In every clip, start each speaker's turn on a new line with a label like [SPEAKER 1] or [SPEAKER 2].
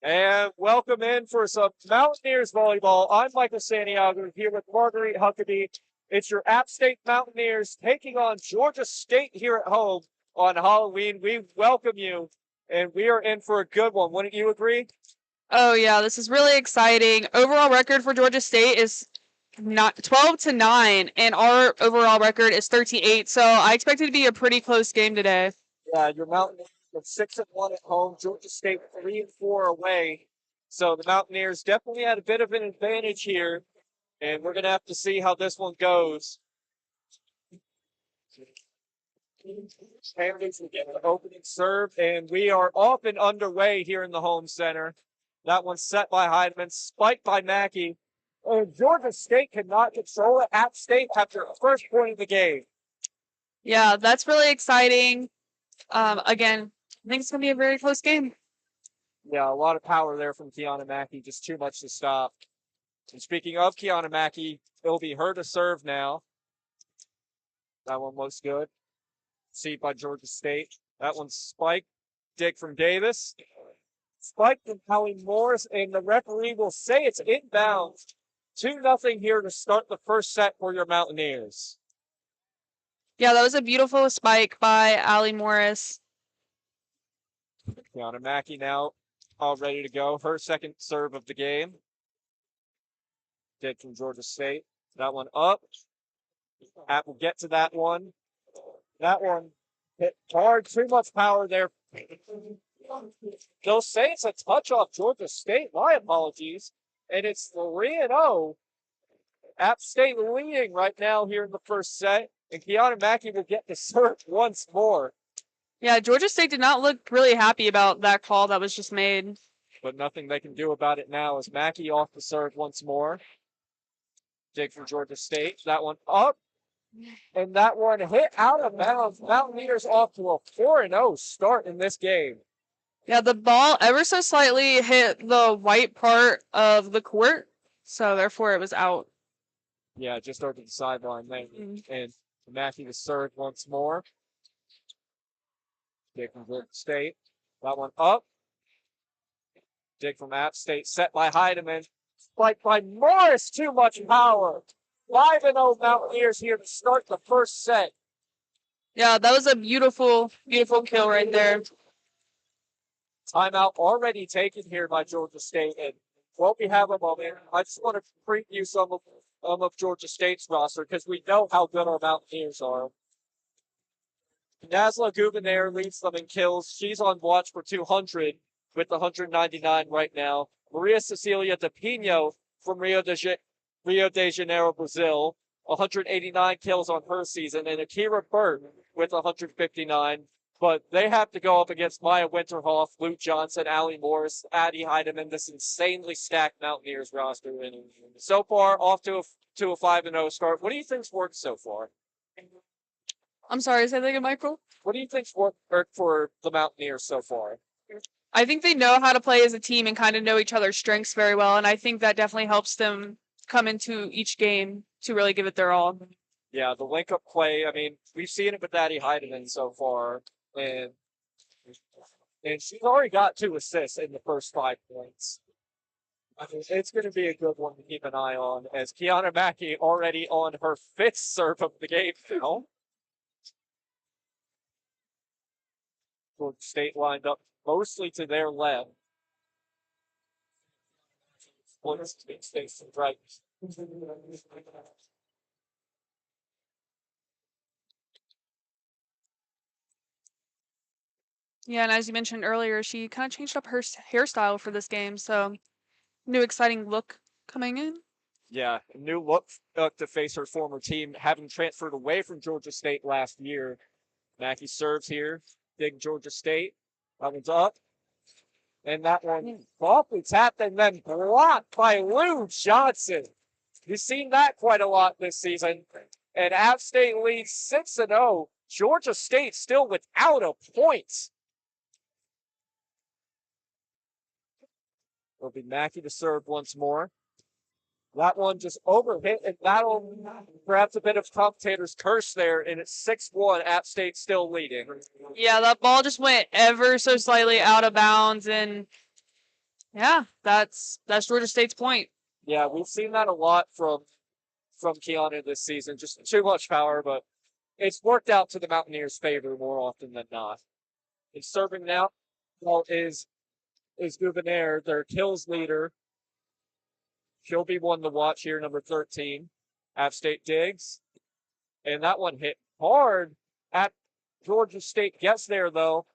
[SPEAKER 1] And welcome in for some Mountaineers volleyball. I'm Michael Santiago here with Marguerite Huckabee. It's your App State Mountaineers taking on Georgia State here at home on Halloween. We welcome you, and we are in for a good one. Wouldn't you agree?
[SPEAKER 2] Oh yeah, this is really exciting. Overall record for Georgia State is not 12-9, and our overall record is 38. So I expect it to be a pretty close game today.
[SPEAKER 1] Yeah, your Mountaineers are 6-1 at home. Georgia State 3-4 away. So the Mountaineers definitely had a bit of an advantage here, and we're gonna have to see how this one goes. Hammonds will get the opening serve, and we are off and underway here in the home center. That one's set by Heidemann, spiked by Mackey. And Georgia State cannot control it. App State after the first point of the game.
[SPEAKER 2] Yeah, that's really exciting. Again, I think it's gonna be a very close game.
[SPEAKER 1] Yeah, a lot of power there from Kiana Mackey, just too much to stop. And speaking of Kiana Mackey, it'll be her to serve now. That one looks good. See by Georgia State. That one's spiked. Dig from Davis. Spiked from Hallie Morris, and the referee will say it's inbounds. 2-0 here to start the first set for your Mountaineers.
[SPEAKER 2] Yeah, that was a beautiful spike by Allie Morris.
[SPEAKER 1] Kiana Mackey now all ready to go. Her second serve of the game. Dig from Georgia State. That one up. App will get to that one. That one hit hard. Too much power there. They'll say it's a touch off Georgia State. My apologies. And it's 3-0. App State leading right now here in the first set. And Kiana Mackey will get the serve once more.
[SPEAKER 2] Yeah, Georgia State did not look really happy about that call that was just made.
[SPEAKER 1] But nothing they can do about it now as Mackey off the serve once more. Dig from Georgia State. That one up. And that one hit out of bounds. Mountaineers off to a 4-0 start in this game.
[SPEAKER 2] Yeah, the ball ever so slightly hit the white part of the court, so therefore it was out.
[SPEAKER 1] Yeah, just over the sideline there. And Mackey to serve once more. Dig from Georgia State. That one up. Dig from App State. Set by Heidemann. Spiked by Morris. Too much power. 5-0 Mountaineers here to start the first set.
[SPEAKER 2] Yeah, that was a beautiful, beautiful kill right there.
[SPEAKER 1] Timeout already taken here by Georgia State. And while we have a moment, I just want to preview some of Georgia State's roster because we know how good our Mountaineers are. Nazla Gubinair leads them in kills. She's on watch for 200 with 199 right now. Maria Cecilia De Pino from Rio de Janeiro, Brazil, 189 kills on her season, and Akira Burt with 159. But they have to go up against Maya Winterhoff, Luke Johnson, Allie Morris, Addie Heidemann, this insanely stacked Mountaineers roster. And so far, off to a 5-0 start. What do you think's worked so far?
[SPEAKER 2] I'm sorry, say that again, Michael?
[SPEAKER 1] What do you think's worked for the Mountaineers so far?
[SPEAKER 2] I think they know how to play as a team and kind of know each other's strengths very well, and I think that definitely helps them come into each game to really give it their all.
[SPEAKER 1] Yeah, the link-up play, I mean, we've seen it with Addie Heidemann so far, and she's already got 2 assists in the first 5 points. I mean, it's going to be a good one to keep an eye on, as Kiana Mackey already on her 5th serve of the game now. Georgia State lined up mostly to their left. States to right.
[SPEAKER 2] Yeah, and as you mentioned earlier, she kind of changed up her hairstyle for this game, so new exciting look coming in.
[SPEAKER 1] Yeah, a new look to face her former team, having transferred away from Georgia State last year. Mackey serves here. Big Georgia State. That one's up. And that one awfully tapped and then blocked by Lou Johnson. You've seen that quite a lot this season. And App State leads 6-0. Georgia State still without a point. It'll be Mackey to serve once more. That one just overhit, and that'll perhaps a bit of commentator's curse there, and it's 6-1, App State still leading.
[SPEAKER 2] Yeah, that ball just went ever so slightly out of bounds, and Yeah, that's Georgia State's point.
[SPEAKER 1] Yeah, we've seen that a lot from Keanu this season. Just too much power, but it's worked out to the Mountaineers' favor more often than not. And serving now is Gouvernaire, their kills leader. She'll be one to watch here, number 13. App State Diggs. And that one hit hard at Georgia State gets there, though.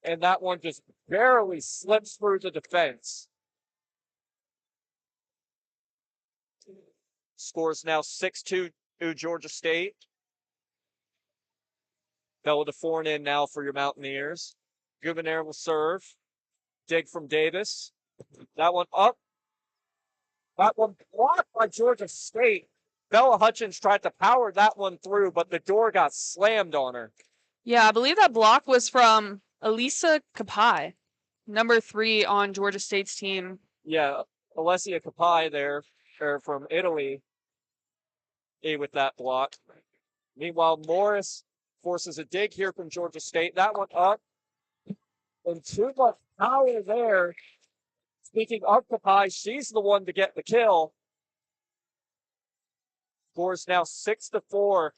[SPEAKER 1] And that one just barely slips through the defense. Scores now 6-2 to Georgia State. Bella DeForn in now for your Mountaineers. Gouvernaire will serve. Dig from Davis. That one up. That one blocked by Georgia State. Bella Hutchins tried to power that one through, but the door got slammed on her.
[SPEAKER 2] Yeah, I believe that block was from Elisa Kapai, number 3 on Georgia State's team.
[SPEAKER 1] Yeah, Alessia Kapai there, from Italy, with that block. Meanwhile, Morris forces a dig here from Georgia State. That one up. And too much power there. Speaking of Kapai, she's the one to get the kill. Scores now 6-4.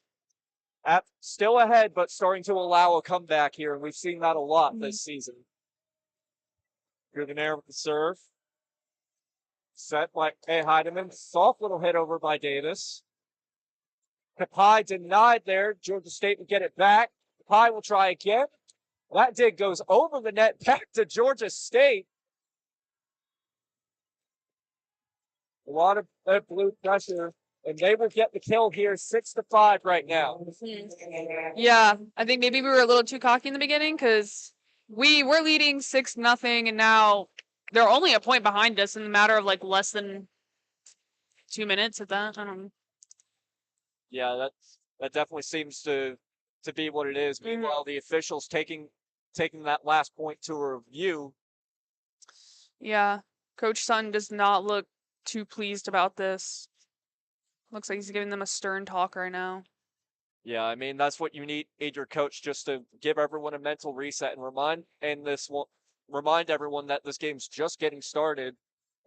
[SPEAKER 1] Still ahead, but starting to allow a comeback here, and we've seen that a lot this season. Gouvernaire with the serve. Set by A. Heidemann. Soft little hit over by Davis. Kapai denied there. Georgia State will get it back. Kapai will try again. That dig goes over the net back to Georgia State. A lot of blue pressure, and they will get the kill here, 6-5 right now.
[SPEAKER 2] Yeah, I think maybe we were a little too cocky in the beginning because we were leading 6-0, and now they're only a point behind us in a matter of like less than 2 minutes at that. I don't know.
[SPEAKER 1] Yeah, that definitely seems to be what it is. Meanwhile, the officials taking that last point to a review.
[SPEAKER 2] Yeah, Coach Sun does not look too pleased about this. Looks like he's giving them a stern talk right now.
[SPEAKER 1] Yeah, I mean that's what you need your coach, just to give everyone a mental reset and remind everyone that this game's just getting started.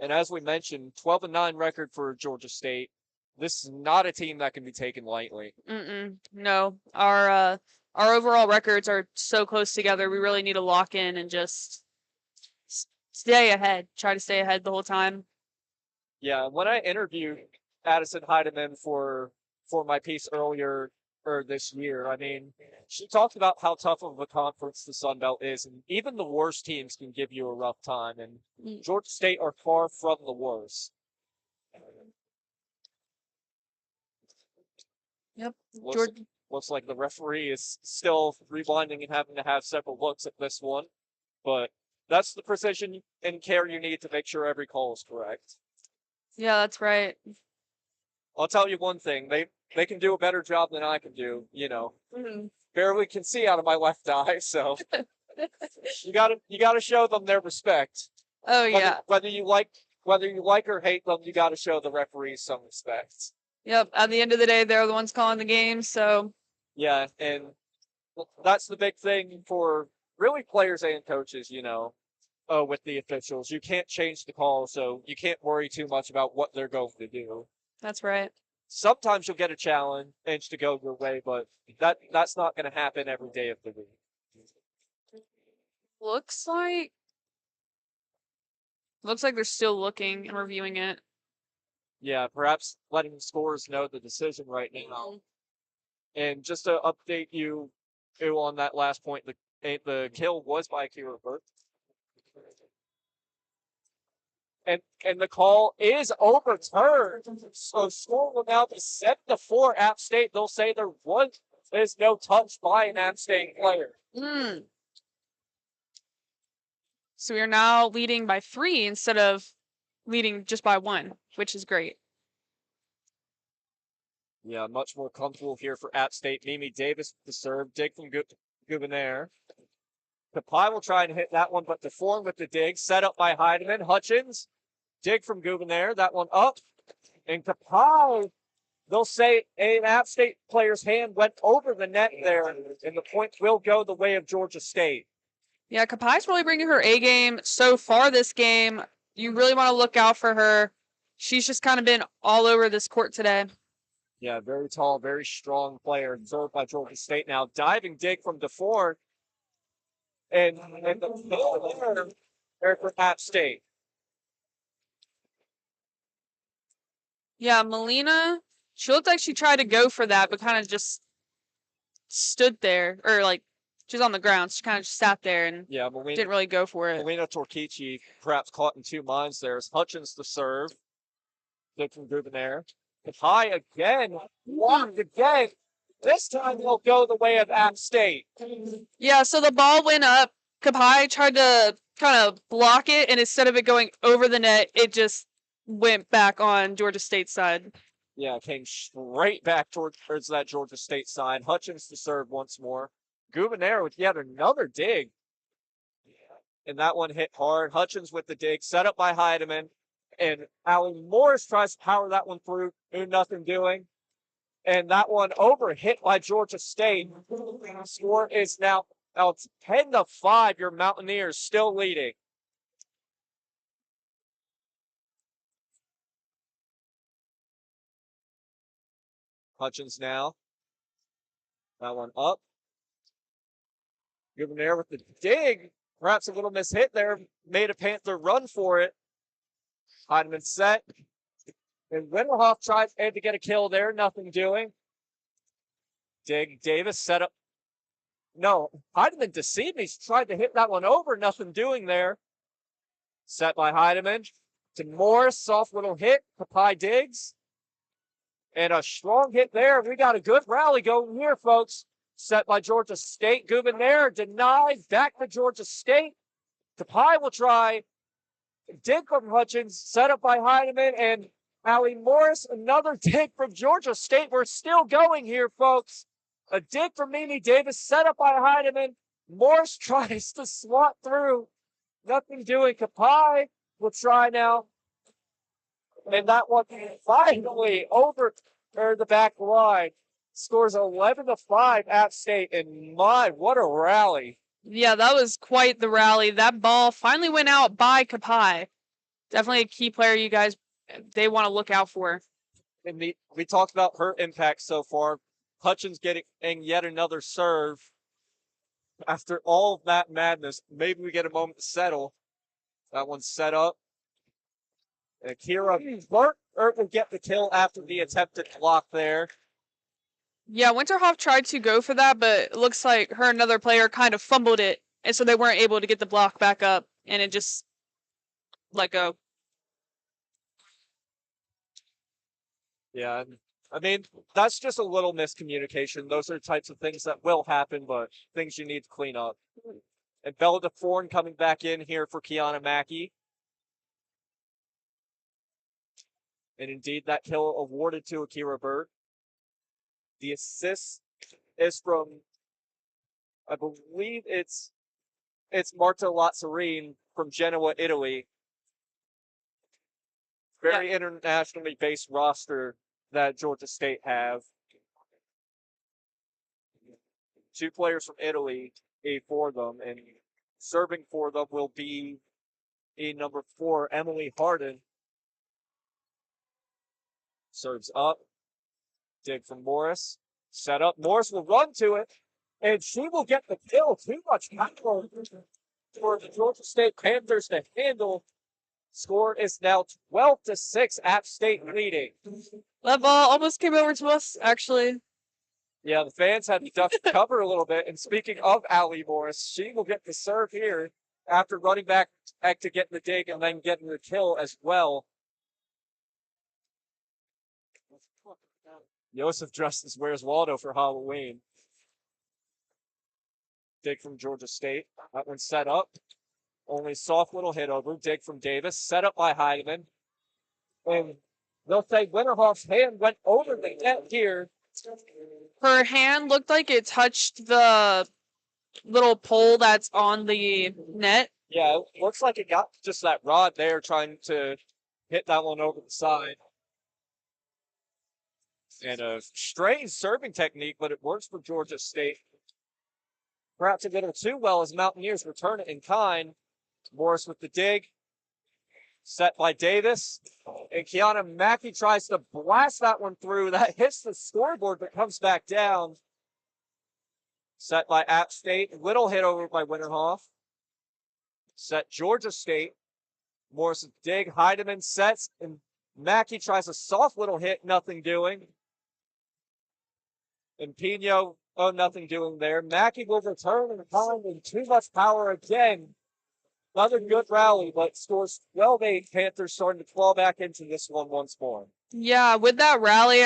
[SPEAKER 1] And as we mentioned, 12-9 record for Georgia State. This is not a team that can be taken lightly.
[SPEAKER 2] No, our overall records are so close together. We really need to lock in and just stay ahead. Try to stay ahead the whole time.
[SPEAKER 1] Yeah, when I interviewed Addison Heidemann for my piece earlier this year, I mean, she talked about how tough of a conference the Sun Belt is, and even the worst teams can give you a rough time, and Georgia State are far from the worst.
[SPEAKER 2] Yep.
[SPEAKER 1] Looks like the referee is still rewinding and having to have several looks at this one, but that's the precision and care you need to make sure every call is correct.
[SPEAKER 2] Yeah, that's right.
[SPEAKER 1] I'll tell you one thing: they can do a better job than I can do. Barely can see out of my left eye, so you gotta show them their respect.
[SPEAKER 2] Oh yeah.
[SPEAKER 1] Whether you like or hate them, you gotta show the referees some respect.
[SPEAKER 2] Yep. At the end of the day, they're the ones calling the game, so.
[SPEAKER 1] Yeah, and that's the big thing for really players and coaches. With the officials, you can't change the call, so you can't worry too much about what they're going to do.
[SPEAKER 2] That's right.
[SPEAKER 1] Sometimes you'll get a challenge to go your way, but that's not going to happen every day of the week.
[SPEAKER 2] Looks like they're still looking and reviewing it.
[SPEAKER 1] Yeah, perhaps letting the scorers know the decision right now. And just to update you on that last point, the kill was by Kira Burke. And the call is overturned. So score will now be 7-4 App State. They'll say there's no touch by an App State player.
[SPEAKER 2] So we are now leading by 3 instead of leading just by 1, which is great.
[SPEAKER 1] Yeah, much more comfortable here for App State. Mimi Davis with the serve. Dig from Gouvernaire. Kapai will try and hit that one, but DeForn with the dig. Set up by Heidemann. Hutchins. Dig from Gouvernaire. That one up. And Kapai, they'll say an App State player's hand went over the net there, and the point will go the way of Georgia State.
[SPEAKER 2] Yeah, Kapai's really bringing her A game so far this game. You really want to look out for her. She's just kind of been all over this court today.
[SPEAKER 1] Yeah, very tall, very strong player. Served by Georgia State now. Diving dig from DeFord. And the there for App State.
[SPEAKER 2] Yeah, Melina, she looked like she tried to go for that, but kind of just stood there, or like she's on the ground. She kind of just sat there and
[SPEAKER 1] Yeah, Melina,
[SPEAKER 2] didn't really go for it.
[SPEAKER 1] Melina Torquici perhaps caught in two minds there. As Hutchins to serve. Dig from Gubinair. High again. Blocked again. This time he'll go the way of App State.
[SPEAKER 2] Yeah, so the ball went up. Kapai tried to kind of block it, and instead of it going over the net, it just went back on Georgia State's side.
[SPEAKER 1] Yeah, came straight back towards that Georgia State side. Hutchins to serve once more. Gubinair with yet another dig. And that one hit hard. Hutchins with the dig, set up by Heidemann. And Allie Morris tries to power that one through. Nothing doing. And that one over hit by Georgia State. Score is now it's 10-5. Your Mountaineers still leading. Hutchins now. That one up. Gubinair with the dig. Perhaps a little mishit there. Made a Panther run for it. Heidemann set. And Winterhoff tried to get a kill there. Nothing doing. Dig. Davis set up. No, Heidemann deceived me. He's tried to hit that one over. Nothing doing there. Set by Heidemann. To Morris. Soft little hit. Kapai digs. And a strong hit there. We got a good rally going here, folks. Set by Georgia State. Gubinair denied. Back to Georgia State. Kapai will try. Dig from Hutchins. Set up by Heidemann. And Allie Morris. Another dig from Georgia State. We're still going here, folks. A dig from Mimi Davis. Set up by Heidemann. Morris tries to swat through. Nothing doing. Kapai will try now. And that one finally over the back line. Scores 11-5 App State. And my, what a rally.
[SPEAKER 2] Yeah, that was quite the rally. That ball finally went out by Kapai. Definitely a key player you guys, they want to look out for.
[SPEAKER 1] And we talked about her impact so far. Hutchins getting yet another serve. After all of that madness, maybe we get a moment to settle. That one's set up. And Akira Burt will get the kill after the attempted block there.
[SPEAKER 2] Yeah, Winterhoff tried to go for that, but it looks like her another player kind of fumbled it, and so they weren't able to get the block back up, and it just let go.
[SPEAKER 1] Yeah, I mean, that's just a little miscommunication. Those are types of things that will happen, but things you need to clean up. And Bella DeForn coming back in here for Kiana Mackey. And indeed, that kill awarded to Akira Burt. The assist is from, I believe it's Marta Lazzarini from Genoa, Italy. Very internationally based roster that Georgia State have. Two players from Italy, for them, and serving for them will be number 4, Emily Harden. Serves up. Dig from Morris. Set up. Morris will run to it. And she will get the kill. Too much power for the Georgia State Panthers to handle. Score is now 12-6. App State leading.
[SPEAKER 2] That ball almost came over to us, actually.
[SPEAKER 1] Yeah, the fans had to duck the cover a little bit. And speaking of Allie Morris, she will get the serve here after running back to get the dig and then getting the kill as well. Joseph dressed as Where's Waldo for Halloween. Dig from Georgia State. That one set up. Only soft little hit over. Dig from Davis. Set up by Heidemann. And they'll say Winterhoff's hand went over the net here.
[SPEAKER 2] Her hand looked like it touched the little pole that's on the net.
[SPEAKER 1] Yeah, it looks like it got just that rod there trying to hit that one over the side. And a strange serving technique, but it works for Georgia State. perhaps a little too well as Mountaineers return it in kind. Morris with the dig. Set by Davis. And Kiana Mackey tries to blast that one through. That hits the scoreboard but comes back down. Set by App State. Little hit over by Winterhoff. Set Georgia State. Morris dig. Heidemann sets. And Mackey tries a soft little hit. Nothing doing. And Pino, oh, nothing doing there. Mackey will return in time and too much power again. Another good rally, but scores 12-8. Panthers starting to claw back into this one once more.
[SPEAKER 2] Yeah, with that rally,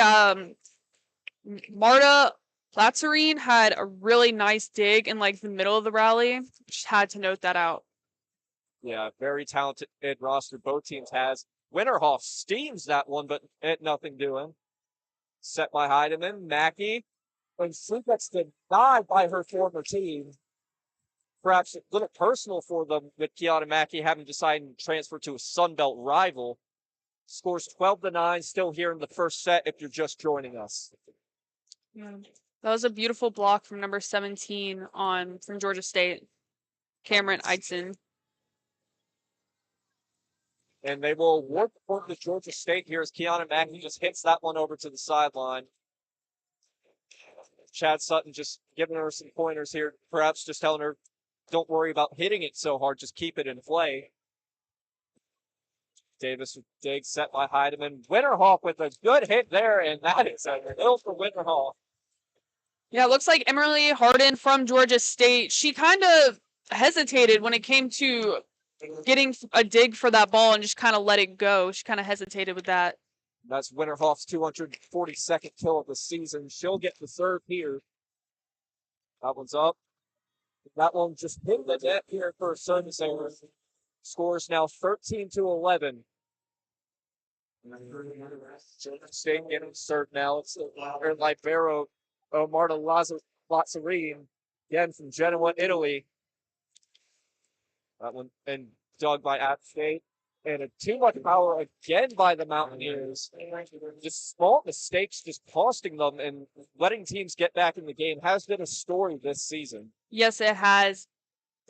[SPEAKER 2] Marta Platzerine had a really nice dig in like the middle of the rally. Just had to note that out.
[SPEAKER 1] Yeah, very talented roster both teams has. Winterhoff steams that one, but nothing doing. Set by Heidemann. Mackey. And she gets denied by her former team. Perhaps a little personal for them with Kiana Mackey having decided to transfer to a Sunbelt rival. Scores 12-9, still here in the first set if you're just joining us.
[SPEAKER 2] Yeah. That was a beautiful block from number 17 from Georgia State, Cameron Eidson.
[SPEAKER 1] And they will award the point to Georgia State here as Kiana Mackey just hits that one over to the sideline. Chad Sutton just giving her some pointers here, perhaps just telling her, don't worry about hitting it so hard, just keep it in play. Davis with dig set by Heidemann. Winterhoff with a good hit there, and that is a kill for Winterhoff.
[SPEAKER 2] Yeah, it looks like Emily Harden from Georgia State. She kind of hesitated when it came to getting a dig for that ball and just kind of let it go. She kind of hesitated with that.
[SPEAKER 1] That's Winterhoff's 242nd kill of the season. She'll get the serve here. That one's up. That one just hit the net here for a service error. Scores now 13-11. State getting served now. It's libero Marta Lazzarine, again from Genoa, Italy. That one and dug by App State. And too much power again by the Mountaineers. Just small mistakes just costing them and letting teams get back in the game has been a story this season.
[SPEAKER 2] Yes, it has.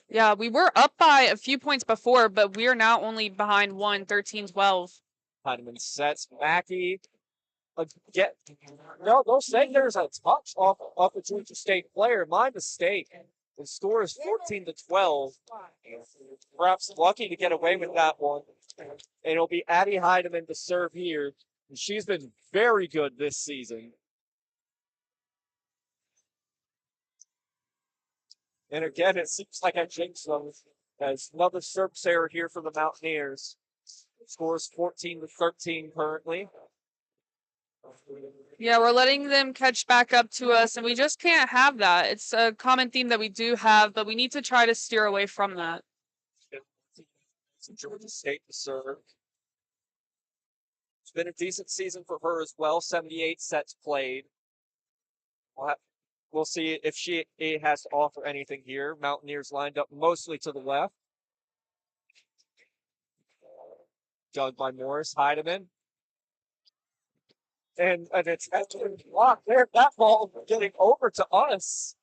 [SPEAKER 2] Yeah, we were up by a few points before, but we are now only behind 13-12.
[SPEAKER 1] Heidemann sets Mackey. Again, no, they'll say there's a touch off a Georgia State player. My mistake. The score is 14-12. Perhaps lucky to get away with that one. And it'll be Addie Heidemann to serve here. And she's been very good this season. And again, it seems like I jinxed them. As another service error here for the Mountaineers. Scores 14-13 currently.
[SPEAKER 2] Yeah, we're letting them catch back up to us, and we just can't have that. It's a common theme that we do have, but we need to try to steer away from that.
[SPEAKER 1] Georgia State to serve. It's been a decent season for her as well. 78 sets played. We'll see if she has to offer anything here. Mountaineers lined up mostly to the left. Dug by Morris. Heidemann. And an attempt block there. That ball getting over to us.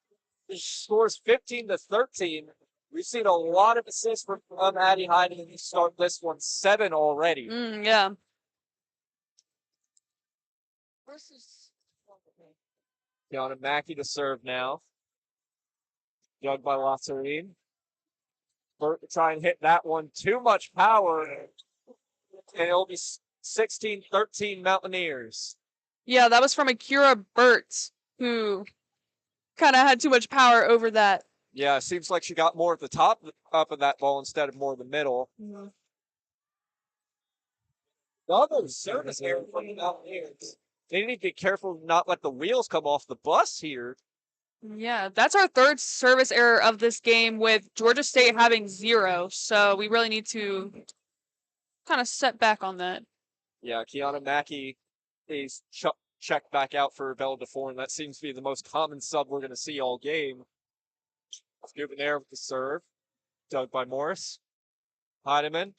[SPEAKER 1] It scores 15-13. We've seen a lot of assists from Addie Heidemann to start this one. 7 already.
[SPEAKER 2] Yeah.
[SPEAKER 1] Kiana Mackey to serve now. Dug by Lazzarine. Burt to try and hit that one. Too much power. And it'll be 16-13 Mountaineers.
[SPEAKER 2] Yeah, that was from Akira Burt, who kind of had too much power over that.
[SPEAKER 1] Yeah, it seems like she got more at the top up of that ball instead of more in the middle.
[SPEAKER 2] Mm-hmm.
[SPEAKER 1] Another service error from the Mountaineers. They need to be careful to not let the wheels come off the bus here.
[SPEAKER 2] Yeah, that's our third service error of this game with Georgia State having 0. So we really need to kind of set back on that.
[SPEAKER 1] Yeah, Kiana Mackey is checked back out for Bella DeForn. That seems to be the most common sub we're going to see all game. Gouvenaire with the serve. Dug by Morris. Heidemann.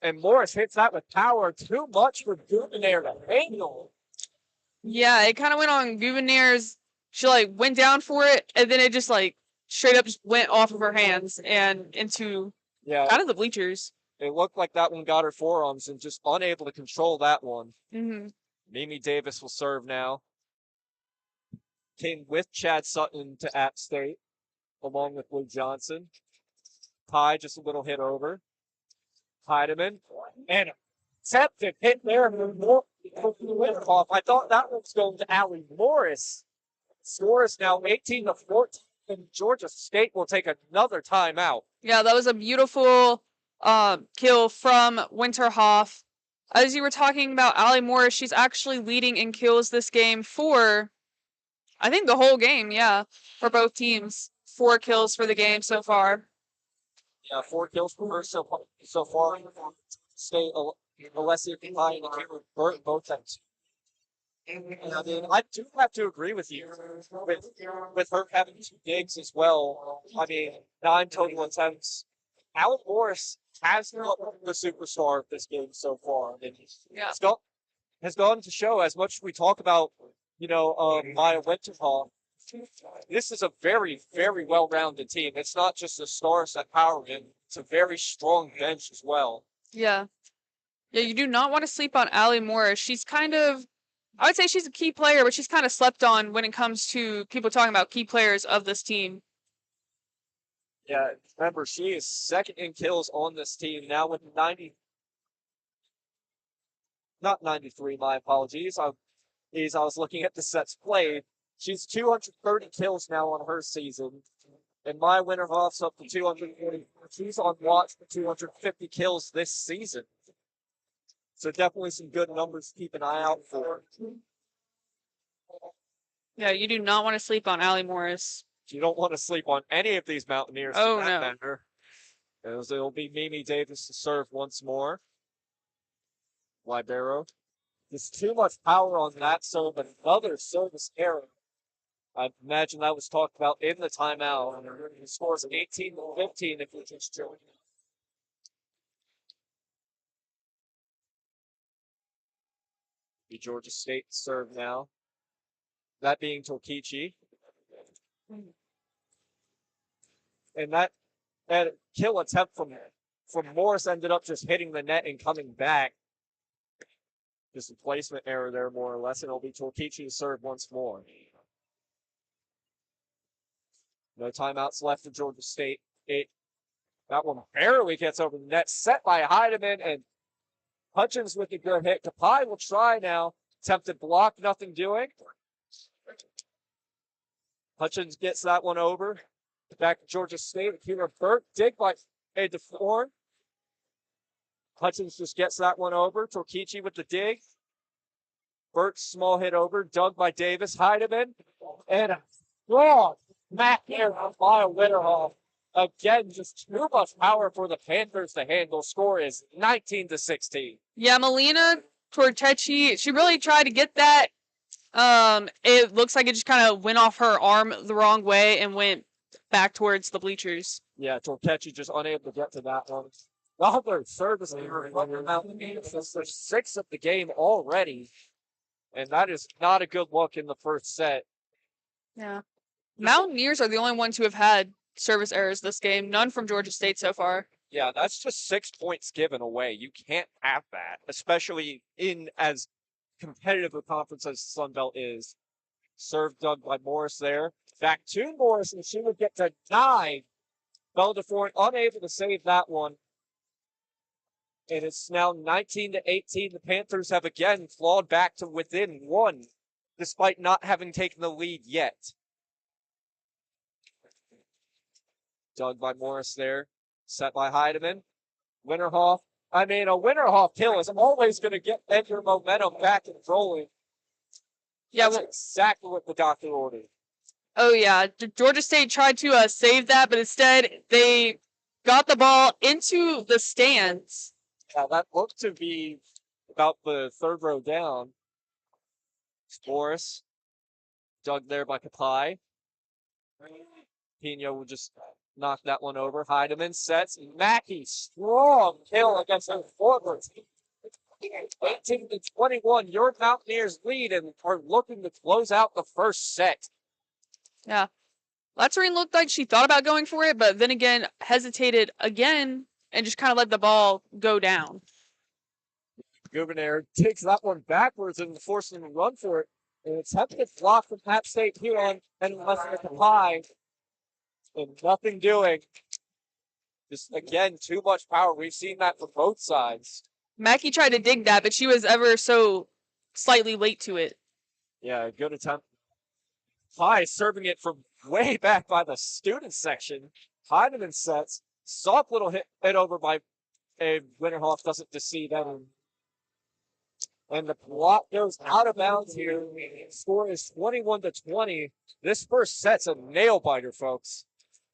[SPEAKER 1] And Morris hits that with power. Too much for Gouvenaire to handle.
[SPEAKER 2] Yeah, it kind of went on Gouvernaire's. She like went down for it, and then it just like straight up just went off of her hands and into
[SPEAKER 1] Yeah,
[SPEAKER 2] kind of the bleachers.
[SPEAKER 1] it looked like that one got her forearms and just unable to control that one.
[SPEAKER 2] Hmm.
[SPEAKER 1] Mimi Davis will serve now. Came with Chad Sutton to App State, along with Blue Johnson. Pye just a little hit over. Heidemann. And accepted hit there. Off. I thought that one was going to Allie Morris. Score is now 18-14, and Georgia State will take another timeout.
[SPEAKER 2] Yeah, that was a beautiful kill from Winterhoff. As you were talking about Allie Morris, she's actually leading in kills this game for, I think, the whole game, yeah, for both teams. 4 kills for the game so far.
[SPEAKER 1] Yeah, 4 kills for her so far. State, Alessia Pye and Cameron Burt both have 2. And I mean, I do have to agree with you with her having 2 digs as well. I mean, 9 total attempts. Allie Morris has been the superstar of this game so far. And
[SPEAKER 2] Yeah.
[SPEAKER 1] has gone to show, as much as we talk about, Maya Winterhoff, this is a very, very well-rounded team. It's not just the stars that power in. It's a very strong bench as well.
[SPEAKER 2] Yeah. Yeah, you do not want to sleep on Allie Morris. She's kind of, I would say she's a key player, but she's kind of slept on when it comes to people talking about key players of this team.
[SPEAKER 1] Yeah, remember, she is second in kills on this team now with not 93, my apologies. I was looking at the sets played. She's 230 kills now on her season. And Maya Winterhoff's up to 240. She's on watch for 250 kills this season. So definitely some good numbers to keep an eye out for.
[SPEAKER 2] Yeah, you do not want to sleep on Allie Morris.
[SPEAKER 1] You don't want to sleep on any of these Mountaineers
[SPEAKER 2] Oh,
[SPEAKER 1] for that
[SPEAKER 2] no.
[SPEAKER 1] matter. As it'll be Mimi Davis to serve once more. Libero. There's too much power on that serve. Another service error. I imagine that was talked about in the timeout. The score is 18-15 if you're just joining. The Georgia State serve now. That being Tokichi. And that kill attempt from Morris ended up just hitting the net and coming back. Just a placement error there, more or less, and it'll be Tokichi to serve once more. No timeouts left for Georgia State. That one barely gets over the net. Set by Heidemann, and Hutchins with a good hit. Kapai will try now. Attempted block, nothing doing. Hutchins gets that one over. Back to Georgia State. Akira Burt, dig by a DeForn. Hutchins just gets that one over. Tokichi with the dig. Burt, small hit over. Dug by Davis. Heidemann. And a strong Matt here from Maya Winterhoff. Again, just too much power for the Panthers to handle. Score is 19-16.
[SPEAKER 2] Yeah, Melina Tortechi, she really tried to get that. It looks like it just kind of went off her arm the wrong way and went back towards the bleachers.
[SPEAKER 1] Yeah, Tortechi just unable to get to that one. Another service error from the Mountaineers. There's 6 of the game already. And that is not a good look in the first set.
[SPEAKER 2] Yeah. Mountaineers are the only ones who have had service errors this game. None from Georgia State so far.
[SPEAKER 1] Yeah, that's just 6 points given away. You can't have that, especially in as competitive a conference as Sun Belt is. Serve dug by Morris there. Back to Morris, and she would get to 9. Beldefort unable to save that one. And it's now 19-18. The Panthers have again clawed back to within 1, despite not having taken the lead yet. Dug by Morris there. Set by Heidemann. Winterhoff. A Winterhoff kill is always going to get your momentum back and rolling.
[SPEAKER 2] Yeah,
[SPEAKER 1] That's exactly what the doctor ordered.
[SPEAKER 2] Oh, yeah. Georgia State tried to save that, but instead they got the ball into the stands.
[SPEAKER 1] Yeah, that looked to be about the 3rd row down. Morris. Dug there by Kapai. Pino will just knock that one over. Heidemann sets. Mackey, strong kill against the forwards. 18-21. Your Mountaineers lead and are looking to close out the first set.
[SPEAKER 2] Yeah. Latsarine looked like she thought about going for it, but then again hesitated again and just kind of let the ball go down.
[SPEAKER 1] Gouvernaire takes that one backwards and forcing him to run for it. And it's having a block from App State here on and left at the pie. And nothing doing. Just again, too much power. We've seen that from both sides.
[SPEAKER 2] Mackie tried to dig that, but she was ever so slightly late to it.
[SPEAKER 1] Yeah, good attempt. Pie serving it from way back by the student section. Heidemann sets. Soft little hit over by a Winterhoff doesn't deceive anyone. And the block goes out of bounds here. Score is 21-20. This first set's a nail biter, folks.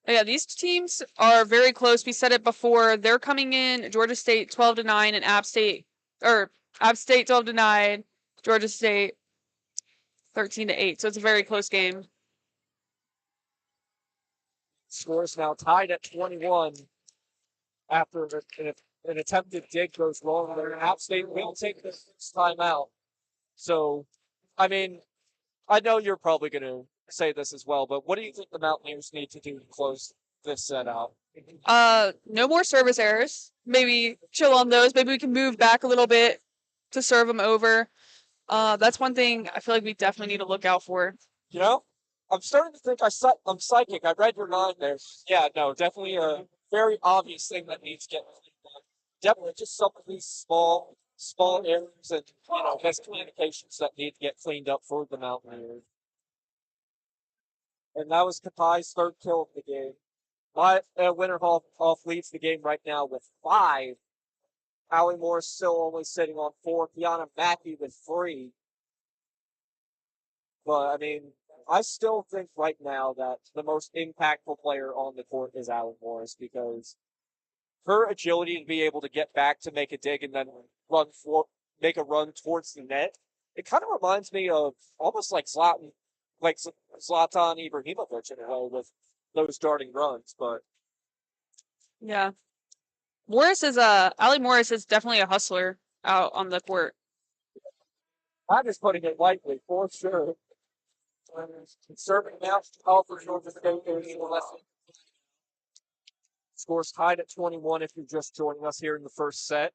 [SPEAKER 2] Yeah, these teams are very close. We said it before. They're coming in Georgia State 12-9 and App State 12-9, Georgia State 13-8. So it's a very close game.
[SPEAKER 1] Score is now tied at 21 after an attempted dig goes wrong there. App State will take this time out. So, I mean, I know you're probably going to say this as well, but what do you think the Mountaineers need to do to close this set out?
[SPEAKER 2] No more service errors. Maybe chill on those. Maybe we can move back a little bit to serve them over. That's one thing I feel like we definitely need to look out for.
[SPEAKER 1] You know, I'm starting to think I'm psychic. I read your mind there. Yeah, no, definitely a very obvious thing that needs to get done. Definitely just some of these small errors and, miscommunications that need to get cleaned up for the Mountaineers. And that was Katai's third kill of the game. Winterhoff leads the game right now with 5. Allie Moore still only sitting on 4. Kiana Mackey with 3. But, I mean, I still think right now that the most impactful player on the court is Allie Morris because her agility to be able to get back to make a dig and then make a run towards the net. It kind of reminds me of almost like Zlatan Ibrahimovic in a way with those darting runs, but
[SPEAKER 2] yeah, Allie Morris is definitely a hustler out on the court.
[SPEAKER 1] I'm just putting it lightly for sure. Serving now for Georgia State. Scores tied at 21 if you're just joining us here in the first set.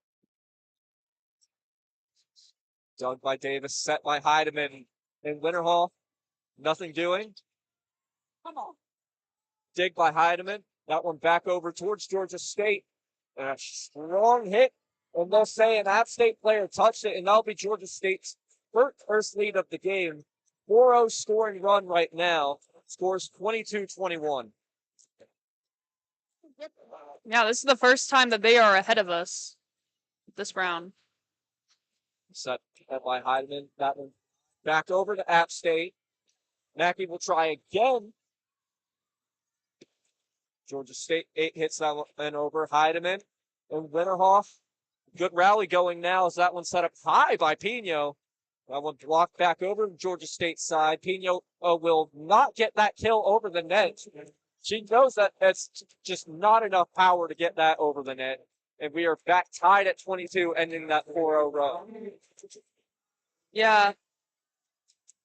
[SPEAKER 1] Dug by Davis, set by Heidemann and Winterhoff. Nothing doing. Come on. Dig by Heidemann. That one back over towards Georgia State. And a strong hit. And they'll say an App State player touched it, and that'll be Georgia State's first lead of the game. 4-0 scoring run right now. Scores 22-21.
[SPEAKER 2] Yeah, this is the first time that they are ahead of us this round.
[SPEAKER 1] Set by Heidemann. That one back over to App State. Mackey will try again. Georgia State 8 hits that one over. Heidemann and Winterhoff. Good rally going now as that one set up high by Pino. That one blocked back over to Georgia State's side. Pino will not get that kill over the net. She knows that it's just not enough power to get that over the net. And we are back tied at 22, ending that 4-0 run.
[SPEAKER 2] Yeah.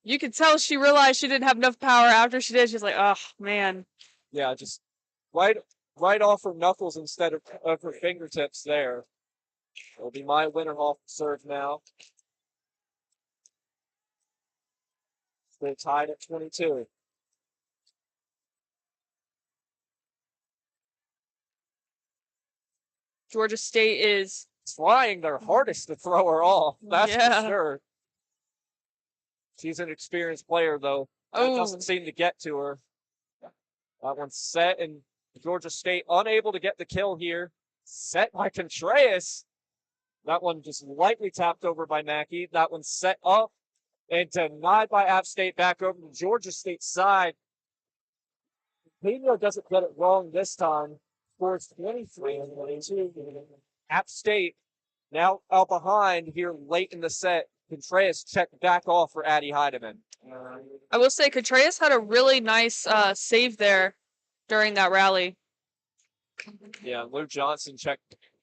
[SPEAKER 2] You could tell she realized she didn't have enough power after she did. She's like, oh, man.
[SPEAKER 1] Yeah, just right off her knuckles instead of her fingertips there. It'll be Maya Winterhoff serve now. They're tied at 22.
[SPEAKER 2] Georgia State is
[SPEAKER 1] trying their hardest to throw her off. That's
[SPEAKER 2] Yeah.
[SPEAKER 1] for sure. She's an experienced player, though. It doesn't seem to get to her. That one's set, and Georgia State unable to get the kill here. Set by Contreras. That one just lightly tapped over by Mackey. That one's set up and denied by App State back over to Georgia State's side. Pino doesn't get it wrong this time. Scores 23-22. App State now out behind here late in the set. Contreras checked back off for Addie Heidemann.
[SPEAKER 2] I will say Contreras had a really nice save there during that rally.
[SPEAKER 1] Yeah, Lou Johnson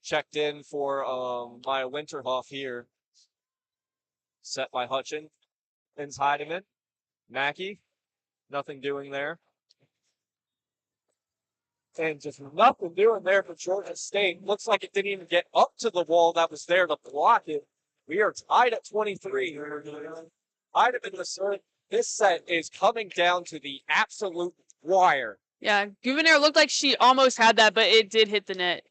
[SPEAKER 1] checked in for Maya Winterhoff here. Set by Hutchin. Ends Heidemann. Mackey. Nothing doing there. And just nothing doing there for Georgia State. Looks like it didn't even get up to the wall that was there to block it. We are tied at 23. Item in the serve. This set is coming down to the absolute wire.
[SPEAKER 2] Yeah, Gouverneur looked like she almost had that, but it did hit the net.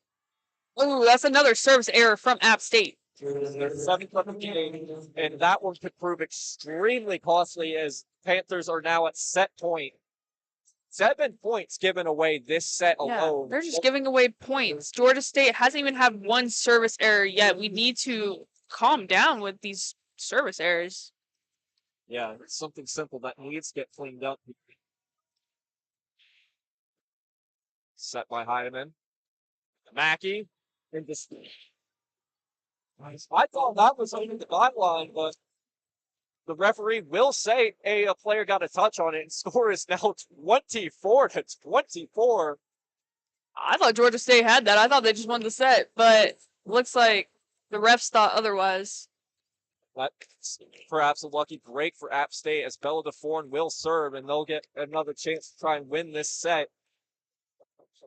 [SPEAKER 2] Ooh, that's another service error from App State.
[SPEAKER 1] Their seventh of the game, and that one could prove extremely costly as Panthers are now at set point. 7 points given away this set alone.
[SPEAKER 2] Yeah, they're just giving away points. Georgia State hasn't even had one service error yet. We need to calm down with these service errors.
[SPEAKER 1] Yeah, it's something simple that needs to get cleaned up. Set by Heidemann. Mackey. And just, I thought that was over the guideline, but the referee will say a player got a touch on it, and score is now 24 to 24.
[SPEAKER 2] I thought Georgia State had that. I thought they just won the set, but looks like the refs thought otherwise.
[SPEAKER 1] That's perhaps a lucky break for App State as Bella DeForn will serve, and they'll get another chance to try and win this set.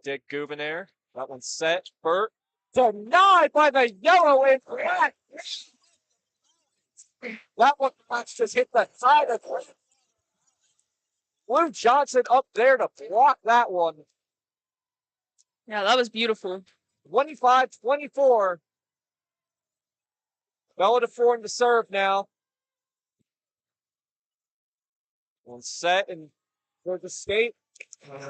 [SPEAKER 1] Dick Gouverneur. That one's set. Burt. Denied by the yellow and black. That one just hit the side of the Blue Johnson up there to block that one.
[SPEAKER 2] Yeah, that was beautiful.
[SPEAKER 1] 25-24. Bella DeForn to serve now. One set, and Georgia State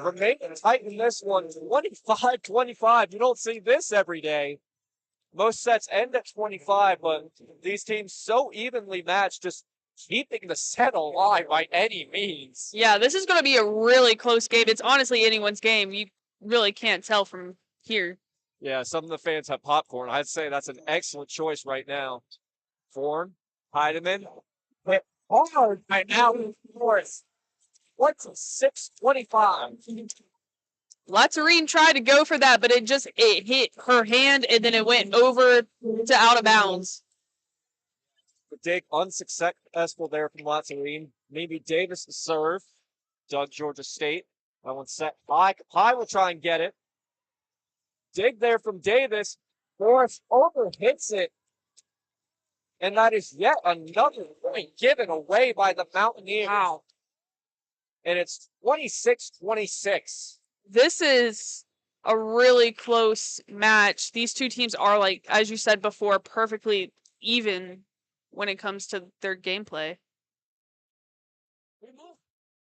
[SPEAKER 1] remaining tight in this one. 25-25. You don't see this every day. Most sets end at 25, but these teams so evenly matched, just keeping the set alive by any means.
[SPEAKER 2] Yeah, this is going to be a really close game. It's honestly anyone's game. You really can't tell from here.
[SPEAKER 1] Yeah, some of the fans have popcorn. I'd say that's an excellent choice right now. Forn, Heidemann, hit hard right now. Morris. What's 6-25?
[SPEAKER 2] Latsarine tried to go for that, but it hit her hand and then it went over to out of bounds.
[SPEAKER 1] The dig unsuccessful there from Latsarine. Maybe Davis to serve. Doug, Georgia State. That one's set high. High will try and get it. Dig there from Davis. Morris overhits it. And that is yet another point given away by the Mountaineers.
[SPEAKER 2] Wow.
[SPEAKER 1] And it's 26-26.
[SPEAKER 2] This is a really close match. These two teams are, like, as you said before, perfectly even when it comes to their gameplay.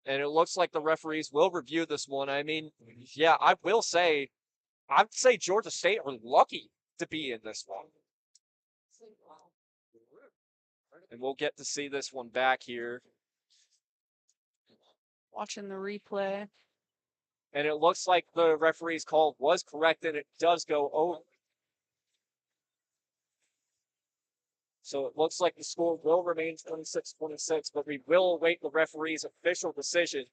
[SPEAKER 1] And it looks like the referees will review this one. I mean, yeah, I'd say Georgia State are lucky to be in this one. And we'll get to see this one back here.
[SPEAKER 2] Watching the replay.
[SPEAKER 1] And it looks like the referee's call was correct, and it does go over. So it looks like the score will remain 26-26, but we will await the referee's official decision.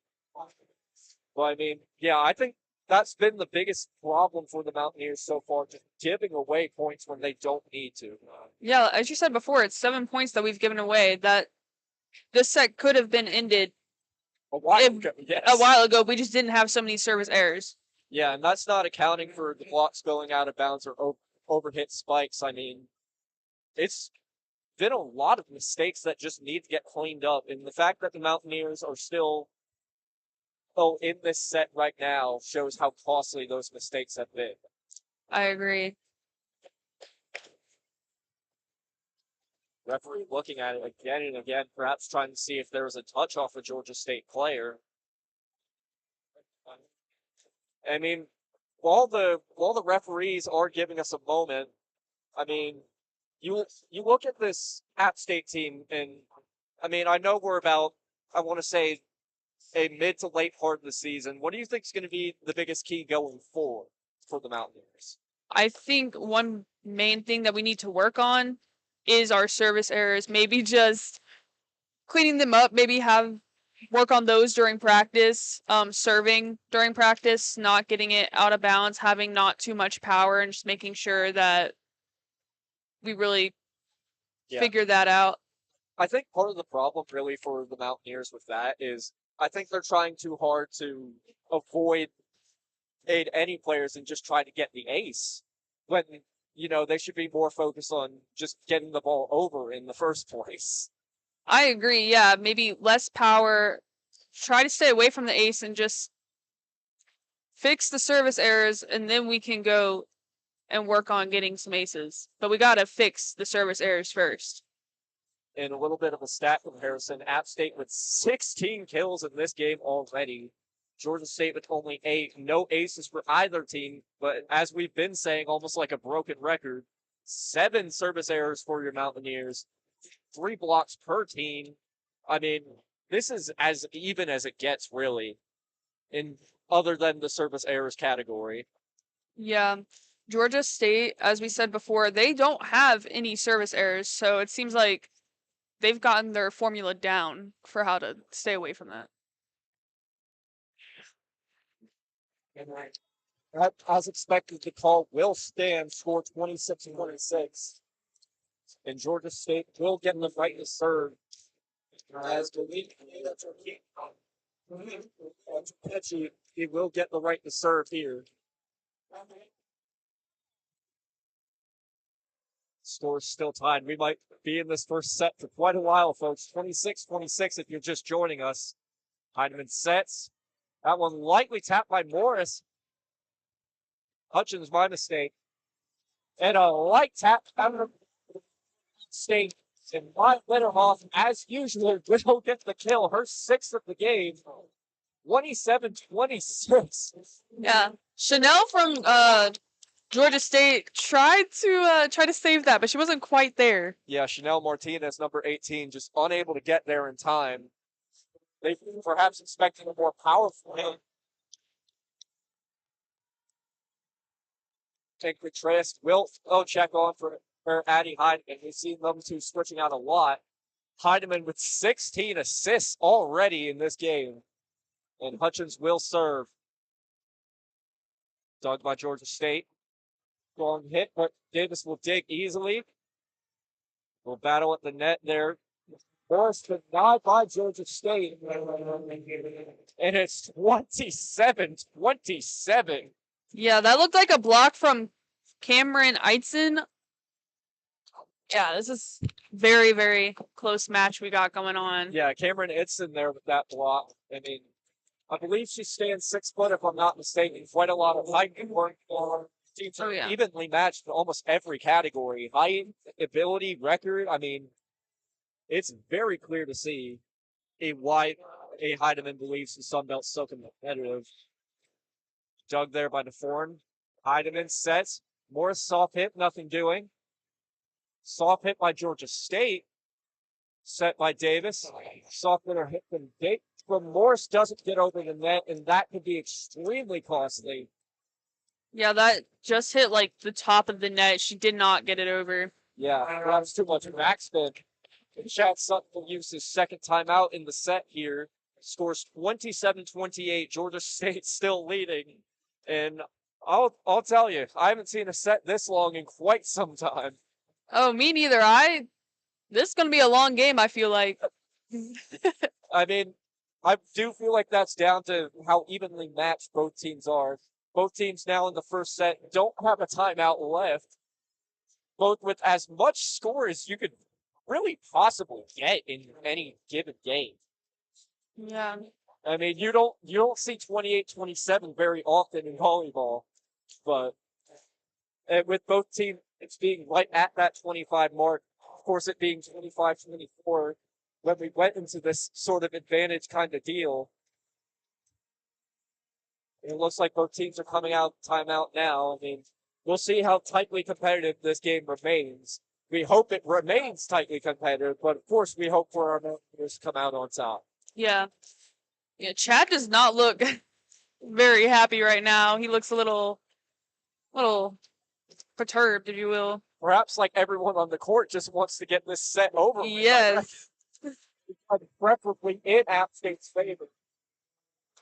[SPEAKER 1] But I mean, yeah, I think that's been the biggest problem for the Mountaineers so far, just giving away points when they don't need to.
[SPEAKER 2] Yeah, as you said before, it's 7 points that we've given away. That this set could have been ended
[SPEAKER 1] a while ago, yes.
[SPEAKER 2] A while ago. We just didn't have so many service errors.
[SPEAKER 1] Yeah, and that's not accounting for the blocks going out of bounds or overhit spikes. I mean, it's been a lot of mistakes that just need to get cleaned up. And the fact that the Mountaineers are still in this set right now shows how costly those mistakes have been.
[SPEAKER 2] I agree.
[SPEAKER 1] Referee looking at it again and again, perhaps trying to see if there was a touch off a Georgia State player. I mean, while the referees are giving us a moment, I mean, you look at this App State team, and I mean, I know we're about, I want to say, a mid to late part of the season. What do you think is going to be the biggest key going forward for the Mountaineers?
[SPEAKER 2] I think one main thing that we need to work on is our service errors. Maybe just cleaning them up. Maybe work on those during practice. Serving during practice, not getting it out of bounds, having not too much power, and just making sure that we really figure that out.
[SPEAKER 1] I think part of the problem really for the Mountaineers with that is I think they're trying too hard to avoid aid any players in just trying to get the ace when, they should be more focused on just getting the ball over in the first place.
[SPEAKER 2] I agree. Yeah, maybe less power. Try to stay away from the ace and just fix the service errors, and then we can go and work on getting some aces. But we gotta fix the service errors first.
[SPEAKER 1] In a little bit of a stat comparison, App State with 16 kills in this game already. Georgia State with only 8. No aces for either team, but as we've been saying, almost like a broken record, 7 service errors for your Mountaineers, 3 blocks per team. I mean, this is as even as it gets, really, in other than the service errors category.
[SPEAKER 2] Yeah. Georgia State, as we said before, they don't have any service errors, so it seems like they've gotten their formula down for how to stay away from that.
[SPEAKER 1] As expected, the call will stand, score 26-26. And Georgia State will get the right to serve. As the lead, he will get the right to serve here. Score's still tied. We might be in this first set for quite a while, folks. 26-26 if you're just joining us. Heidemann sets. That one lightly tapped by Morris. Hutchins, my mistake. And a light tap out of State. And Wyatt Linderhoff, as usual, will get the kill. Her 6th of the game. 27-26.
[SPEAKER 2] Yeah. Chanel from Georgia State tried to save that, but she wasn't quite there.
[SPEAKER 1] Yeah, Chanel Martinez, number 18, just unable to get there in time. They perhaps expecting a more powerful hit. Take the Trist. Will check on for Addie Heidemann. We've seen them two switching out a lot. Heidemann with 16 assists already in this game. And Hutchins will serve. Dug by Georgia State. Strong hit, but Davis will dig easily. Will battle at the net there. Morris denied by Georgia State. And it's 27-27.
[SPEAKER 2] Yeah, that looked like a block from Cameron Eitzen. Yeah, this is very, very close match we got going on.
[SPEAKER 1] Yeah, Cameron Eitzen there with that block. I mean, I believe she stands 6 foot, if I'm not mistaken. Quite a lot of height work for teams are evenly matched in almost every category. Height, ability, record. I mean, it's very clear to see why Heidemann believes the Sun Belt's so competitive. Dug there by DeForn. Heidemann sets. Morris soft hit, nothing doing. Soft hit by Georgia State. Set by Davis. Soft hitter hit from Morris doesn't get over the net, and that could be extremely costly.
[SPEAKER 2] Yeah, that just hit like the top of the net. She did not get it over.
[SPEAKER 1] Yeah, perhaps too much backspin. And Chad Sutton will use his second timeout in the set here. Scores 27-28. Georgia State still leading. And I'll tell you, I haven't seen a set this long in quite some time.
[SPEAKER 2] Oh, me neither. This is gonna be a long game, I feel like.
[SPEAKER 1] I mean, I do feel like that's down to how evenly matched both teams are. Both teams now in the first set don't have a timeout left. Both with as much score as you could really possibly get in any given game.
[SPEAKER 2] Yeah.
[SPEAKER 1] I mean, you don't see 28-27 very often in volleyball, but with both teams it's being right at that 25 mark. Of course, it being 25-24 when we went into this sort of advantage kind of deal. It looks like both teams are coming out timeout now. I mean, we'll see how tightly competitive this game remains. We hope it remains tightly competitive, but of course we hope for our Mountaineers to come out on top.
[SPEAKER 2] Yeah. Yeah, Chad does not look very happy right now. He looks a little perturbed, if you will.
[SPEAKER 1] Perhaps like everyone on the court just wants to get this set over with.
[SPEAKER 2] Yes.
[SPEAKER 1] Preferably in App State's favor.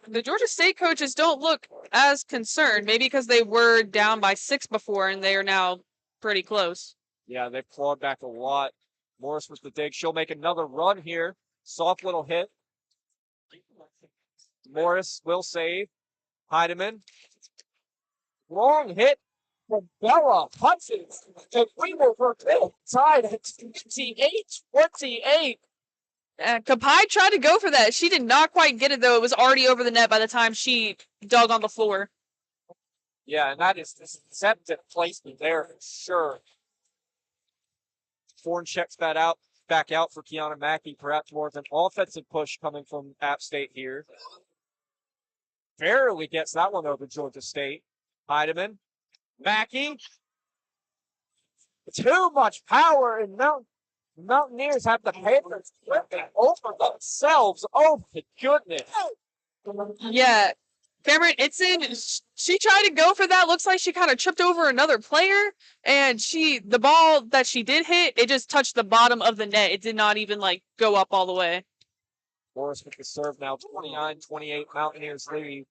[SPEAKER 2] The Georgia State coaches don't look as concerned, maybe because they were down by 6 before and they are now pretty close.
[SPEAKER 1] Yeah, they've clawed back a lot. Morris with the dig. She'll make another run here. Soft little hit. Morris will save. Heidemann. strong hit from Bella Hutchins, and we were tied at 28-28.
[SPEAKER 2] Kapai tried to go for that. She did not quite get it, though. It was already over the net by the time she dug on the floor.
[SPEAKER 1] Yeah, and that is deceptive placement there for sure. Forn checks that out, back out for Kiana Mackey. Perhaps more of an offensive push coming from App State here. Barely gets that one over Georgia State. Heidemann, Mackey. Too much power, and Mountaineers have the Panthers flipping over themselves. Oh my goodness.
[SPEAKER 2] Yeah. Cameron Itzen, she tried to go for that. Looks like she kind of tripped over another player. And the ball that she did hit, it just touched the bottom of the net. It did not even like go up all the way.
[SPEAKER 1] Morris with the serve now, 29-28, Mountaineers lead.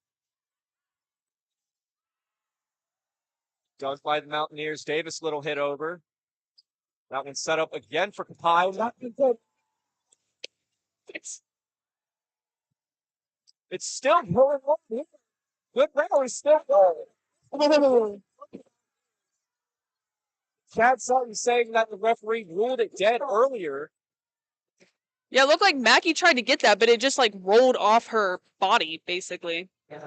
[SPEAKER 1] Dug by the Mountaineers. Davis little hit over. That one set up again for Kapai. It's still going on here. Good rally still going. Chad Sutton saying that the referee ruled it dead earlier.
[SPEAKER 2] Yeah, it looked like Mackey tried to get that, but it just like rolled off her body, basically.
[SPEAKER 1] It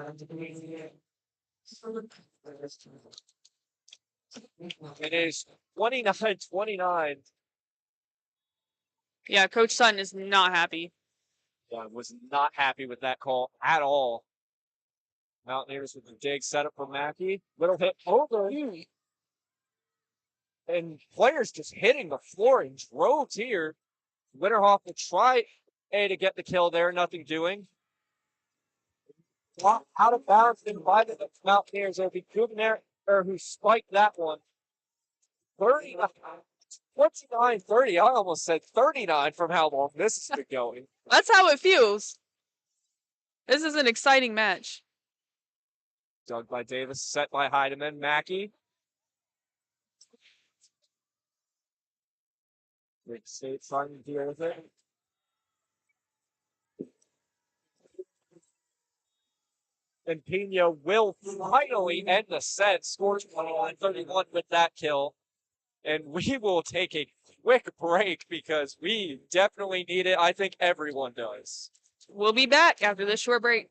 [SPEAKER 1] is 29-29.
[SPEAKER 2] Yeah, Coach Sutton is not happy.
[SPEAKER 1] Yeah, was not happy with that call at all. Mountaineers with the dig set up for Mackey. Little hit over. And players just hitting the floor in droves here. Winterhoff will try to get the kill there. Nothing doing. Out of bounds and by the Mountaineers. It'll be Gubner who spiked that one. 29-30. I almost said 39 from how long this has been going.
[SPEAKER 2] That's how it feels. This is an exciting match.
[SPEAKER 1] Dug by Davis, set by Heidemann. Mackey. Big State trying to deal with it. And Pino will finally end the set. Scores 29-31 with that kill. And we will take a quick break because we definitely need it. I think everyone does.
[SPEAKER 2] We'll be back after this short break.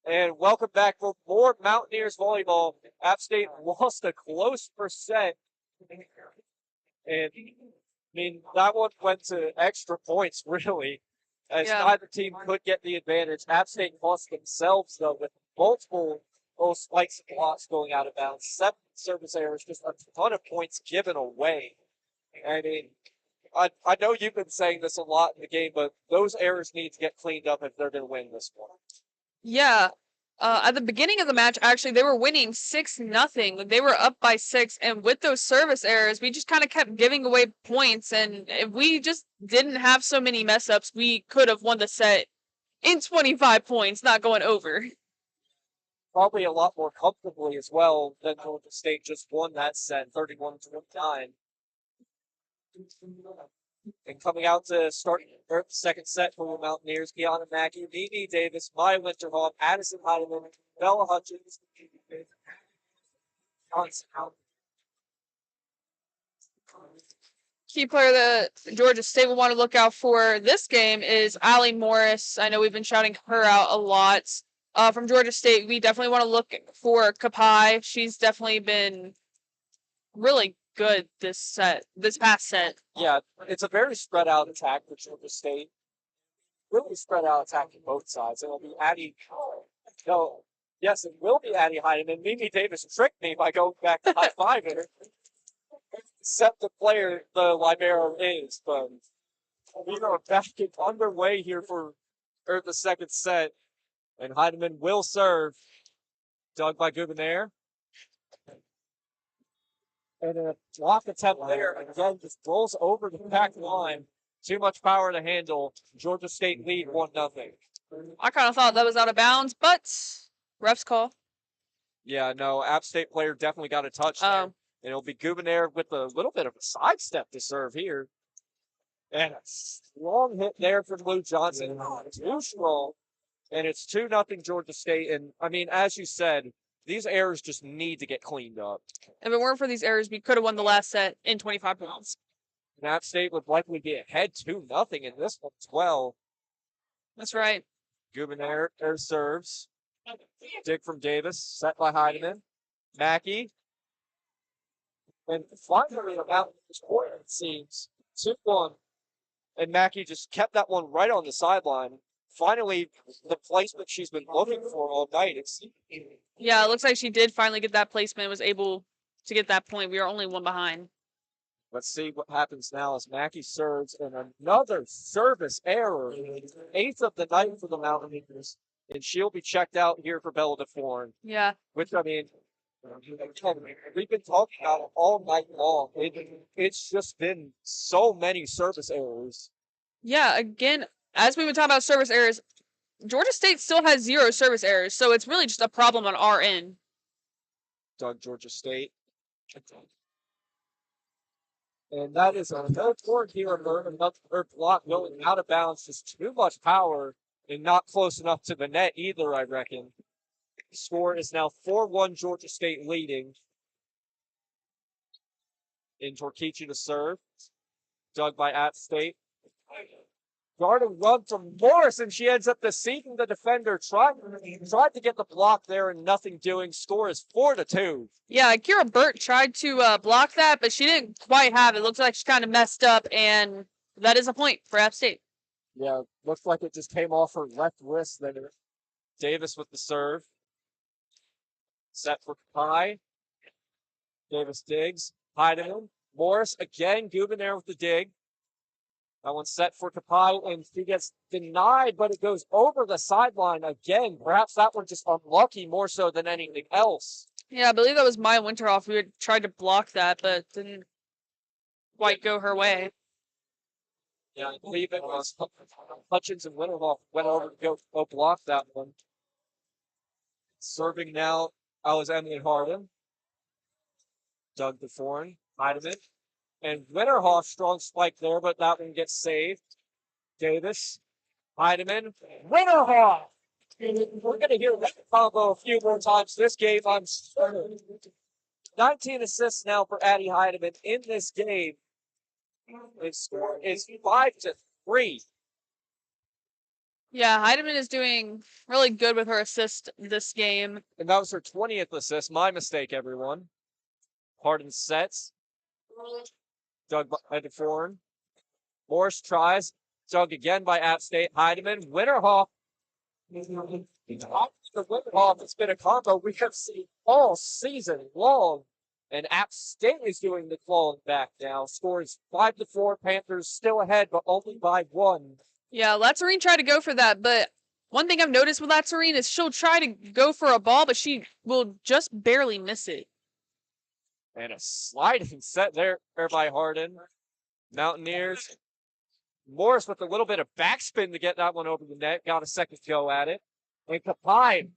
[SPEAKER 1] And welcome back for more Mountaineers volleyball. App State lost a close percent. And I mean, that one went to extra points, really. as
[SPEAKER 2] Yeah.
[SPEAKER 1] neither team could get the advantage. App State lost themselves, though, with multiple little spikes and blocks going out of bounds. 7 service errors, just a ton of points given away. I mean, I know you've been saying this a lot in the game, but those errors need to get cleaned up if they're going to win this one.
[SPEAKER 2] Yeah. At the beginning of the match, actually, they were winning 6-0. They were up by 6, and with those service errors, we just kind of kept giving away points. And if we just didn't have so many mess ups, we could have won the set in 25 points, not going over.
[SPEAKER 1] Probably a lot more comfortably as well than Georgia State just won that set, 31-29. And coming out to start the second set for the Mountaineers, Kiana Mackey, Mimi Davis, Maya Winterhoff, Addison Heidemann, Bella Hutchins, Johnson out.
[SPEAKER 2] Key player that Georgia State will want to look out for this game is Allie Morris. I know we've been shouting her out a lot. From Georgia State, we definitely want to look for Kapai. She's definitely been really good this past set.
[SPEAKER 1] Yeah, it's a very spread out attack for Georgia State. Really spread out attack on both sides. It'll be Addie. No, yes, it will be Addie Heidemann. Mimi Davis tricked me by going back to high five her. Except the player the libero is, but we are back underway here for the second set. And Heidemann will serve. Dug by Gouvenaire. And a block attempt there. Again, just rolls over the back line. Too much power to handle. Georgia State lead 1-0.
[SPEAKER 2] I kind of thought that was out of bounds, but ref's call.
[SPEAKER 1] Yeah, no, App State player definitely got a touch there. And it'll be Gouvenaire with a little bit of a sidestep to serve here. And a strong hit there from Lou Johnson. Too strong. And it's 2-0 Georgia State. And, I mean, as you said, these errors just need to get cleaned up.
[SPEAKER 2] If it weren't for these errors, we could have won the last set in 25 points.
[SPEAKER 1] And App State would likely be ahead 2-0 in this one as well.
[SPEAKER 2] That's right.
[SPEAKER 1] Gouvenaire serves. Dig from Davis, set by Heidemann. Mackey. And finally, about this point, it seems. 2-1. And Mackey just kept that one right on the sideline. Finally, the placement she's been looking for all night.
[SPEAKER 2] Yeah, it looks like she did finally get that placement, was able to get that point. We are only one behind.
[SPEAKER 1] Let's see what happens now as Mackey serves and another service error. 8th of the night for the Mountaineers. And she'll be checked out here for Bella DeForn.
[SPEAKER 2] Yeah.
[SPEAKER 1] Which, I mean, we've been talking about it all night long. It's just been so many service errors.
[SPEAKER 2] Yeah, again, as we were talking about service errors, Georgia State still has 0 service errors, so it's really just a problem on our end.
[SPEAKER 1] Dug Georgia State. And that is a no toward here, another block going out of bounds. Just too much power and not close enough to the net either, I reckon. The score is now 4-1 Georgia State leading. In Torquici to serve. Dug by App State. Guarding run from Morris, and she ends up deceiving the defender. Tried to get the block there and nothing doing. Score is 4-2.
[SPEAKER 2] Yeah, Kira Burt tried to block that, but she didn't quite have it. Looks like she kind of messed up, and that is a point for App State.
[SPEAKER 1] Yeah, looks like it just came off her left wrist there. Davis with the serve. Set for Kapai. Davis digs. Heidemann. Morris again. Gouvenaire with the dig. That one's set for Kapai, and she gets denied, but it goes over the sideline again. Perhaps that one just unlucky more so than anything else.
[SPEAKER 2] Yeah, I believe that was Maya Winterhoff who had tried to block that, but didn't quite go her way.
[SPEAKER 1] Yeah, I believe it was Hutchins and Winterhoff went over to go block that one. Serving now, Emily Harden. Dug DeForn, Heidemann. And Winterhoff, strong spike there, but that one gets saved. Davis, Heidemann, Winterhoff! We're going to hear that combo a few more times this game, I'm sure. 19 assists now for Addie Heidemann in this game. His score is 5-3.
[SPEAKER 2] Yeah, Heidemann is doing really good with her assist this game.
[SPEAKER 1] And that was her 20th assist. My mistake, everyone. Harden sets. Dug by DeForn. Morris tries. Dug again by App State. Heidemann, Winterhoff. The Winterhoff has been a combo we have seen all season long. And App State is doing the clawing back now. Scores 5-4. Panthers still ahead, but only by 1.
[SPEAKER 2] Yeah, Latsarine tried to go for that, but one thing I've noticed with Latsarine is she'll try to go for a ball, but she will just barely miss it.
[SPEAKER 1] And a sliding set there by Hardin. Mountaineers. Morris with a little bit of backspin to get that one over the net. Got a second go at it. And Kapai,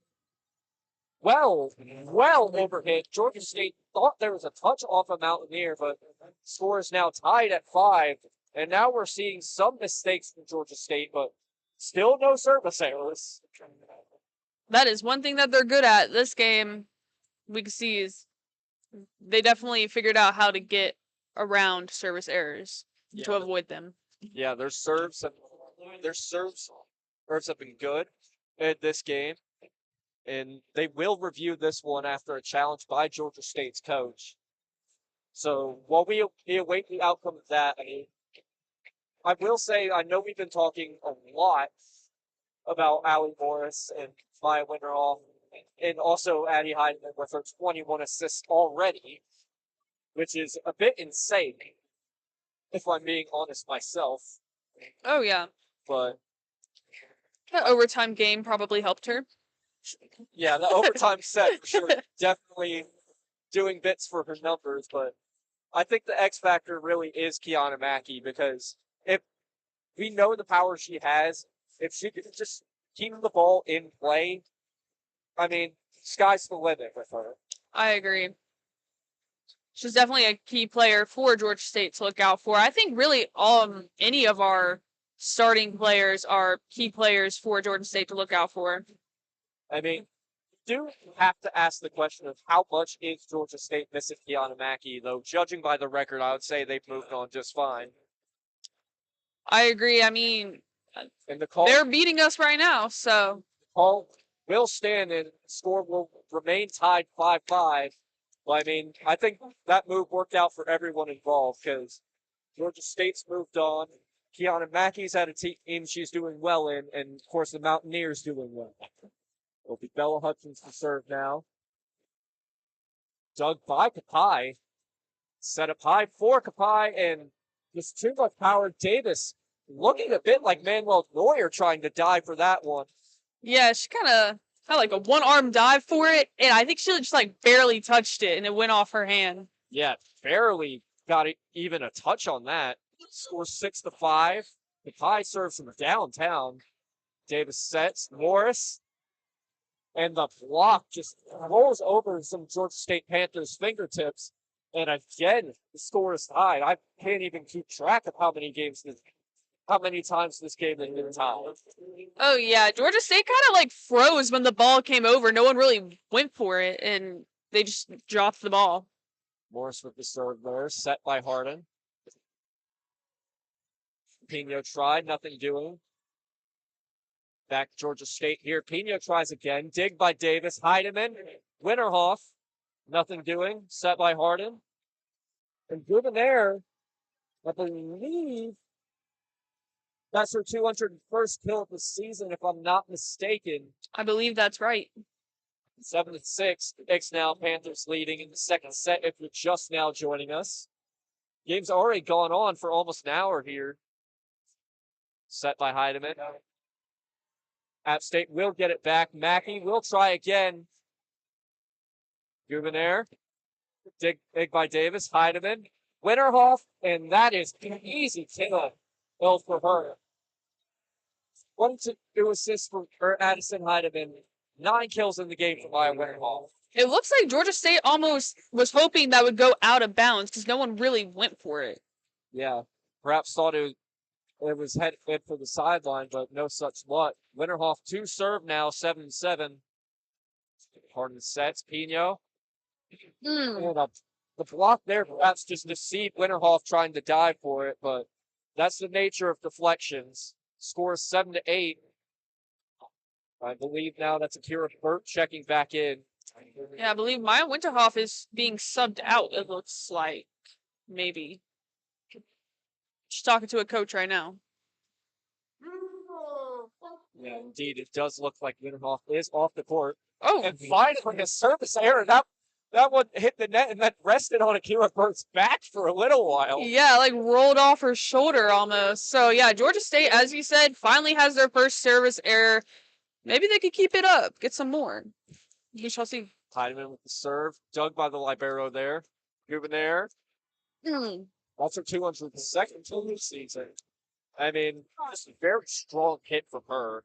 [SPEAKER 1] well overhit. Georgia State thought there was a touch off a Mountaineer, but score is now tied at 5. And now we're seeing some mistakes from Georgia State, but still no service errors.
[SPEAKER 2] That is one thing that they're good at. This game, we can see is they definitely figured out how to get around service errors to avoid them.
[SPEAKER 1] Yeah, their serves have been good in this game. And they will review this one after a challenge by Georgia State's coach. So while we await the outcome of that, I will say I know we've been talking a lot about Allie Morris and Maya Winterhoff, and also Addie Heidemann with her 21 assists already, which is a bit insane, if I'm being honest myself.
[SPEAKER 2] Oh, yeah.
[SPEAKER 1] But
[SPEAKER 2] that overtime game probably helped her.
[SPEAKER 1] Yeah, the overtime set for sure. Definitely doing bits for her numbers, but I think the X factor really is Kiana Mackey, because if we know the power she has, if she could just keep the ball in play, I mean, sky's the limit with her.
[SPEAKER 2] I agree. She's definitely a key player for Georgia State to look out for. I think really any of our starting players are key players for Georgia State to look out for.
[SPEAKER 1] I mean, you do have to ask the question of how much is Georgia State missing Kiana Mackey, though judging by the record, I would say they've moved on just fine.
[SPEAKER 2] I agree. I mean,
[SPEAKER 1] and the call,
[SPEAKER 2] they're beating us right now, so.
[SPEAKER 1] The call will stand and the score will remain tied 5-5. Well, I mean, I think that move worked out for everyone involved, because Georgia State's moved on. Kiana Mackey's at a team she's doing well in, and of course the Mountaineers doing well. It'll be Bella Hutchins to serve now. Dug by Kapai. Set up high for Kapai, and just too much power. Davis looking a bit like Manuel Neuer trying to dive for that one.
[SPEAKER 2] Yeah, she kind of had like a one-arm dive for it, and I think she just like barely touched it, and it went off her hand.
[SPEAKER 1] Yeah, barely got even a touch on that. Scores 6-5. Kapai serves from downtown. Davis sets. Morris. And the block just rolls over some Georgia State Panthers fingertips. And again, the score is tied. I can't even keep track of how many times this game has been tied.
[SPEAKER 2] Oh, yeah. Georgia State kind of like froze when the ball came over. No one really went for it, and they just dropped the ball.
[SPEAKER 1] Morris with the serve there, set by Hardin. Pino tried, nothing doing. Back to Georgia State here. Pino tries again. Dig by Davis. Heidemann. Winterhoff. Nothing doing. Set by Hardin. And Gouverneur, I believe that's her 201st kill of the season, if I'm not mistaken.
[SPEAKER 2] I believe that's right.
[SPEAKER 1] 7-6. X now Panthers leading in the second set if you're just now joining us. Game's already gone on for almost an hour here. Set by Heidemann. App State will get it back. Mackey will try again. Gouverneur. Dig by Davis. Heidemann. Winterhoff. And that is an easy kill for her. 1-2 assists for Addison Heidemann. 9 kills in the game for Maya Winterhoff.
[SPEAKER 2] It looks like Georgia State almost was hoping that would go out of bounds because no one really went for it.
[SPEAKER 1] Yeah. Perhaps thought it was headed for the sideline, but no such luck. Winterhoff 2 serve now, 7-7. Hardin sets. Pino. And the block there perhaps just deceived Winterhoff trying to dive for it, but that's the nature of deflections. Score 7-8. I believe now that's Akira Burt checking back in.
[SPEAKER 2] Yeah, I believe Maya Winterhoff is being subbed out, it looks like. Maybe. She's talking to a coach right now.
[SPEAKER 1] Yeah, indeed, it does look like Winterhoff is off the court.
[SPEAKER 2] Oh,
[SPEAKER 1] And finally, a service error. That one hit the net and then rested on Akira Bird's back for a little while.
[SPEAKER 2] yeah, like rolled off her shoulder almost. So yeah, Georgia State, as you said, finally has their first service error. Maybe they could keep it up, get some more. We shall see.
[SPEAKER 1] Heidemann with the serve, dug by the libero there. Gouvenaire, that's her 202nd total this season. I mean, just a very strong hit from her.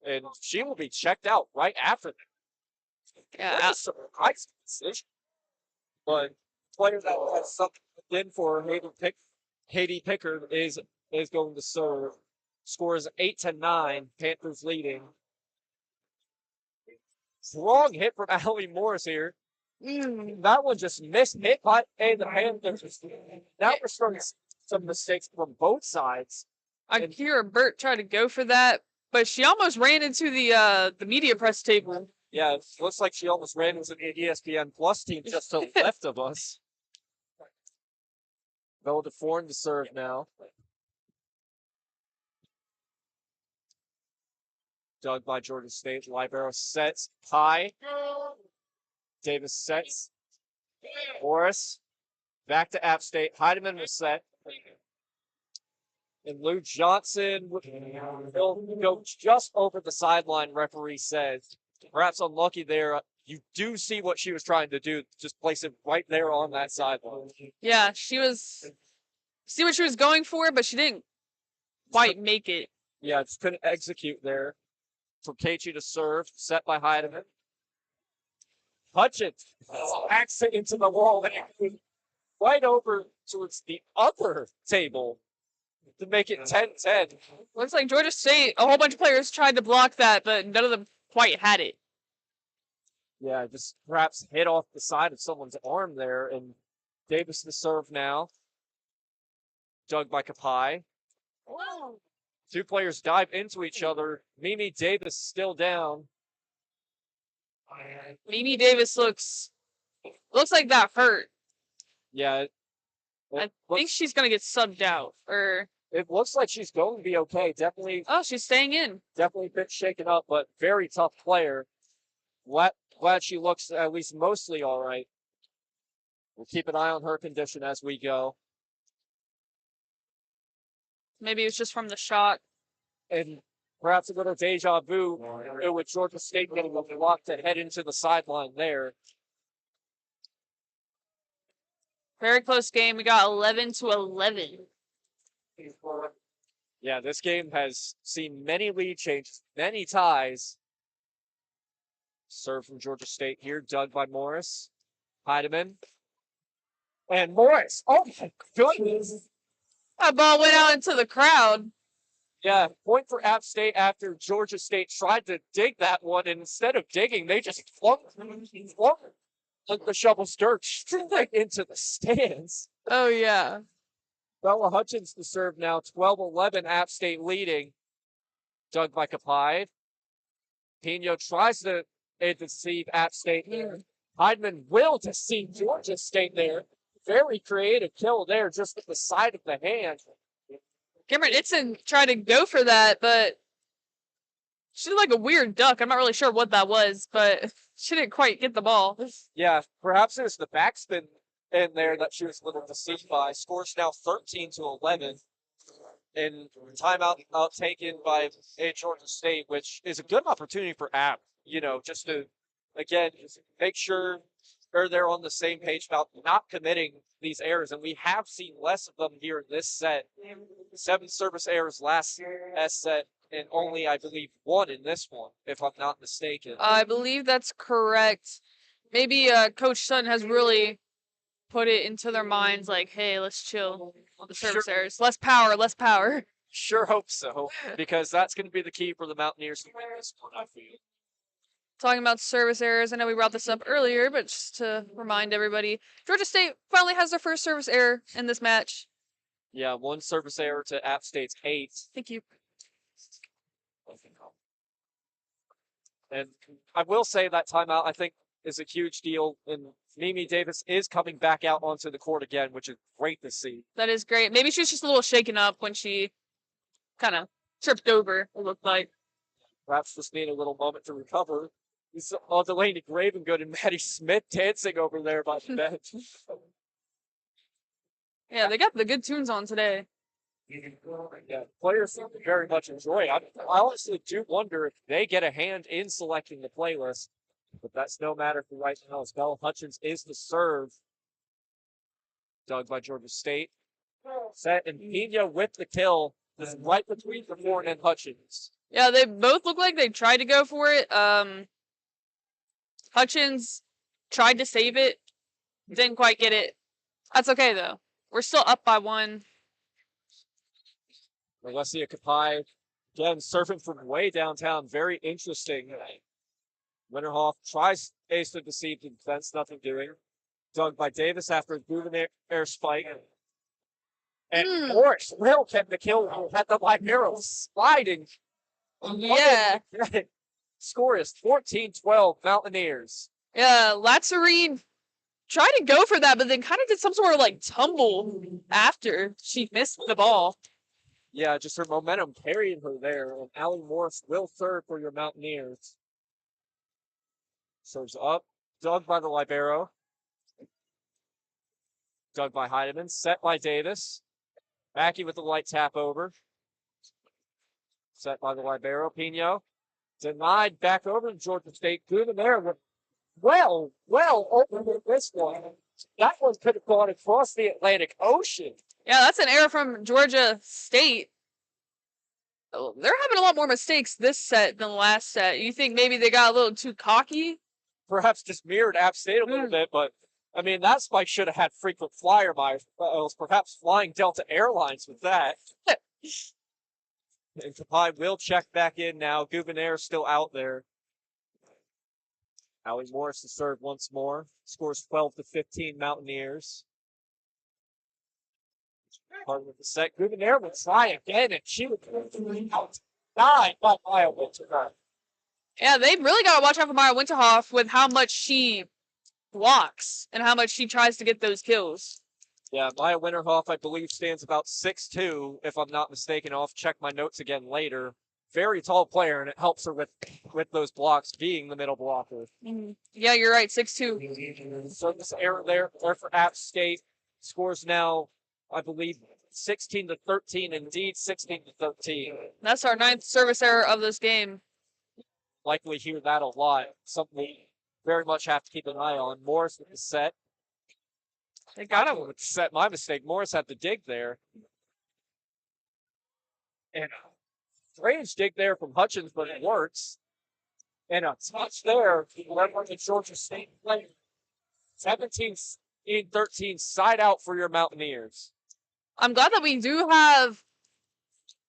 [SPEAKER 1] And she will be checked out right after that.
[SPEAKER 2] Yeah,
[SPEAKER 1] That's a surprising decision. But player that has something in for Haiti Pickard is going to serve. Scores 8-9. Panthers leading. Strong hit from Allie Morris here. That one just missed hit by the Panthers. Now we're starting to see some mistakes from both sides.
[SPEAKER 2] Akira Burt tried to go for that, but she almost ran into the media press table.
[SPEAKER 1] Yeah, it looks like she almost ran into the ESPN Plus team just to the left of us. Bella DeForn to serve now. Dug by Georgia State. Libero sets high. Davis sets. Morris. Back to App State. Heidemann was set. And Lou Johnson will go just over the sideline, referee says. Perhaps unlucky there. You do see what she was trying to do. Just place it right there on that sideline.
[SPEAKER 2] Yeah, see what she was going for, but she didn't quite make it.
[SPEAKER 1] Yeah, just couldn't execute there. For Keiichi to serve, set by Heidemann. Hutchins backs it into the wall and right over towards the other table to make it 10-10.
[SPEAKER 2] Looks like Georgia State, a whole bunch of players tried to block that, but none of them quite had it.
[SPEAKER 1] Yeah, just perhaps hit off the side of someone's arm there. And Davis to serve now. Dug by Kapai. Two players dive into each other. Mimi Davis still down.
[SPEAKER 2] Mimi Davis looks like that hurt.
[SPEAKER 1] Yeah.
[SPEAKER 2] I think she's gonna get subbed out. Or
[SPEAKER 1] it looks like she's going to be okay. Definitely.
[SPEAKER 2] Oh, she's staying in.
[SPEAKER 1] Definitely a bit shaken up, but very tough player. Glad she looks at least mostly all right. We'll keep an eye on her condition as we go.
[SPEAKER 2] Maybe it's just from the shot.
[SPEAKER 1] And perhaps a little deja vu with Georgia State getting a block to head into the sideline there.
[SPEAKER 2] Very close game. We got 11-11.
[SPEAKER 1] Yeah, this game has seen many lead changes, many ties. Serve from Georgia State here, dug by Morris. Heidemann. And Morris. Oh my goodness.
[SPEAKER 2] That ball went out into the crowd.
[SPEAKER 1] Yeah, point for App State after Georgia State tried to dig that one, and instead of digging, they just flung like the shovel's dirt straight into the stands.
[SPEAKER 2] Oh, yeah.
[SPEAKER 1] Bella Hutchins to serve now, 12-11, App State leading. Dug by Kapai. Pino tries to deceive App State here. Heidemann will deceive Georgia State there. Very creative kill there, just at the side of the hand.
[SPEAKER 2] Cameron Itzen tried to go for that, but she did like a weird duck. I'm not really sure what that was, but she didn't quite get the ball.
[SPEAKER 1] Yeah, perhaps it was the backspin in there that she was a little deceived by. Scores now 13-11. And timeout taken by Georgia State, which is a good opportunity for App, just to, again, just make sure they're on the same page about not committing these errors. And we have seen less of them here in this set. 7 service errors last set, and only, I believe, 1 in this one, if I'm not mistaken.
[SPEAKER 2] I believe that's correct. Maybe Coach Sutton has really put it into their minds like, hey, let's chill on the service errors. Less power, less power.
[SPEAKER 1] Sure hope so, because that's going to be the key for the Mountaineers to win this one, I feel.
[SPEAKER 2] Talking about service errors, I know we brought this up earlier, but just to remind everybody, Georgia State finally has their first service error in this match.
[SPEAKER 1] Yeah, 1 service error to App State's 8.
[SPEAKER 2] Thank you.
[SPEAKER 1] And I will say that timeout, I think, is a huge deal. And Mimi Davis is coming back out onto the court again, which is great to see.
[SPEAKER 2] That is great. Maybe she was just a little shaken up when she kind of tripped over, it looked like.
[SPEAKER 1] Perhaps just need a little moment to recover. We saw Delaney Gravengood and Maddie Smith dancing over there by the bench.
[SPEAKER 2] Yeah, they got the good tunes on today.
[SPEAKER 1] Yeah, players seem to very much enjoy it. I honestly do wonder if they get a hand in selecting the playlist, but that's no matter for right now as Bella Hutchins is the serve. Dug by Georgia State. Set and Pina with the kill. This is right between Thorne and Hutchins.
[SPEAKER 2] Yeah, they both look like they tried to go for it. Hutchins tried to save it, didn't quite get it. That's okay though. We're still up by 1.
[SPEAKER 1] Alessia Kapai, again, surfing from way downtown. Very interesting. Winterhoff tries ace to deceive the defense, nothing doing. Dug by Davis after a Gouvenaire spike. And Morris will get the kill at the Libero sliding.
[SPEAKER 2] Yeah.
[SPEAKER 1] Score is 14-12 Mountaineers.
[SPEAKER 2] Yeah, Lazzarine tried to go for that, but then kind of did some sort of like tumble after she missed the ball.
[SPEAKER 1] Yeah, just her momentum carried her there. And Allie Morris will serve for your Mountaineers. Serves up. Dug by the Libero. Dug by Heidemann. Set by Davis. Mackey with the light tap over. Set by the Libero. Pino. Denied back over to Georgia State. Gouvenaire with well open with this one. That one could have gone across the Atlantic Ocean.
[SPEAKER 2] Yeah, that's an error from Georgia State. Oh, they're having a lot more mistakes this set than the last set. You think maybe they got a little too cocky?
[SPEAKER 1] Perhaps just mirrored App State a little bit, but I mean, that spike should have had frequent flyer miles, perhaps flying Delta Airlines with that. And Kapai will check back in now. Gouvenaire still out there. Allie Morris to serve once more. Scores 12-15 Mountaineers. Part of the set. Gouvenaire will try again, and she would out. Died by Maya Winterhoff.
[SPEAKER 2] Yeah, they really got to watch out for Maya Winterhoff with how much she blocks and how much she tries to get those kills.
[SPEAKER 1] Yeah, Maya Winterhoff, I believe, stands about 6'2", if I'm not mistaken. I'll check my notes again later. Very tall player, and it helps her with those blocks being the middle blocker.
[SPEAKER 2] Yeah, you're right, 6'2".
[SPEAKER 1] Service error there for App State. Scores now, I believe, 16-13. Indeed, 16-13.
[SPEAKER 2] That's our 9th service error of this game.
[SPEAKER 1] Likely hear that a lot. Something we very much have to keep an eye on. Morris with the set.
[SPEAKER 2] They got him.
[SPEAKER 1] Set, my mistake. Morris had the dig there. And a strange dig there from Hutchins, but it works. And a touch there. Remember the Georgia State player. 17-13 side out for your Mountaineers.
[SPEAKER 2] I'm glad that we do have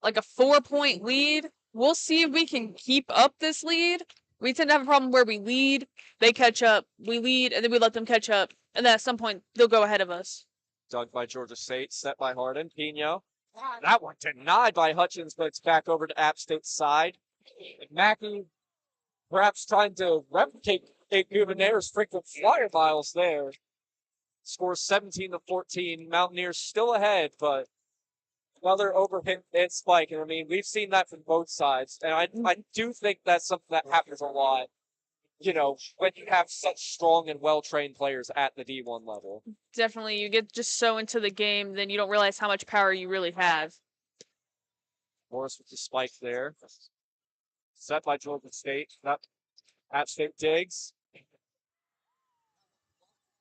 [SPEAKER 2] like a 4-point lead. We'll see if we can keep up this lead. We tend to have a problem where we lead, they catch up, we lead, and then we let them catch up. And then at some point, they'll go ahead of us.
[SPEAKER 1] Dug by Georgia State, set by Hardin. Pino. That one denied by Hutchins, but it's back over to App State's side. And Mackey perhaps trying to replicate Gouvernaire's frequent flyer miles there. Scores 17-14. Mountaineers still ahead, but another overhit and spike. And I mean, we've seen that from both sides. And I do think that's something that happens a lot. You know, when you have such strong and well-trained players at the D1 level.
[SPEAKER 2] Definitely. You get just so into the game, then you don't realize how much power you really have.
[SPEAKER 1] Morris with the spike there. Set by Georgia State. App State digs.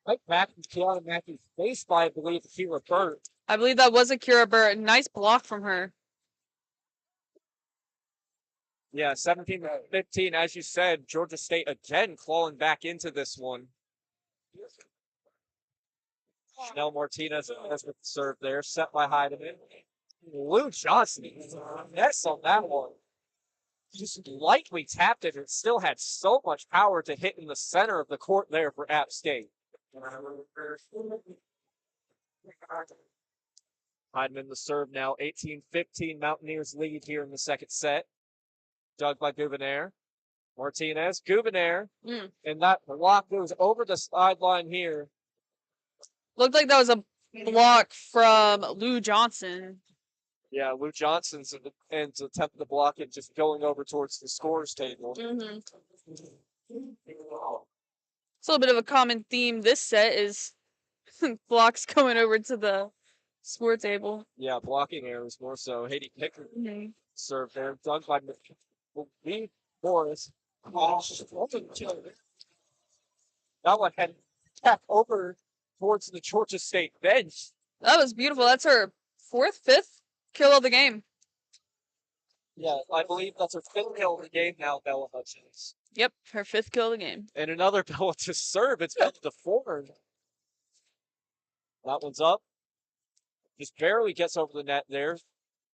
[SPEAKER 1] Right back from Kiana Matthews. Face by, I believe, Akira Burt.
[SPEAKER 2] I believe that was Akira Burt. Nice block from her.
[SPEAKER 1] Yeah, 17-15, as you said, Georgia State again clawing back into this one. Chanel Martinez with the serve there, set by Heidemann. Lou Johnson, yes on that one. Just lightly tapped it and still had so much power to hit in the center of the court there for App State. Heidemann the serve now, 18-15, Mountaineers lead here in the second set. Dug by Gouvenaire. Martinez. Gouvenaire. And that block goes over the sideline here.
[SPEAKER 2] Looked like that was a block from Lou Johnson.
[SPEAKER 1] Yeah, Lou Johnson's ends attempting to block it, just going over towards the scores table.
[SPEAKER 2] Mm-hmm. It's a little bit of a common theme this set is blocks going over to the score table.
[SPEAKER 1] Yeah, blocking errors more so. Haiti Picker
[SPEAKER 2] Mm-hmm.
[SPEAKER 1] serve there, done by Lee Morris. That one had back over towards the Georgia State bench.
[SPEAKER 2] That was beautiful. That's her fifth kill of the game.
[SPEAKER 1] Yeah, I believe that's her fifth kill of the game now, Bella Hutchins.
[SPEAKER 2] Yep, her fifth kill of the game.
[SPEAKER 1] And another Bella to serve. It's Bella to forward. That one's up. Just barely gets over the net there.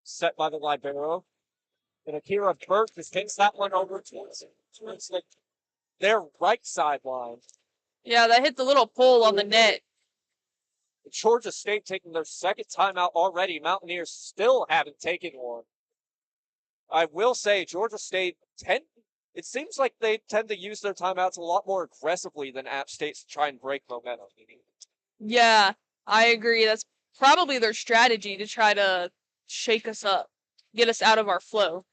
[SPEAKER 1] Set by the libero. And Akira Burke just takes that one over towards like their right sideline.
[SPEAKER 2] Yeah, that hit the little pole on the net.
[SPEAKER 1] Georgia State taking their second timeout already. Mountaineers still haven't taken one. I will say Georgia State it seems like they tend to use their timeouts a lot more aggressively than App State to try and break momentum.
[SPEAKER 2] Yeah, I agree. That's probably their strategy to try to shake us up, get us out of our flow.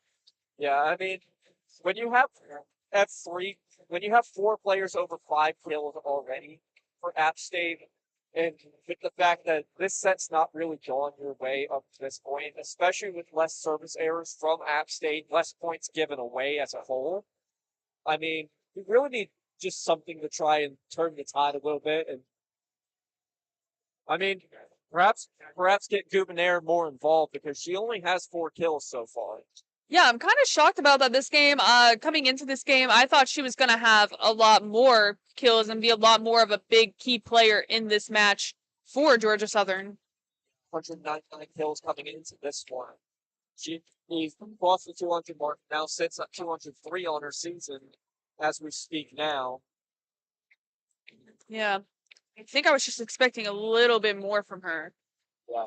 [SPEAKER 1] Yeah, I mean, when you have F3, when you have 4 players over 5 kills already for App State, and with the fact that this set's not really gone your way up to this point, especially with less service errors from App State, less points given away as a whole, I mean, you really need just something to try and turn the tide a little bit. And I mean, perhaps get Gubernere more involved because she only has 4 kills so far.
[SPEAKER 2] Yeah, I'm kind of shocked about that this game. Coming into this game, I thought she was going to have a lot more kills and be a lot more of a big key player in this match for Georgia Southern.
[SPEAKER 1] 199 kills coming into this one. She's crossed the 200 mark, now sits at 203 on her season as we speak now.
[SPEAKER 2] Yeah, I think I was just expecting a little bit more from her.
[SPEAKER 1] Yeah,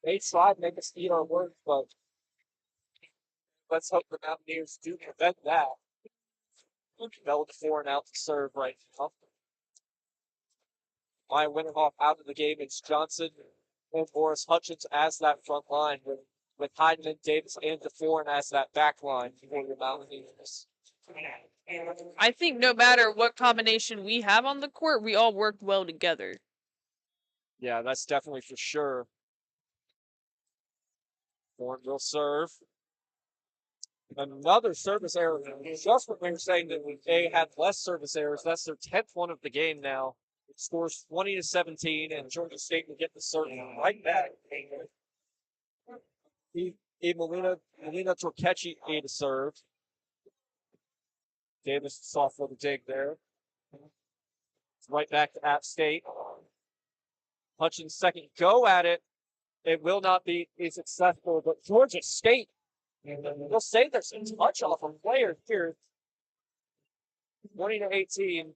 [SPEAKER 1] they tried to make us eat our words, but let's hope the Mountaineers do prevent that. Bell to 4 and out to serve right now. Maya Winterhoff out of the game. It's Johnson and Boris Hutchins as that front line with Heidemann, Davis, and DeForeign as that back line for the Mountaineers.
[SPEAKER 2] I think no matter what combination we have on the court, we all work well together.
[SPEAKER 1] Yeah, that's definitely for sure. Horn will serve. Another service error. Just what we were saying that they had less service errors. That's their 10th one of the game now. It scores 20-17, and Georgia State will get the serve right back. Melina Torquechi to serve. Davis soft for the dig there. It's right back to App State. Hutchins' second go at it. It will not be successful, but Georgia State, they'll say there's some touch off a player here. 20-18.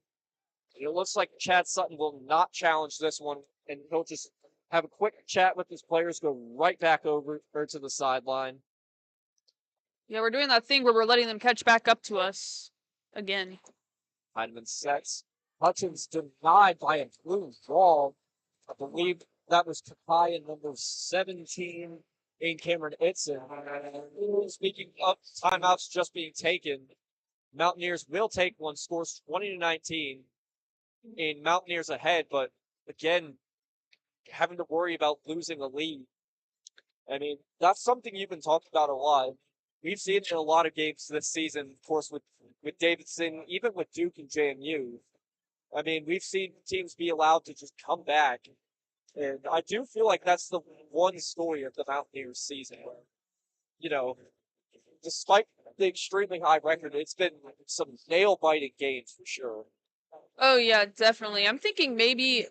[SPEAKER 1] It looks like Chad Sutton will not challenge this one, and he'll just have a quick chat with his players, go right back over or to the sideline.
[SPEAKER 2] Yeah, we're doing that thing where we're letting them catch back up to us again.
[SPEAKER 1] Heinemann sets. Hutchins denied by a blue ball. I believe that was Kakai and number 17 in Cameron Itzen. Speaking of timeouts just being taken, Mountaineers will take one, scores 20-19 in Mountaineers ahead, but again, having to worry about losing a lead. I mean, that's something you've been talking about a lot. We've seen it in a lot of games this season, of course, with Davidson, even with Duke and JMU. I mean, we've seen teams be allowed to just come back. And I do feel like that's the one story of the Mountaineers season where, you know, despite the extremely high record, it's been some nail-biting games for sure.
[SPEAKER 2] Oh, yeah, definitely. I'm thinking maybe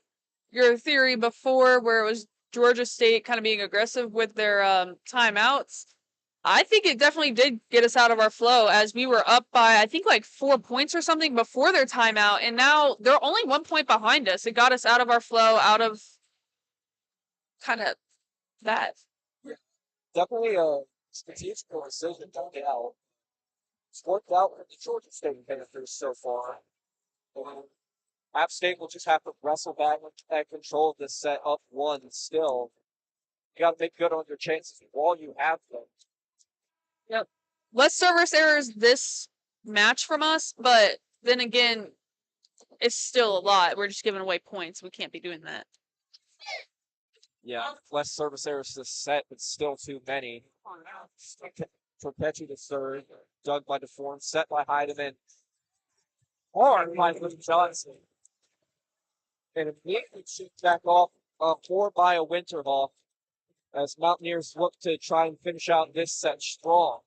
[SPEAKER 2] your theory before where it was Georgia State kind of being aggressive with their timeouts. I think it definitely did get us out of our flow as we were up by, I think, like 4 points or something before their timeout. And now they're only 1 point behind us. It got us out of our flow, out of kind of that.
[SPEAKER 1] Yeah, definitely a strategic decision, no doubt. It's worked out for the Georgia State Panthers so far. App State will just have to wrestle back at control of this set up 1 still. You got to make good on your chances while you have them.
[SPEAKER 2] Yep. Less service errors this match from us, but then again, it's still a lot. We're just giving away points. We can't be doing that.
[SPEAKER 1] Yeah, less service errors this set, but still too many. Perpetu to third, dug by DeForm, set by Heidemann. Hard by Luke Johnson. And immediately shoots back off four by a Winterhoff as Mountaineers look to try and finish out this set strong.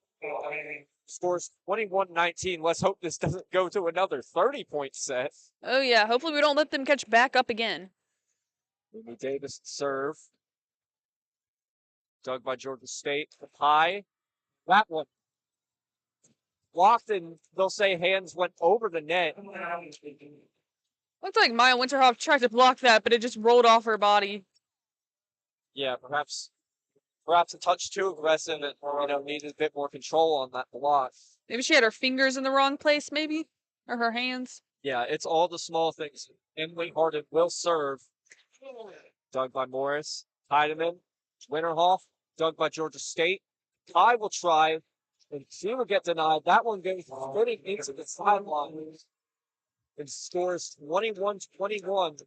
[SPEAKER 1] Scores 21-19. Let's hope this doesn't go to another 30-point set.
[SPEAKER 2] Oh yeah, hopefully we don't let them catch back up again.
[SPEAKER 1] Mimi Davis serve. Dug by Georgia State. High. That one. Blocked, and they'll say hands went over the net.
[SPEAKER 2] Looks like Maya Winterhoff tried to block that, but it just rolled off her body.
[SPEAKER 1] Yeah, perhaps a touch too aggressive and needed a bit more control on that block.
[SPEAKER 2] Maybe she had her fingers in the wrong place, maybe? Or her hands.
[SPEAKER 1] Yeah, it's all the small things. Emily Harden will serve. Dug by Morris. Heidemann. Winterhoff. Dug by Georgia State. Ty will try, and she will get denied. That one goes spinning into the sideline and scores 21-21.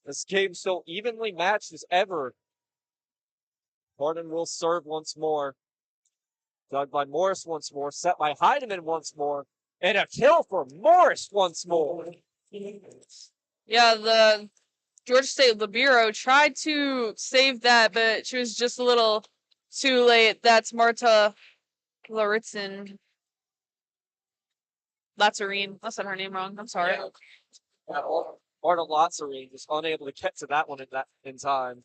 [SPEAKER 1] This game still evenly matched as ever. Harden will serve once more. Dug by Morris once more. Set by Heidemann once more. And a kill for Morris once more.
[SPEAKER 2] Yeah, the Georgia State Libero tried to save that, but she was just a little too late. That's Marta Laritzin. Lazarine. I said her name wrong. I'm sorry.
[SPEAKER 1] Yeah, Marta Lazarine was unable to get to that one in time.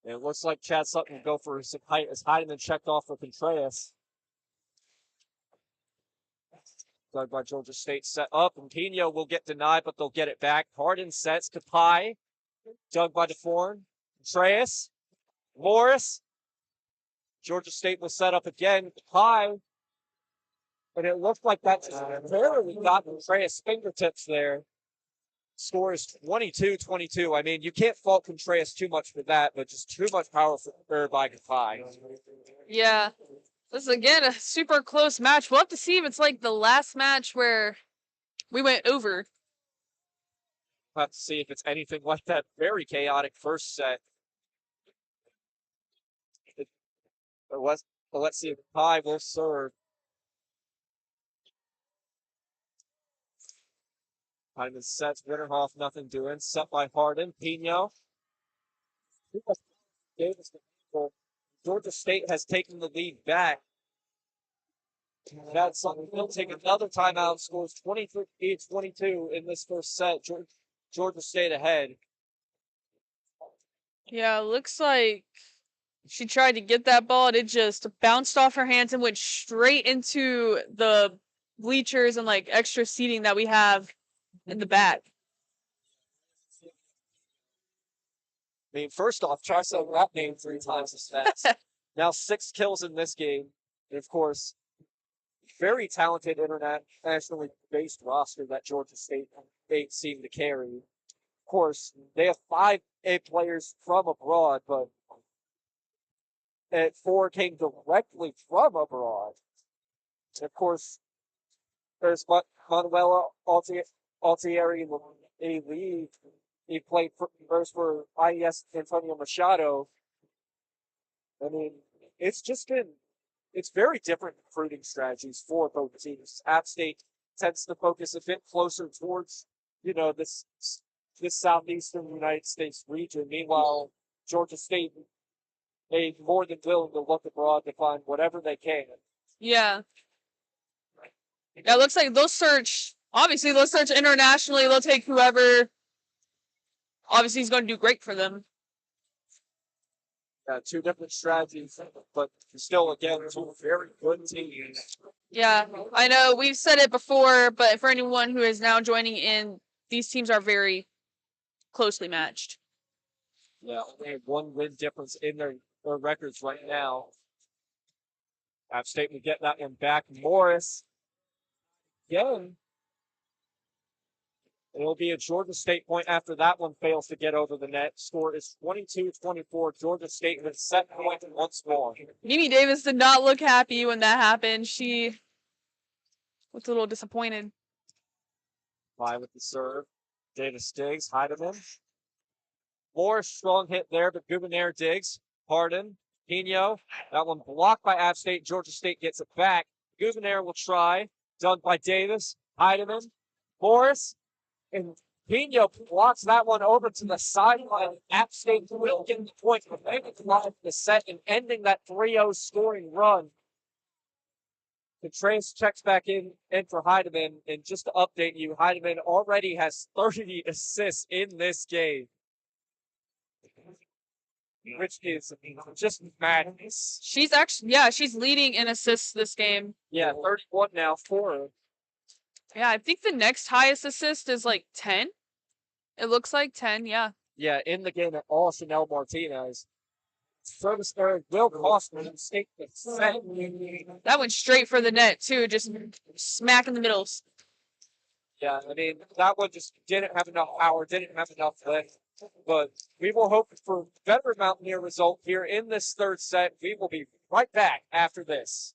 [SPEAKER 1] And it looks like Chad Sutton will go for some height as Heidemann checked off for Contreras. Dug by Georgia State, set up, and Pino will get denied, but they'll get it back. Harden sets to Pye. Dug by DeForn. Contreras. Morris. Georgia State will set up again. Pye. And it looked like that just barely got Contreras' fingertips there. Score is 22-22. I mean, you can't fault Contreras too much for that, but just too much power for by Pye.
[SPEAKER 2] Yeah. This is, again, a super close match. We'll have to see if it's like the last match where we went over.
[SPEAKER 1] We'll have to see if it's anything like that very chaotic first set. Let's see if Pye will serve. Heidemann sets, Winterhoff, nothing doing. Set by Harden. Pino. Davis. Georgia State has taken the lead back. That's something. They'll take another timeout. Scores 23-22 in this first set. Georgia State ahead.
[SPEAKER 2] Yeah, looks like she tried to get that ball. And it just bounced off her hands and went straight into the bleachers and like extra seating that we have in the back.
[SPEAKER 1] I mean, first off, try saying that name 3 times as fast. Now 6 kills in this game. And of course, very talented internationally based roster that Georgia State seem to carry. Of course, they have 5 A players from abroad, but 4 came directly from abroad. And of course, there's Manuela Altieri Lee. He played first for IES Antonio Machado. I mean, it's very different recruiting strategies for both teams. App State tends to focus a bit closer towards, this southeastern United States region. Meanwhile, Georgia State is more than willing to look abroad to find whatever they can.
[SPEAKER 2] Yeah. Yeah, it looks like they'll search internationally. They'll take whoever obviously is going to do great for them.
[SPEAKER 1] 2 different strategies, but still, again, 2 very good teams.
[SPEAKER 2] Yeah, I know we've said it before, but for anyone who is now joining in, these teams are very closely matched.
[SPEAKER 1] Yeah, only 1 win difference in their records right now. App State will get that one back. Morris, again, It'll be a Georgia State point after that one fails to get over the net. Score is 22-24. Georgia State with 7 points once more.
[SPEAKER 2] Mimi Davis did not look happy when that happened. She looked a little disappointed.
[SPEAKER 1] Fly with the serve. Davis digs. Heidemann. More strong hit there, but Gouvernaire digs. Harden. Pino. That one blocked by App State. Georgia State gets it back. Gouvernaire will try. Done by Davis. Heidemann. Morris. And Pino blocks that one over to the sideline. App State will get the point for making the set and ending that 3-0 scoring run. Contreras checks back in for Heidemann. And just to update you, Heidemann already has 30 assists in this game, which is just madness.
[SPEAKER 2] She's actually, yeah, she's leading in assists this game.
[SPEAKER 1] Yeah, 31 now for her.
[SPEAKER 2] Yeah, I think the next highest assist is like 10. It looks like 10, yeah.
[SPEAKER 1] Yeah, in the game at all, Chanel Martinez. Service error will cost them State the set.
[SPEAKER 2] That went straight for the net, too, just smack in the middle.
[SPEAKER 1] Yeah, I mean, that one just didn't have enough power, didn't have enough lift. But we will hope for a better Mountaineer result here in this third set. We will be right back after this.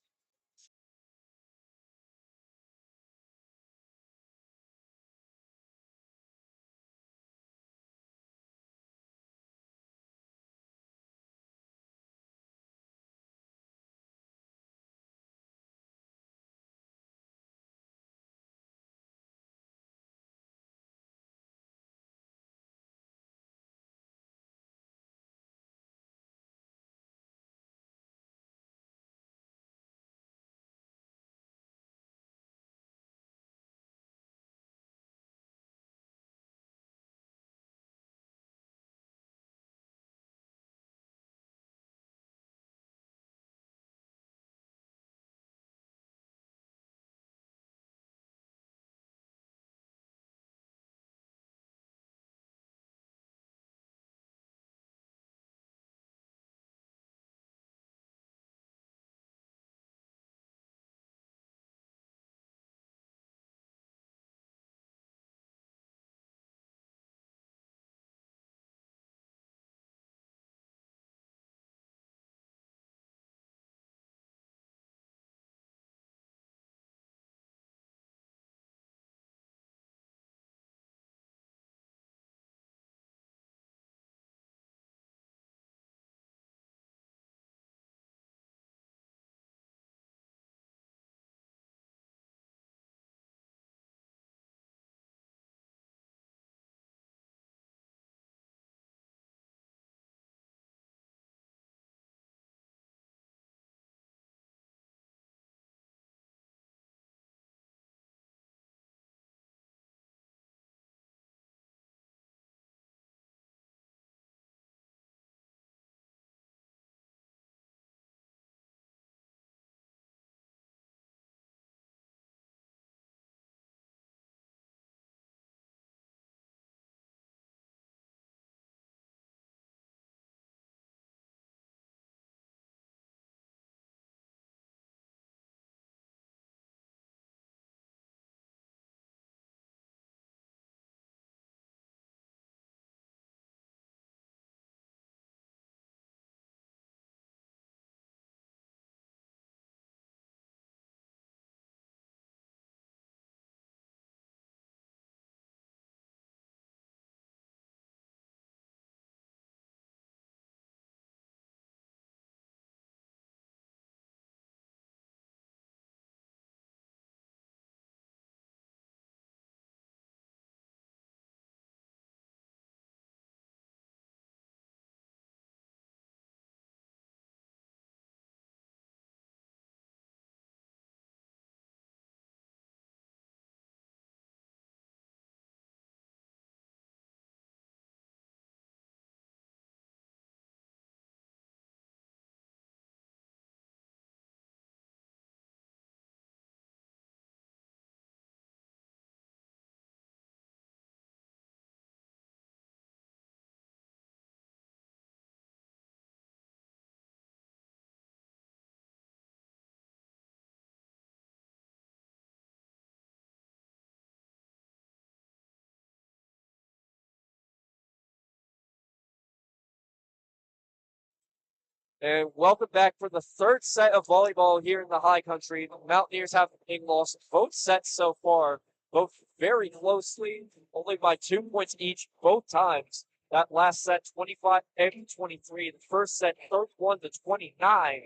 [SPEAKER 1] And welcome back for the third set of volleyball here in the high country. The Mountaineers have lost both sets so far, both very closely, only by 2 points each both times. That last set, 25-23. The first set, 31-29.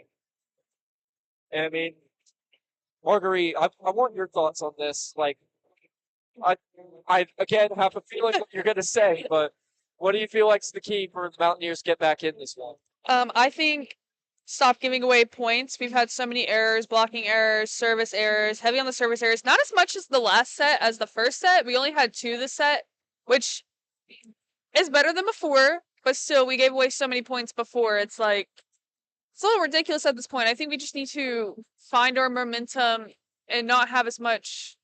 [SPEAKER 1] And I mean, Marguerite, I want your thoughts on this. Like, I again have a feeling what you're going to say, but what do you feel like's the key for the Mountaineers to get back in this one?
[SPEAKER 2] I think stop giving away points. We've had so many errors, blocking errors, service errors, heavy on the service errors. Not as much as the last set as the first set. We only had 2 this set, which is better than before, but still, we gave away so many points before. It's like, it's a little ridiculous at this point. I think we just need to find our momentum and not have as much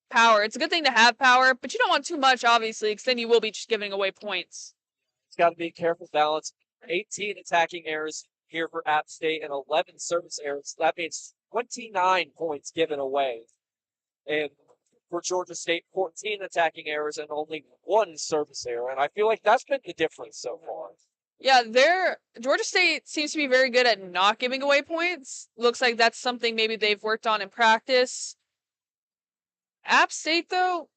[SPEAKER 2] power. It's a good thing to have power, but you don't want too much, obviously, because then you will be just giving away points.
[SPEAKER 1] It's got to be careful balance. 18 attacking errors here for App State and 11 service errors. That means 29 points given away. And for Georgia State, 14 attacking errors and only 1 service error. And I feel like that's been the difference so far.
[SPEAKER 2] Yeah, Georgia State seems to be very good at not giving away points. Looks like that's something maybe they've worked on in practice. App State, though,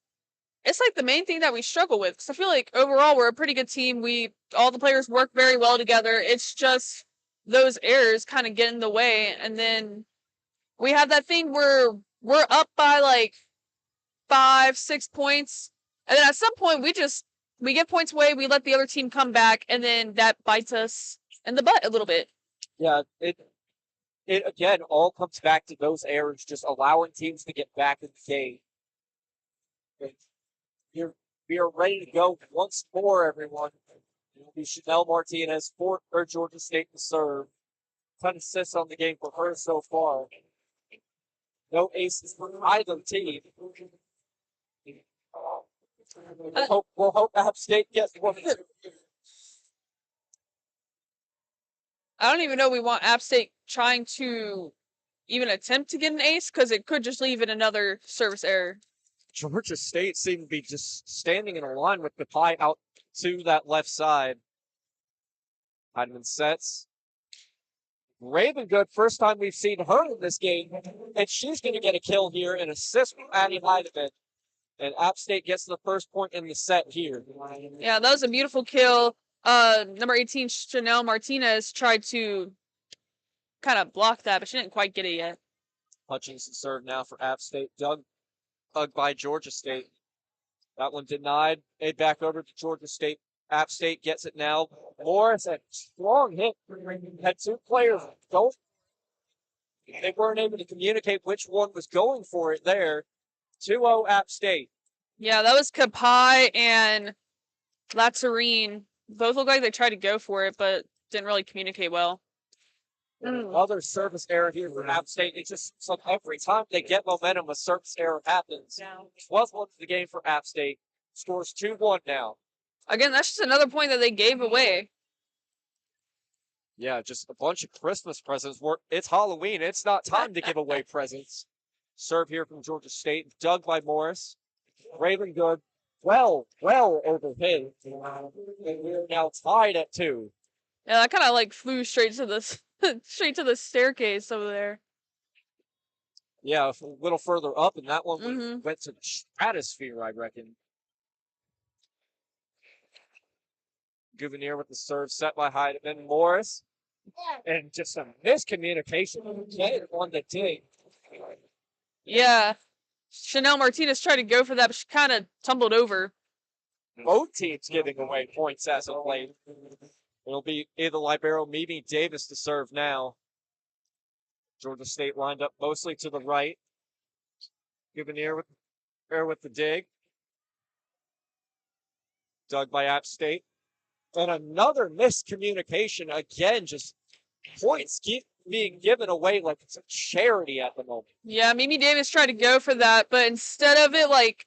[SPEAKER 2] it's like the main thing that we struggle with. Because I feel like overall we're a pretty good team. All the players work very well together. It's just those errors kind of get in the way, and then we have that thing where we're up by like 5-6 points, and then at some point we get points away, we let the other team come back, and then that bites us in the butt a little bit.
[SPEAKER 1] Yeah, it again all comes back to those errors, just allowing teams to get back in the game. We are ready to go once more, everyone. It will be Chanel Martinez for Georgia State to serve. 10 assists on the game for her so far. No aces for either team. We'll hope App State gets one.
[SPEAKER 2] I don't even know we want App State trying to even attempt to get an ace, because it could just leave in another service error.
[SPEAKER 1] Georgia State seemed to be just standing in a line with the pie out to that left side. Heidemann sets. Raven Good, first time we've seen her in this game, and she's going to get a kill here, an assist from Addie Heidemann. And App State gets the first point in the set here.
[SPEAKER 2] Yeah, that was a beautiful kill. Number 18, Chanel Martinez, tried to kind of block that, but she didn't quite get it yet.
[SPEAKER 1] Hutchinson serve now for App State. Dug by Georgia State. That one denied. Made back over to Georgia State. App State gets it now. Morris, a strong hit. Had 2 players go. They weren't able to communicate which one was going for it there. 2-0 App State.
[SPEAKER 2] Yeah, that was Kapai and Lazarine. Both look like they tried to go for it, but didn't really communicate well.
[SPEAKER 1] Another service error here for App State. It just seems like every time they get momentum, a service error happens. 12 1 to the game for App State. Scores 2-1 now.
[SPEAKER 2] Again, that's just another point that they gave away.
[SPEAKER 1] Yeah, just a bunch of Christmas presents. It's Halloween. It's not time to give away presents. Serve here from Georgia State. Dug by Morris. Raven Good. Well overhit. And we're now tied at 2.
[SPEAKER 2] Yeah, that kind of like flew straight to the straight to the staircase over there.
[SPEAKER 1] Yeah, a little further up, and that one went to the stratosphere, I reckon. Gouverneur with the serve set by Heidemann. Morris. And just some miscommunication on the team.
[SPEAKER 2] Yeah. Chanel Martinez tried to go for that, but she kind of tumbled over.
[SPEAKER 1] Both teams giving away points as of late. It'll be either libero Mimi Davis to serve now. Georgia State lined up mostly to the right. Gouverneur with the dig. Dug by App State. And another miscommunication again, just points keep being given away like it's a charity at the moment.
[SPEAKER 2] Yeah, Mimi Davis tried to go for that, but instead of it like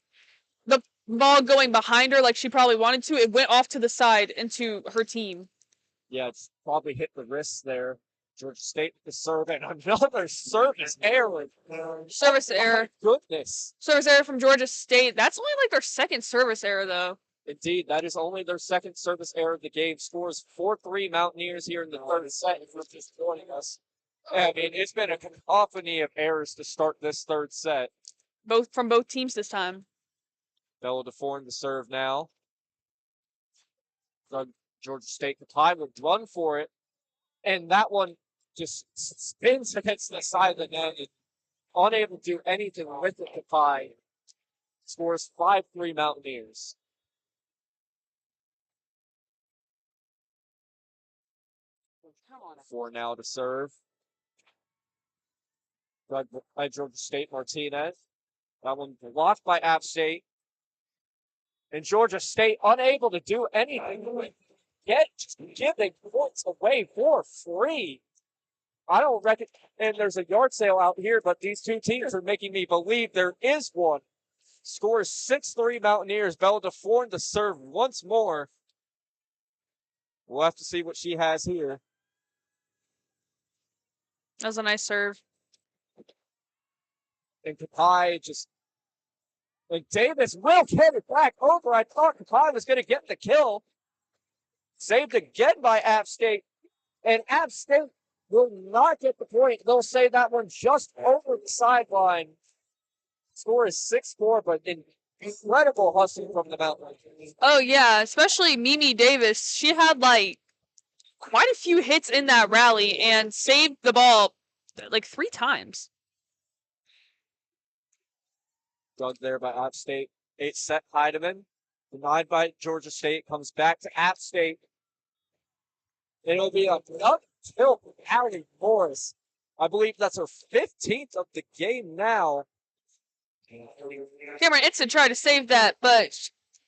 [SPEAKER 2] the ball going behind her like she probably wanted to, it went off to the side into her team.
[SPEAKER 1] Yeah, it's probably hit the wrists there. Georgia State with the serve and another service error.
[SPEAKER 2] Service error.
[SPEAKER 1] Goodness.
[SPEAKER 2] Service error from Georgia State. That's only like their second service error though.
[SPEAKER 1] Indeed, that is only their second service error of the game. Scores 4-3 Mountaineers here in the third set. If you're just joining us, I mean, it's been a cacophony of errors to start this third set.
[SPEAKER 2] Both from both teams this time.
[SPEAKER 1] Bella DeForn to serve now. Georgia State Kapai would run for it, and that one just spins against the side of the net and unable to do anything with it. Kapai scores 5-3 Mountaineers. Four now to serve. By Georgia State Martinez. That one blocked by App State. And Georgia State unable to do anything. Just giving points away for free. I don't reckon, and there's a yard sale out here, but these two teams are making me believe there is one. Scores 6-3 Mountaineers. Bella DeForn to serve once more. We'll have to see what she has here.
[SPEAKER 2] That was a nice serve.
[SPEAKER 1] And Kapai just, and Davis will get it back over. I thought Kapai was going to get the kill. Saved again by App State. And App State will not get the point. They'll say that one just over the sideline. Score is 6-4, but incredible hustle from the Mountains.
[SPEAKER 2] Oh, yeah, especially Mimi Davis. She had, like, quite a few hits in that rally and saved the ball, like, 3 times.
[SPEAKER 1] Dug there by App State. 8-set Heidemann. Denied by Georgia State. Comes back to App State. It'll be a kill from Allie Morris. I believe that's her 15th of the game now.
[SPEAKER 2] Cameron Itson tried to save that, but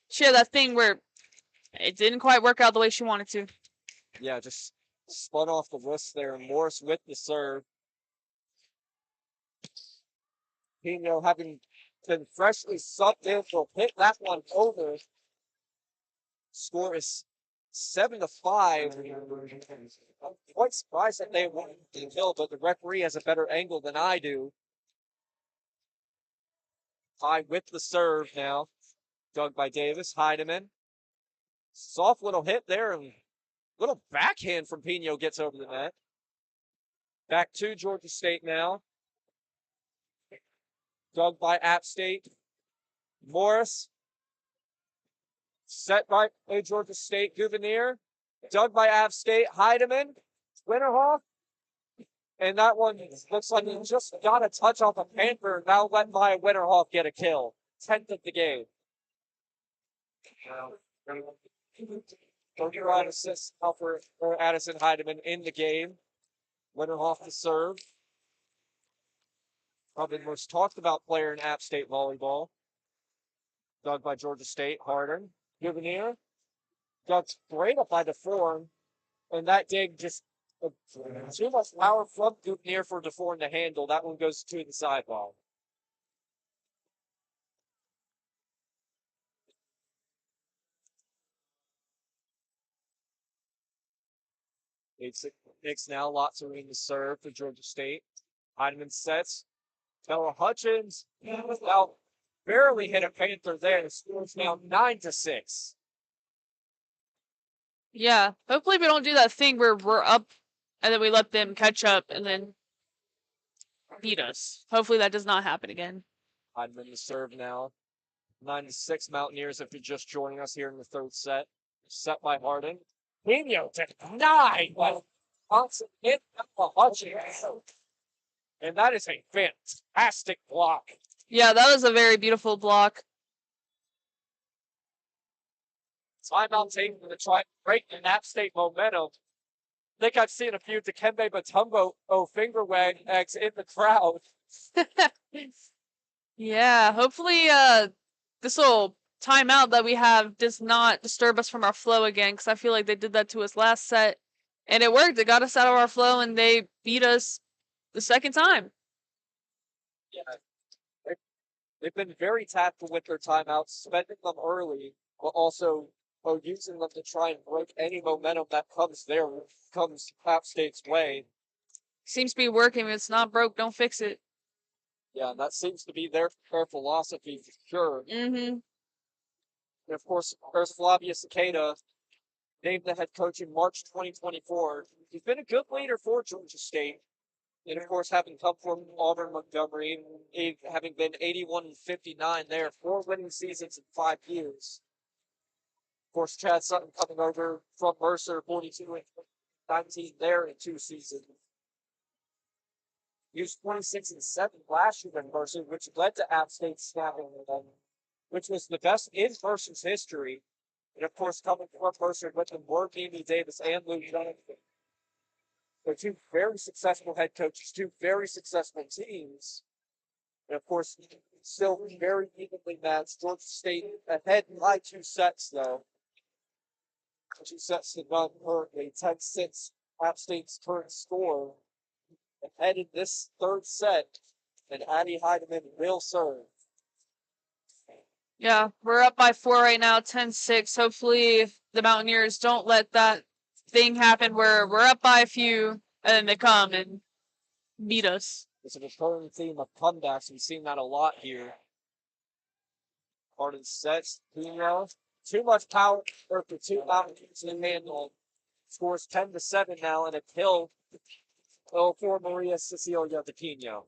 [SPEAKER 2] she had that thing where it didn't quite work out the way she wanted to.
[SPEAKER 1] Yeah, just spun off the wrist there. Morris with the serve. Pino having been freshly subbed in will hit that one over. Score is 7-5. I'm quite surprised that they won the kill, but the referee has a better angle than I do. High with the serve now. Dug by Davis. Heidemann. Soft little hit there. And little backhand from Pino gets over the net. Back to Georgia State now. Dug by App State. Morris. Set by a Georgia State Gouverneur. Dug by App State. Heidemann. Winterhoff. And that one looks like he just got a touch off a Panther. Now let Maya Winterhoff get a kill. 10th of the game. Third run assist for Addison Heidemann in the game. Winterhoff to serve. Probably the most talked about player in App State volleyball. Dug by Georgia State. Harden. Gouverneur. Dug straight up by DeForn. And that dig just too much power from Gouverneur for DeForn to handle. That one goes to the sideball. It's now lots of room to serve for Georgia State. Heidemann sets. Bella Hutchins now barely hit a Panther there. The score's now 9-6.
[SPEAKER 2] Yeah, hopefully we don't do that thing where we're up and then we let them catch up and then beat us. Hopefully that does not happen again.
[SPEAKER 1] Heidemann to serve now. 9-6 Mountaineers if you're just joining us here in the third set. Set by Harding. Pino denied by Thompson hit Bella Hutchins. And that is a fantastic block.
[SPEAKER 2] Yeah, that was a very beautiful block.
[SPEAKER 1] Timeout taken to try to break the App State momentum. I think I've seen a few Dikembe Mutombo finger wags in the crowd.
[SPEAKER 2] Yeah, hopefully this little timeout that we have does not disturb us from our flow again, because I feel like they did that to us last set. And it worked. It got us out of our flow, and they beat us the second time.
[SPEAKER 1] Yeah, they've been very tactful with their timeouts, spending them early, but also using them to try and break any momentum that comes App State's way.
[SPEAKER 2] Seems to be working. If it's not broke, don't fix it.
[SPEAKER 1] Yeah, that seems to be their philosophy for sure.
[SPEAKER 2] Mm-hmm.
[SPEAKER 1] And of course, there's Flavia Cicada, named the head coach in March 2024. He's been a good leader for Georgia State. And of course, having come from Auburn Montgomery, having been 81-59 there, 4 winning seasons in 5 years. Of course, Chad Sutton coming over from Mercer, 42-19 there in 2 seasons. He was 26-7 last year in Mercer, which led to App State snapping them, which was the best in Mercer's history. And of course, coming from Mercer with them were Mimi Davis and Luke Jonathan. They're 2 very successful head coaches, 2 very successful teams. And of course, still very evenly matched. Georgia State ahead by 2 sets, though. 2 sets to none currently. 10-6 App State's current score. Ahead in this 3rd set, and Addie Heidemann will serve.
[SPEAKER 2] Yeah, we're up by 4 right now, 10-6. Hopefully the Mountaineers don't let that thing happen where we're up by a few and then they come and beat us.
[SPEAKER 1] It's a recurring theme of comebacks. We've seen that a lot here. Harden sets, too much power for 2 Mountaineers in handle. Scores 10-7 now, and a kill for Maria Cecilia DePino.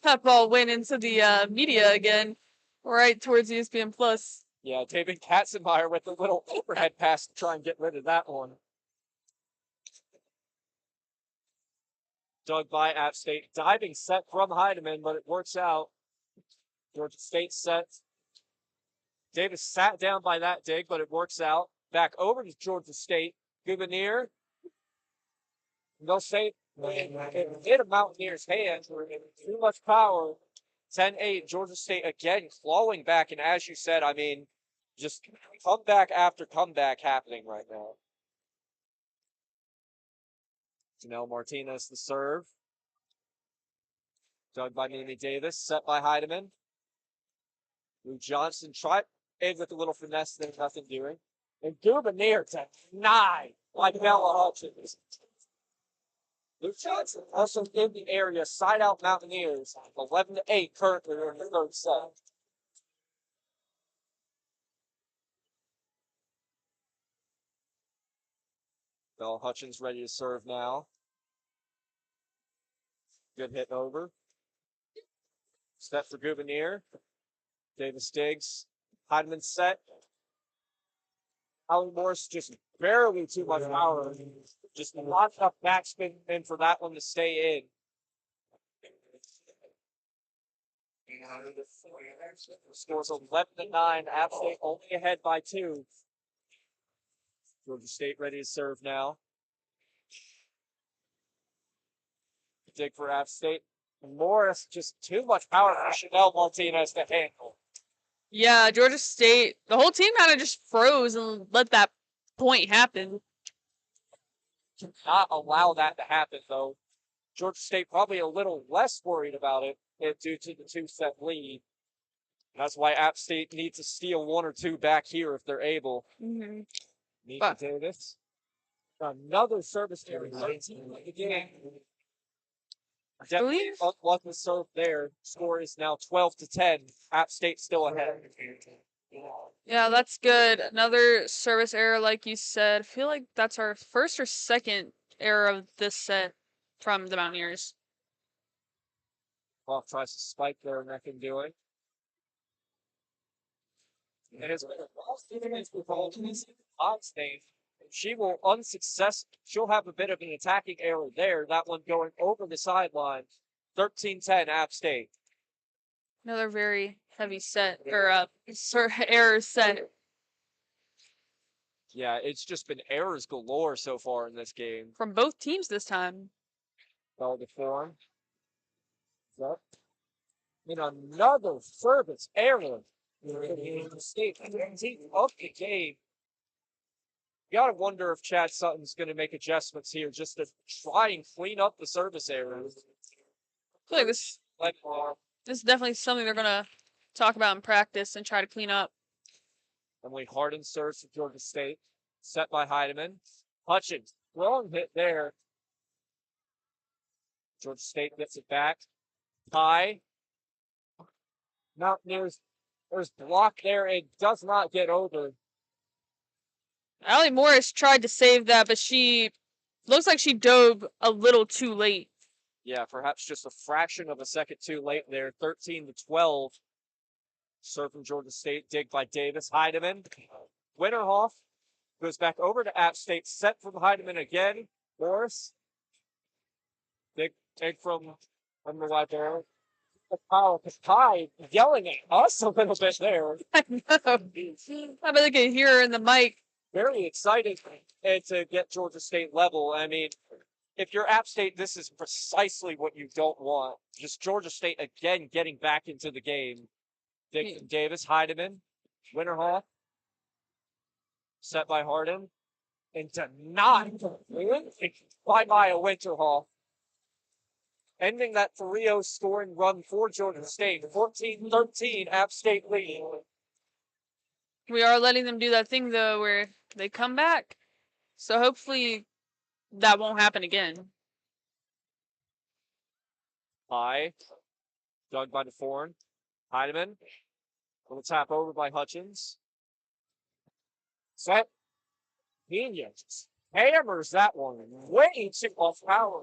[SPEAKER 2] That ball went into the media again, right towards ESPN Plus.
[SPEAKER 1] Yeah, David Katzenmeyer with a little overhead pass to try and get rid of that one. Dug by App State. Diving set from Heidemann, but it works out. Georgia State set. Davis sat down by that dig, but it works out. Back over to Georgia State. Gouvernier. They'll say it hit a Mountaineer's hand. Too much power. 10-8. Georgia State again clawing back. And as you said, I mean, just comeback after comeback happening right now. Janelle Martinez the serve. Dug by Mimi Davis. Set by Heidemann. Lou Johnson tried with a little finesse there, nothing doing. And Gouvernier to 9 by Bella Hutchins. Lou Johnson also in the area, side out Mountaineers, 11-8 currently in the 3rd set. Bella Hutchins ready to serve now. Good hit over. Step for Gouvernier. Davis digs. Heidemann set. Allie Morris just barely too much power. Just not enough backspin in for that one to stay in. Scores 11-9. App State only ahead by 2. Georgia State ready to serve now. Dig for App State. Morris, just too much power for Chanel Martinez to handle.
[SPEAKER 2] Yeah, Georgia State, the whole team kind of just froze and let that point happen.
[SPEAKER 1] Cannot allow that to happen, though. Georgia State probably a little less worried about it due to the 2-set lead. That's why App State needs to steal 1 or 2 back here if they're able.
[SPEAKER 2] Mm-hmm.
[SPEAKER 1] Mika Davis. Another service carry. Again. Definitely unlucky serve there. Score is now 12-10. App State still ahead.
[SPEAKER 2] Yeah, that's good. Another service error, like you said. I feel like that's our 1st or 2nd error of this set from the Mountaineers.
[SPEAKER 1] Clough tries to spike there, nothing doing. And it's State. She will she'll have a bit of an attacking error there. That one going over the sideline. 13-10 App State.
[SPEAKER 2] Another very heavy set, or error set.
[SPEAKER 1] Yeah, it's just been errors galore so far in this game.
[SPEAKER 2] From both teams this time.
[SPEAKER 1] Ball to form. Yep. Another service error. State 13th of the game. You gotta wonder if Chad Sutton's gonna make adjustments here just to try and clean up the service errors.
[SPEAKER 2] I feel like this is definitely something they're gonna talk about in practice and try to clean up.
[SPEAKER 1] Emily Harden serves for Georgia State. Set by Heidemann. Hutchins, wrong hit there. Georgia State gets it back. Tie. Mountaineers There's block there. It does not get over.
[SPEAKER 2] Allie Morris tried to save that, but she looks like she dove a little too late.
[SPEAKER 1] Yeah, perhaps just a fraction of a second too late there. 13-12. Serve from Georgia State. Dig by Davis. Heidemann. Winterhoff goes back over to App State. Set from Heidemann again. Morris. Dig from the wide there. Kyle Katai yelling at us a little bit there.
[SPEAKER 2] I know. I bet they can hear her in the mic.
[SPEAKER 1] Very excited to get Georgia State level. I mean, if you're App State, this is precisely what you don't want. Just Georgia State again getting back into the game. Dig from Davis, Heidemann, Winterhoff, set by Harden, and denied by Maya Winterhoff. Ending that 3-0 scoring run for Georgia State. 14-13, App State lead.
[SPEAKER 2] We are letting them do that thing, though, where they come back. So hopefully that won't happen again.
[SPEAKER 1] High. Dug by DeForn. Heidemann. Little tap over by Hutchins. Set. Pena just hammers that one way too off power.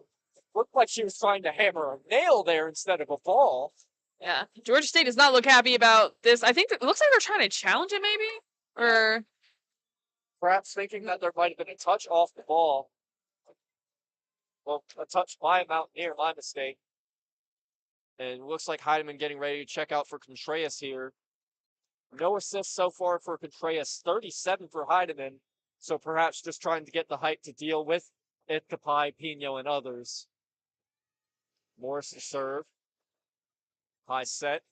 [SPEAKER 1] Looked like she was trying to hammer a nail there instead of a ball.
[SPEAKER 2] Yeah. Georgia State does not look happy about this. I think it looks like they're trying to challenge it, maybe? Or
[SPEAKER 1] perhaps thinking that there might have been a touch off the ball. Well, a touch by a Mountaineer, my mistake. And it looks like Heidemann getting ready to check out for Contreras here. No assists so far for Contreras, 37 for Heidemann. So perhaps just trying to get the height to deal with it, Kapai, Pino, and others. Morris to serve. High set.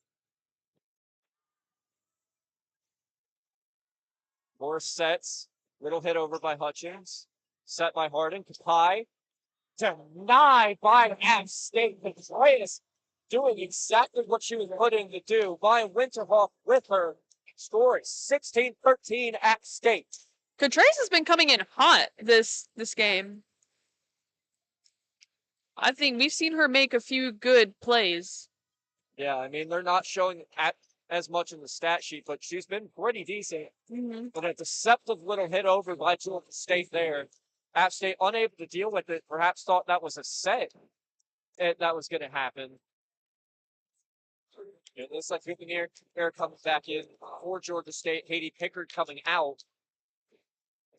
[SPEAKER 1] Morris sets. Little hit over by Hutchins. Set by Harden. Kapai. Denied by App State. Contreras doing exactly what she was put in to do. By Winterhoff with her. Score is 16-13 App State.
[SPEAKER 2] Contreras has been coming in hot this game. I think we've seen her make a few good plays.
[SPEAKER 1] Yeah, I mean, they're not showing as much in the stat sheet, but she's been pretty decent.
[SPEAKER 2] Mm-hmm.
[SPEAKER 1] But a deceptive little hit over by Georgia State there. App State unable to deal with it, perhaps thought that was a set that was going to happen. It looks like Vivian Air comes back in for Georgia State. Haiti Pickard coming out.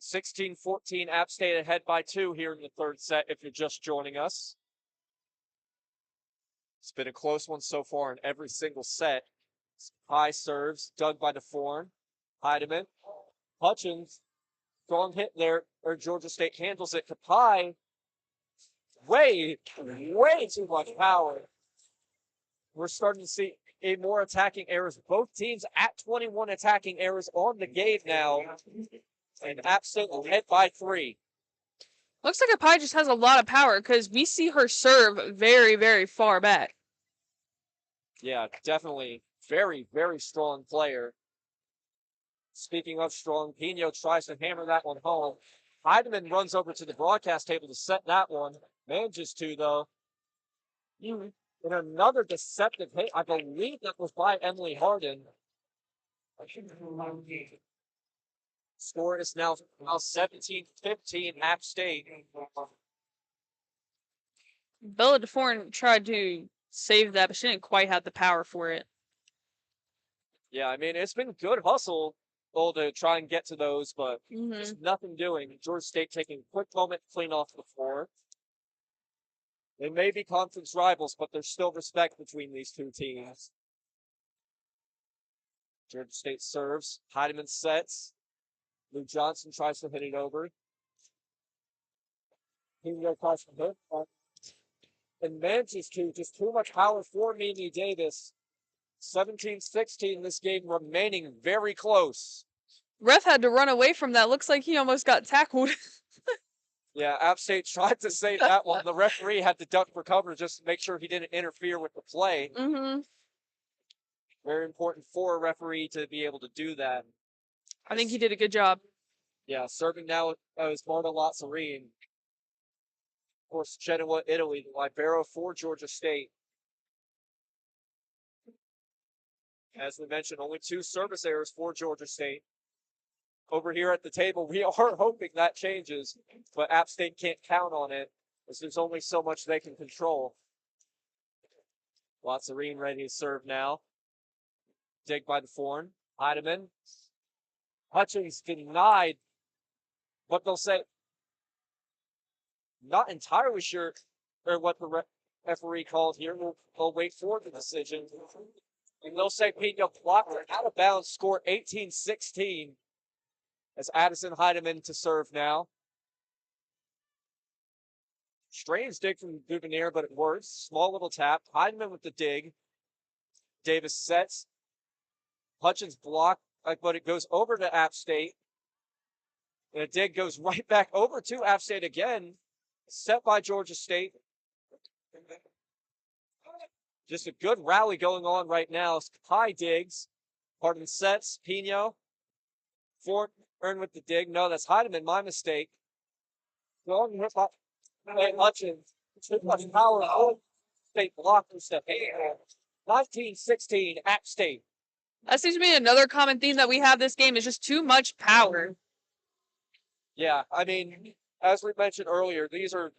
[SPEAKER 1] 16-14, App State ahead by 2 here in the third set if you're just joining us. It's been a close one so far in every single set. High serves, dug by DeForn. Heidemann. Hutchins. Strong hit there, or Georgia State handles it. Kapai. Way too much power. We're starting to see more attacking errors. Both teams at 21 attacking errors on the game now. And App State will head by 3.
[SPEAKER 2] Looks like Kapai just has a lot of power because we see her serve very, very far back.
[SPEAKER 1] Yeah, definitely. Very, very strong player. Speaking of strong, Pino tries to hammer that one home. Heidemann runs over to the broadcast table to set that one. Manages to, though. And another deceptive hit. I believe that was by Emily Harden. Score is now 17-15, App State.
[SPEAKER 2] Bella DeForn tried to save that, but she didn't quite have the power for it.
[SPEAKER 1] Yeah, I mean, it's been good hustle to try and get to those, but just nothing doing. Georgia State taking a quick moment to clean off the floor. They may be conference rivals, but there's still respect between these two teams. Georgia State serves. Heidemann sets. Lou Johnson tries to hit it over. Pino tries to hit. And manages to. Just too much power for Mimi Davis. 17-16, this game remaining very close.
[SPEAKER 2] Ref had to run away from that. Looks like he almost got tackled.
[SPEAKER 1] Yeah, App State tried to save that one. The referee had to duck for cover just to make sure he didn't interfere with the play. Very important for a referee to be able to do that.
[SPEAKER 2] I think he did a good job.
[SPEAKER 1] Yeah, serving now is Marta Lazzarini. Of course, Genoa, Italy, the libero for Georgia State. As we mentioned, only 2 service errors for Georgia State. Over here at the table, we are hoping that changes, but App State can't count on it, as there's only so much they can control. Lazzarine ready to serve now. Dig by the Forn. Heidemann. Hutchins denied what they'll say. Not entirely sure or what the referee called here. We'll wait for the decision. And they'll say Pino blocked it out of bounds, score 18-16 as Addison Heidemann to serve now. Strange dig from Duvenier, but it works. Small little tap. Heidemann with the dig. Davis sets. Hutchins blocked, but it goes over to App State. And a dig goes right back over to App State again. Set by Georgia State. Just a good rally going on right now. High digs. Hardin sets. Pino. Fort earned with the dig. No, that's Heidemann. My mistake. Long hit by Hutchins. Too much power. State blocked instead. 19-16. App State.
[SPEAKER 2] That seems to be another common theme that we have this game is just too much power.
[SPEAKER 1] Yeah, I mean, as we mentioned earlier, these are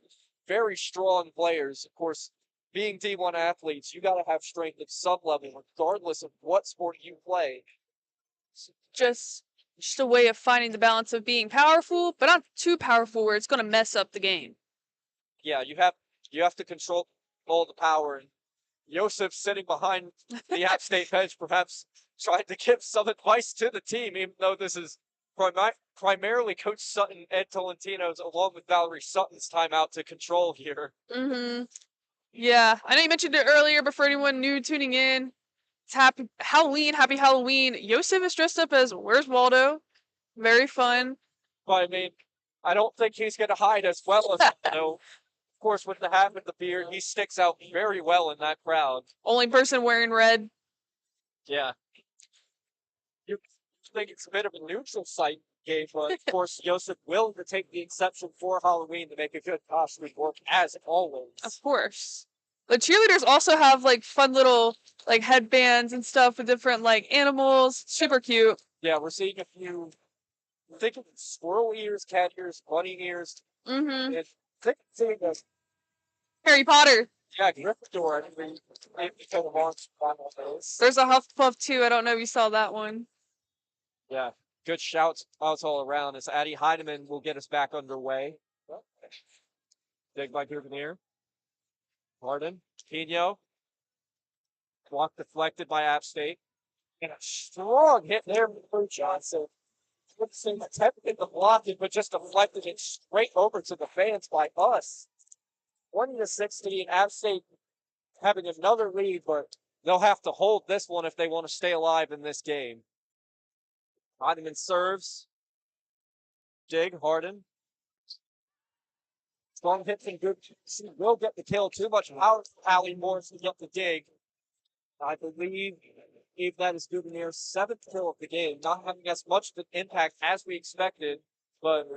[SPEAKER 1] very strong players. Of course, being D1 athletes, you got to have strength at some level, regardless of what sport you play.
[SPEAKER 2] Just a way of finding the balance of being powerful, but not too powerful where it's going to mess up the game.
[SPEAKER 1] Yeah, you have to control all the power. And Joseph sitting behind the App State bench, perhaps trying to give some advice to the team, even though this is primarily Coach Sutton, Ed Tolentino's, along with Valerie Sutton's timeout to control here.
[SPEAKER 2] Mm-hmm. Yeah, I know you mentioned it earlier, but for anyone new tuning in, it's happy Halloween. Joseph is dressed up as Where's Waldo. Very fun.
[SPEAKER 1] But I mean, I don't think he's going to hide as well as Waldo. Of course, with the hat and the beard, he sticks out very well in that crowd.
[SPEAKER 2] Only person wearing red.
[SPEAKER 1] Yeah. You think it's a bit of a neutral site game, but of course, Joseph willing to take the exception for Halloween to make a good costume work, as always.
[SPEAKER 2] Of course. The cheerleaders also have like fun little like headbands and stuff with different like animals. Super cute.
[SPEAKER 1] Yeah, we're seeing a few. I'm thinking squirrel ears, cat ears, bunny ears.
[SPEAKER 2] Mm-hmm.
[SPEAKER 1] And seeing the
[SPEAKER 2] Harry Potter.
[SPEAKER 1] yeah, Gryffindor. I mean, become a monster on those.
[SPEAKER 2] There's a Hufflepuff too. I don't know if you saw that one.
[SPEAKER 1] Yeah, good shouts all around as Addie Heidemann will get us back underway. Dig by Duvenier. Harden. Pino. Block deflected by App State. And a strong hit there from Johnson. Attempted to block it, but just deflected it straight over to the fans by us. 20-16. App State having another lead, but they'll have to hold this one if they want to stay alive in this game. Heidemann serves. Dig, Harden. Strong hit from good. Will get the kill. Too much power for Allie Morris to get the dig. I believe that is Duvernier's 7th kill of the game. Not having as much of an impact as we expected, but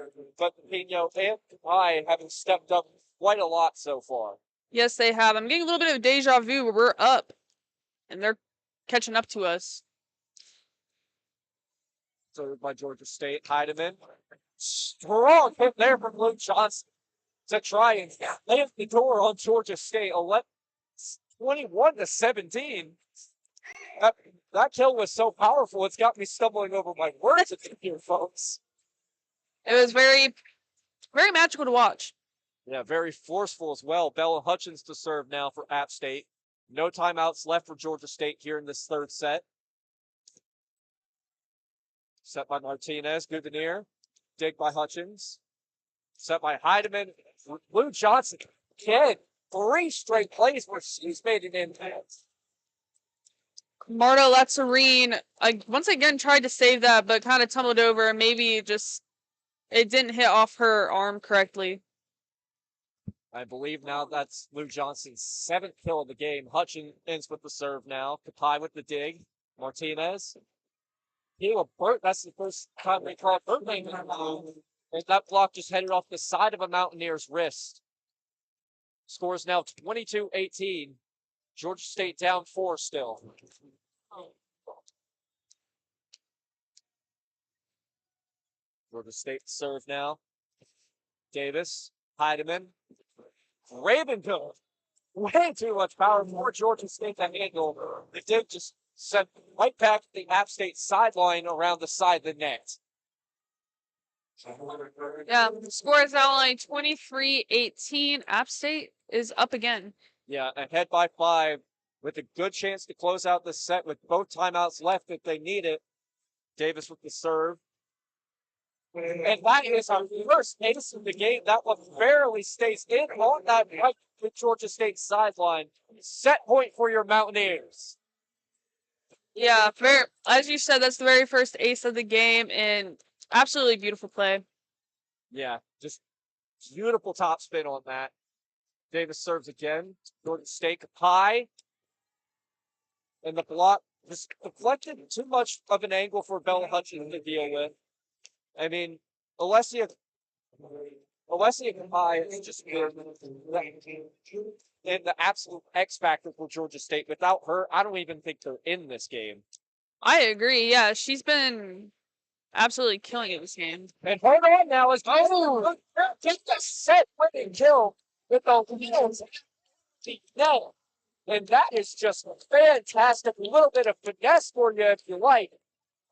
[SPEAKER 1] Pino and Kai having stepped up quite a lot so far.
[SPEAKER 2] Yes, they have. I'm getting a little bit of deja vu where we're up, and they're catching up to us.
[SPEAKER 1] Served by Georgia State. Heidemann. Strong hit there from Luke Johnson to try and lift the door on Georgia State. 21-17. That kill was so powerful, it's got me stumbling over my words here, folks.
[SPEAKER 2] It was very, very magical to watch.
[SPEAKER 1] Yeah, very forceful as well. Bella Hutchins to serve now for App State. No timeouts left for Georgia State here in this third set. Set by Martinez. Duvenier. Dig by Hutchins. Set by Heidemann. Lou Johnson. Again, 3 straight plays where she's made an impact.
[SPEAKER 2] Marta Lazzarine, once again tried to save that, but kind of tumbled over and maybe it didn't hit off her arm correctly.
[SPEAKER 1] I believe now that's Lou Johnson's 7th kill of the game. Hutchins ends with the serve now. Kapai with the dig. Martinez. That's the first time we call Burt name in the blue. And that block just headed off the side of a Mountaineer's wrist. Scores now 22-18. Georgia State down 4 still. Georgia State serve now. Davis, Heidemann, Ravenhill. Way too much power for Georgia State to handle. They did just send right back to the App State sideline around the side of the net.
[SPEAKER 2] Yeah, the score is now only 23-18. App State is up again.
[SPEAKER 1] Yeah, ahead by 5 with a good chance to close out the set with both timeouts left if they need it. Davis with the serve. And that is our first ace of the game. That one barely stays in on that right with Georgia State sideline. Set point for your Mountaineers.
[SPEAKER 2] Yeah, as you said, that's the very first ace of the game, and absolutely beautiful play.
[SPEAKER 1] Yeah, just beautiful top spin on that. Davis serves again. Georgia State high. And the block just deflected too much of an angle for Bella Hutchins to deal with. I mean, Alessia High is just been and the absolute X factor for Georgia State. Without her, I don't even think they're in this game.
[SPEAKER 2] I agree. Yeah, she's been absolutely killing it this game.
[SPEAKER 1] And hold on now, as get the set winning kill with the wheels net. And that is just fantastic. A little bit of finesse for you if you like.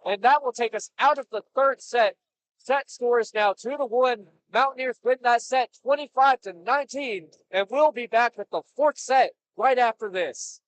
[SPEAKER 1] And that will take us out of the third set. Set score is now 2-1. Mountaineers win that set 25-19. And we'll be back with the fourth set right after this.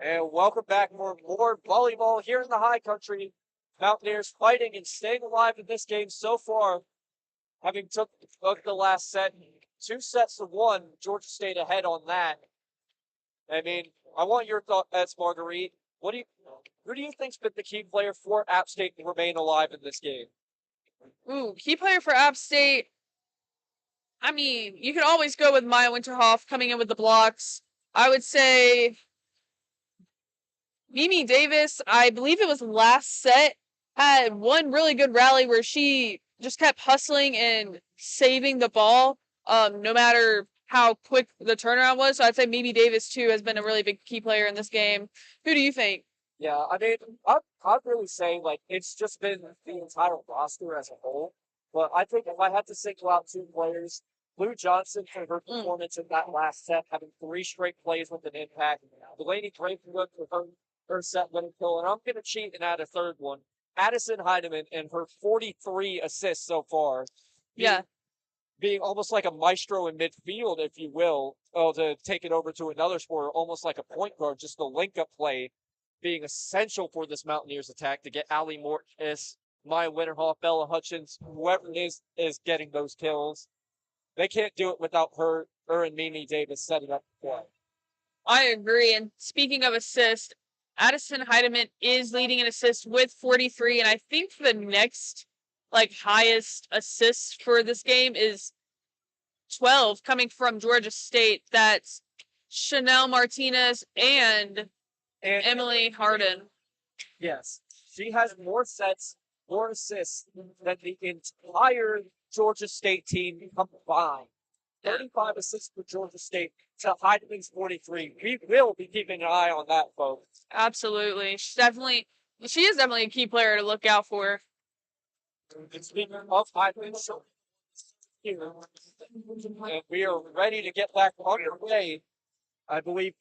[SPEAKER 1] And welcome back for more volleyball here in the high country. Mountaineers fighting and staying alive in this game so far, having took the last set, 2-1. Georgia State ahead on that. I mean, I want your thoughts, Marguerite. Who do you think's been the key player for App State to remain alive in this game?
[SPEAKER 2] Ooh, key player for App State. I mean, you could always go with Maya Winterhoff coming in with the blocks. I would say Mimi Davis, I believe it was last set, had one really good rally where she just kept hustling and saving the ball, no matter how quick the turnaround was. So I'd say Mimi Davis, too, has been a really big key player in this game. Who do you think?
[SPEAKER 1] Yeah, I mean, I'd really say, like, it's just been the entire roster as a whole. But I think if I had to single out 2 players, Lou Johnson for her performance in that last set, having 3 straight plays with an impact. Delaney Drakewood for her set winning kill. And I'm going to cheat and add a third one. Addison Heidemann and her 43 assists so far. Being almost like a maestro in midfield, if you will, to take it over to another sport, almost like a point guard, just the link-up play being essential for this Mountaineers attack to get Ali Mortis, Maya Winterhoff, Bella Hutchins, whoever it is getting those kills. They can't do it without her and Mimi Davis setting up the play.
[SPEAKER 2] I agree. And speaking of assists, Addison Heidemann is leading in assists with 43, and I think the next highest assists for this game is 12 coming from Georgia State. That's Chanel Martinez and
[SPEAKER 1] And
[SPEAKER 2] Emily Harden.
[SPEAKER 1] yes, she has more sets, more assists than the entire Georgia State team combined. 35 assists for Georgia State to Heideman's 43. We will be keeping an eye on that, folks.
[SPEAKER 2] Absolutely. She is definitely a key player to look out for.
[SPEAKER 1] And speaking of Heideman, here, and we are ready to get back underway. I believe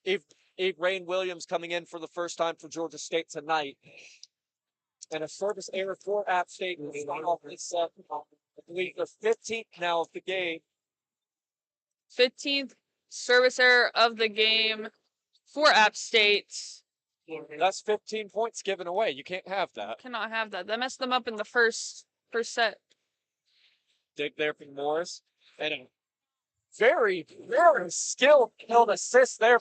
[SPEAKER 1] Eve Rain Williams coming in for the first time for Georgia State tonight. And a service error for App State will start off this set. I believe the 15th now of the game.
[SPEAKER 2] 15th service error of the game for App State.
[SPEAKER 1] That's 15 points given away. You can't have that.
[SPEAKER 2] Cannot have that. That messed them up in the first set.
[SPEAKER 1] Dig there from Morris. And a very, very skilled assist there.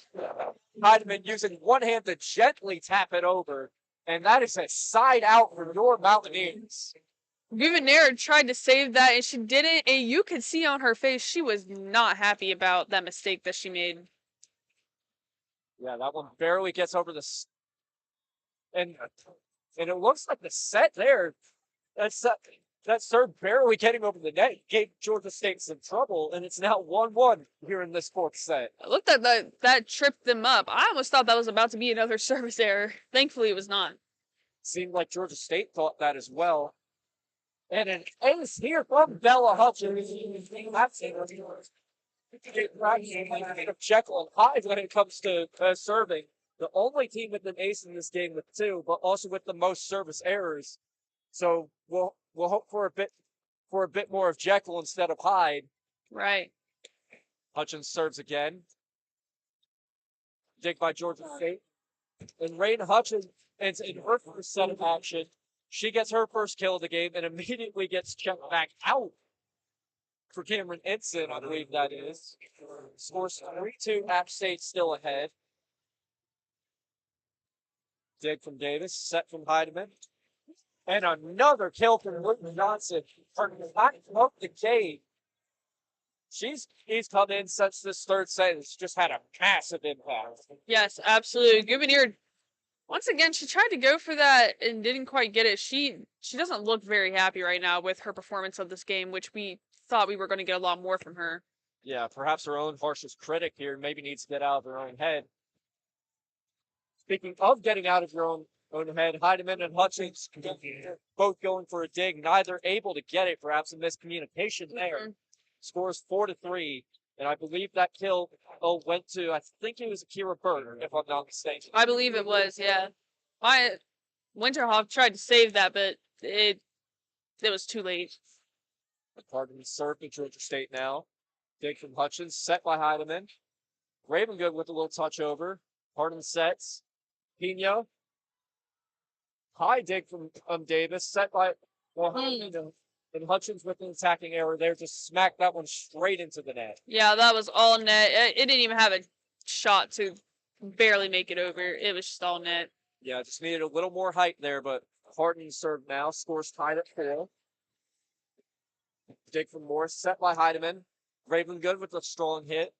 [SPEAKER 1] Heideman using one hand to gently tap it over. And that is a side out for your Mountaineers.
[SPEAKER 2] Guvenair tried to save that and she didn't. And you could see on her face she was not happy about that mistake that she made.
[SPEAKER 1] Yeah, that one barely gets over the. And it looks like the set there. That serve barely getting over the net gave Georgia State some trouble, and it's now 1-1 here in this fourth set.
[SPEAKER 2] It looked like that tripped them up. I almost thought that was about to be another service error. Thankfully, it was not.
[SPEAKER 1] Seemed like Georgia State thought that as well. And an ace here from Bella Hutchins. That's it. Jekyll and Hyde when it comes to serving. The only team with an ace in this game with 2, but also with the most service errors. So we'll hope for a bit more of Jekyll instead of Hyde.
[SPEAKER 2] Right.
[SPEAKER 1] Hutchins serves again. Dig by Georgia State. And Rain Hutchins is in her first set of action. She gets her first kill of the game and immediately gets checked back out for Cameron Ensign, I believe that is. Scores 3-2, App State still ahead. Dig from Davis, set from Heideman. And another kill from Luke Johnson. Her back of the game. He's come in since this third set. It's just had a massive impact.
[SPEAKER 2] Yes, absolutely. Guvenair, once again, she tried to go for that and didn't quite get it. She doesn't look very happy right now with her performance of this game, which we thought we were going to get a lot more from her.
[SPEAKER 1] Yeah, perhaps her own harshest critic here maybe needs to get out of her own head. Speaking of getting out of your own head, Heideman and Hutchins both going for a dig, neither able to get it. Perhaps a miscommunication there. Scores 4-3, and I believe that kill went to, I think it was Akira Bird, if I'm not mistaken.
[SPEAKER 2] I believe it was, yeah. Winterhoff tried to save that, but it was too late.
[SPEAKER 1] Pardon serve to Georgia State now. Dig from Hutchins, set by Heideman. Ravengood with a little touch over. Pardon sets. Pino. High dig from Davis, set by and Hutchins with an attacking error there, just smacked that one straight into the net.
[SPEAKER 2] Yeah, that was all net. It didn't even have a shot to barely make it over. It was just all net.
[SPEAKER 1] Yeah, just needed a little more height there, but Harden served now, scores tied at 4. Dig from Morris, set by Heideman. Ravengood with a strong hit.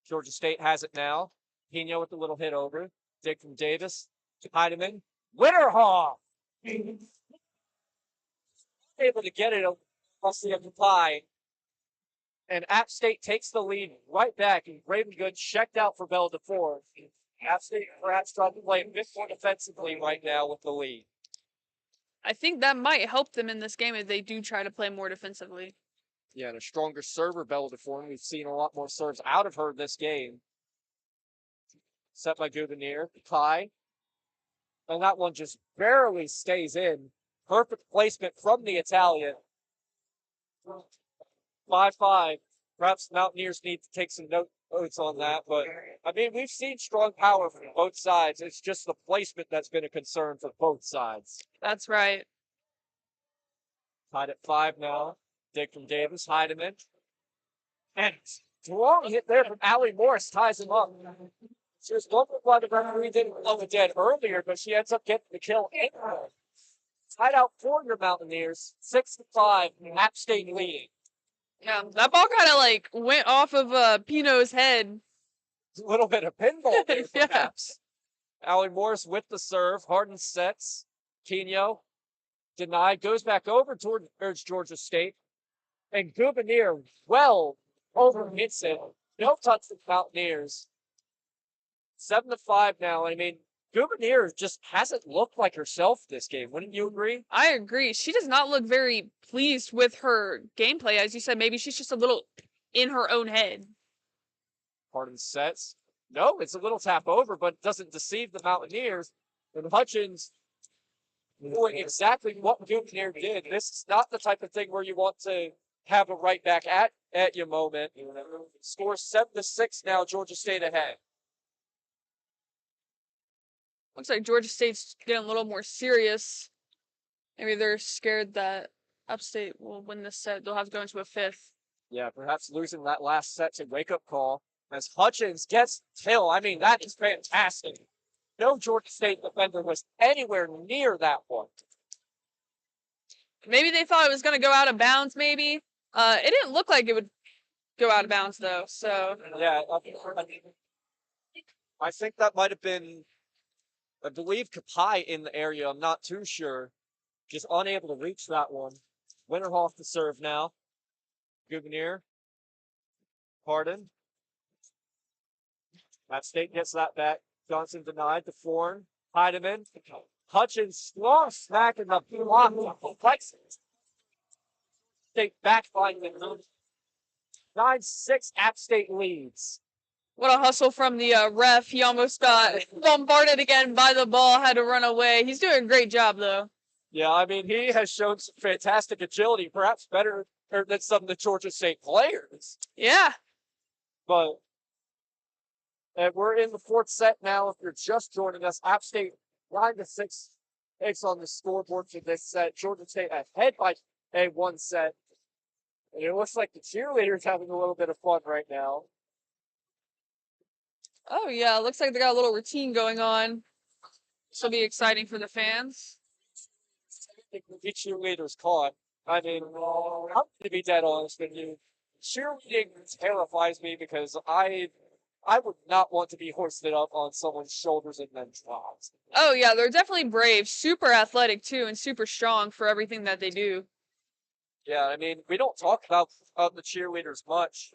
[SPEAKER 1] Georgia State has it now. Pino with a little hit over. Dig from Davis. Heideman. Winterhoff! Able to get it across the pie. And App State takes the lead right back. And Ravengood checked out for Bell DeFore. App State perhaps trying to play a bit more defensively right now with the lead.
[SPEAKER 2] I think that might help them in this game if they do try to play more defensively.
[SPEAKER 1] Yeah, and a stronger server, Bella DeFore. We've seen a lot more serves out of her this game. Set by Guvenair. Pie. And that one just barely stays in. Perfect placement from the Italian. 5-5. Perhaps Mountaineers need to take some notes on that. But, I mean, we've seen strong power from both sides. It's just the placement that's been a concern for both sides.
[SPEAKER 2] That's right.
[SPEAKER 1] Tied at 5 now. Dig from Davis. Heideman. And strong hit there from Allie Morris ties him up. She was wondering why the referee didn't blow it dead earlier, but she ends up getting the kill anyway. Tied out for your Mountaineers, 6-5, App State leading.
[SPEAKER 2] Yeah, that ball kind of like went off of Pino's head.
[SPEAKER 1] A little bit of pinball there,
[SPEAKER 2] Yeah.
[SPEAKER 1] perhaps. Allie Morris with the serve. Harden sets. Quino denied. Goes back over towards Georgia State. And Gouverneur well overhits it. No touch for Mountaineers. 7-5 now. I mean, Gouverneur just hasn't looked like herself this game. Wouldn't you agree?
[SPEAKER 2] I agree. She does not look very pleased with her gameplay. As you said, maybe she's just a little in her own head.
[SPEAKER 1] Harden sets. No, it's a little tap over, but it doesn't deceive the Mountaineers. And Hutchins doing exactly what Gouverneur did. This is not the type of thing where you want to have a right back at your moment. Score 7-6 now, Georgia State ahead.
[SPEAKER 2] Looks like Georgia State's getting a little more serious. Maybe they're scared that Upstate will win this set. They'll have to go into a fifth.
[SPEAKER 1] Yeah, perhaps losing that last set to wake-up call as Hutchins gets Till. I mean, that is fantastic. No Georgia State defender was anywhere near that one.
[SPEAKER 2] Maybe they thought it was going to go out of bounds, maybe. It didn't look like it would go out of bounds, though, so...
[SPEAKER 1] Yeah, I think that might have been, I believe, Kapai in the area. I'm not too sure. Just unable to reach that one. Winterhoff to serve now. Gouverneur. Harden. App State gets that back. Johnson denied to Forn. Heidemann. Hutchins strong smack in the block. State backline the 9-6 App State leads.
[SPEAKER 2] What a hustle from the ref. He almost got bombarded again by the ball, had to run away. He's doing a great job, though.
[SPEAKER 1] Yeah, I mean, he has shown some fantastic agility, perhaps better than some of the Georgia State players.
[SPEAKER 2] Yeah.
[SPEAKER 1] But and we're in the fourth set now. If you're just joining us, App State 9-6 takes on the scoreboard for this set. Georgia State ahead by a one set. And it looks like the cheerleaders having a little bit of fun right now.
[SPEAKER 2] Oh, yeah. Looks like they got a little routine going on. This will be exciting for the fans.
[SPEAKER 1] I think the cheerleaders caught. I mean, I'm going to be dead honest with you. Cheerleading terrifies me because I would not want to be hoisted up on someone's shoulders and then dropped.
[SPEAKER 2] Oh, yeah. They're definitely brave. Super athletic, too, and super strong for everything that they do.
[SPEAKER 1] Yeah, I mean, we don't talk about the cheerleaders much,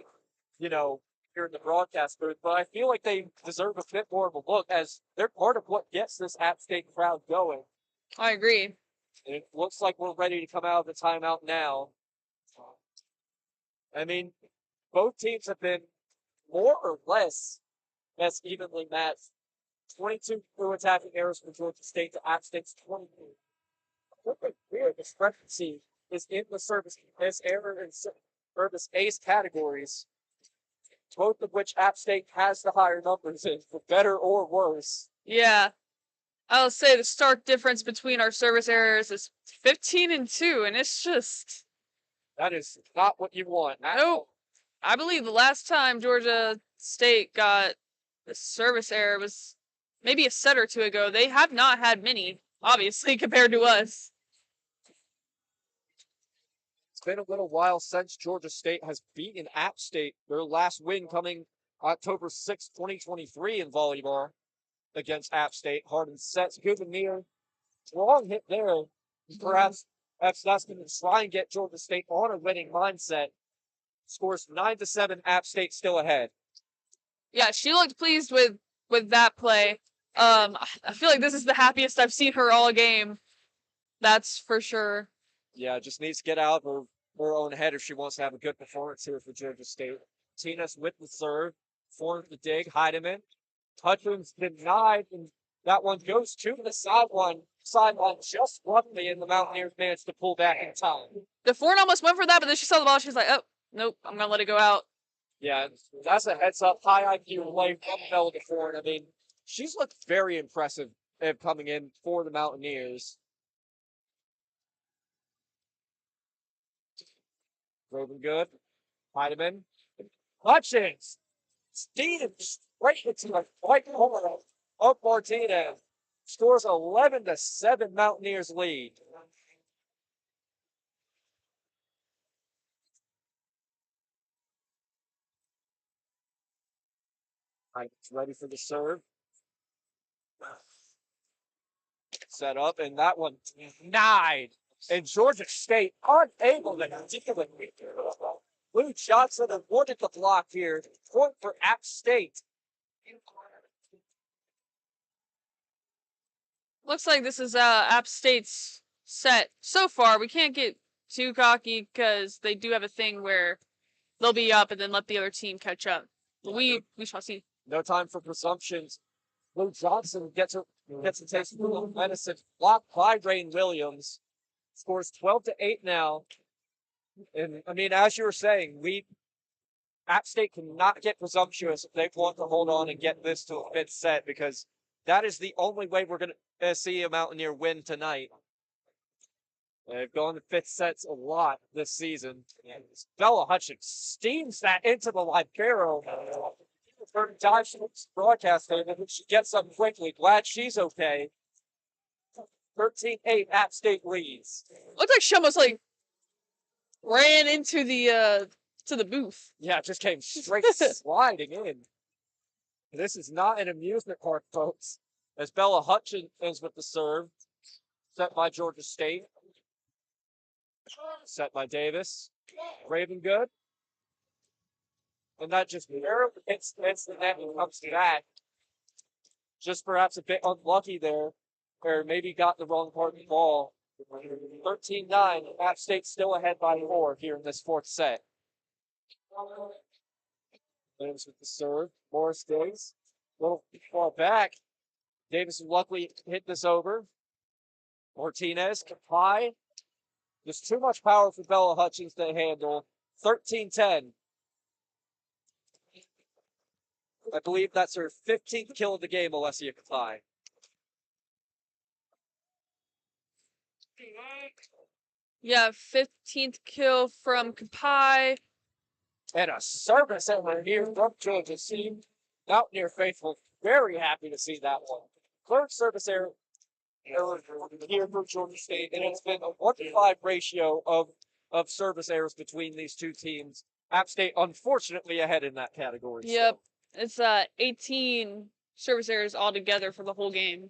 [SPEAKER 1] you know, here in the broadcast booth, but I feel like they deserve a bit more of a look as they're part of what gets this App State crowd going.
[SPEAKER 2] I agree.
[SPEAKER 1] And it looks like we're ready to come out of the timeout now. I mean, both teams have been more or less evenly matched. 22 through attacking errors for Georgia State to App State's 22. What a weird discrepancy is in the service error and service ace categories, both of which App State has the higher numbers in, for better or worse.
[SPEAKER 2] Yeah. I'll say the stark difference between our service errors is 15 and 2, and it's just...
[SPEAKER 1] That is not what you want.
[SPEAKER 2] Nope. I believe the last time Georgia State got a service error was maybe a set or two ago. They have not had many, obviously, compared to us.
[SPEAKER 1] It's been a little while since Georgia State has beaten App State, their last win coming October 6, 2023 in volleyball against App State. Harden sets Gouverneur. Strong hit there. Perhaps that's going to try and get Georgia State on a winning mindset. Scores 9-7. App State still ahead.
[SPEAKER 2] Yeah, she looked pleased with that play. I feel like this is the happiest I've seen her all game. That's for sure.
[SPEAKER 1] Yeah, just needs to get out of her own head if she wants to have a good performance here for Georgia State. Tina's with the serve. Forms the dig. Heidemann. Hutchins denied, and that one goes to the sideline just roughly, and the Mountaineers managed to pull back in time.
[SPEAKER 2] The Ford almost went for that, but then she saw the ball. She's like, oh, nope, I'm going to let it go out.
[SPEAKER 1] Yeah, that's a heads-up, high IQ play from Bella DeFord. I mean, she's looked very impressive coming in for the Mountaineers. Roving good. Heidemann. Hutchins. Stevens right into the right corner of Martinez. Scores 11-7 Mountaineers lead. Heideman's ready for the serve. set up, and that one denied. And Georgia State unable to deal with it. Lou Johnson awarded the block here. Point for App State.
[SPEAKER 2] Looks like this is App State's set so far. We can't get too cocky because they do have a thing where they'll be up and then let the other team catch up. We shall see.
[SPEAKER 1] No time for presumptions. Lou Johnson gets a taste of a little medicine. Blocked by Rain Williams. Scores 12-8 now. And I mean, as you were saying, App State cannot get presumptuous if they want to hold on and get this to a fifth set, because that is the only way we're going to see a Mountaineer win tonight. They've gone to fifth sets a lot this season. And Bella Hutchins steams that into the libero. Her dives broadcast table, but she gets up quickly. Glad she's okay. 13-8, App State leads.
[SPEAKER 2] Looks like she almost like ran into the to the booth.
[SPEAKER 1] Yeah, it just came straight sliding in. This is not an amusement park, folks. As Bella Hutchins ends with the serve. Set by Georgia State. Set by Davis. Raven good. And that just barely hits the net and comes to that. Just perhaps a bit unlucky there, or maybe got the wrong part of the ball. 13-9, App State still ahead by 4 here in this fourth set. Davis with the serve. Morris Diggs. A little far back. Davis luckily hit this over. Martinez, Kapai. There's too much power for Bella Hutchins to handle. 13-10. I believe that's her 15th kill of the game, Alessia Kapai.
[SPEAKER 2] Yeah, 15th kill from Kapai.
[SPEAKER 1] And a service error here from Georgia. See, Mountaineer faithful, very happy to see that one. Third service error here from Georgia State, and it's been a 1-to-5 ratio of service errors between these two teams. App State, unfortunately, ahead in that category.
[SPEAKER 2] Yep, it's 18 service errors altogether for the whole game.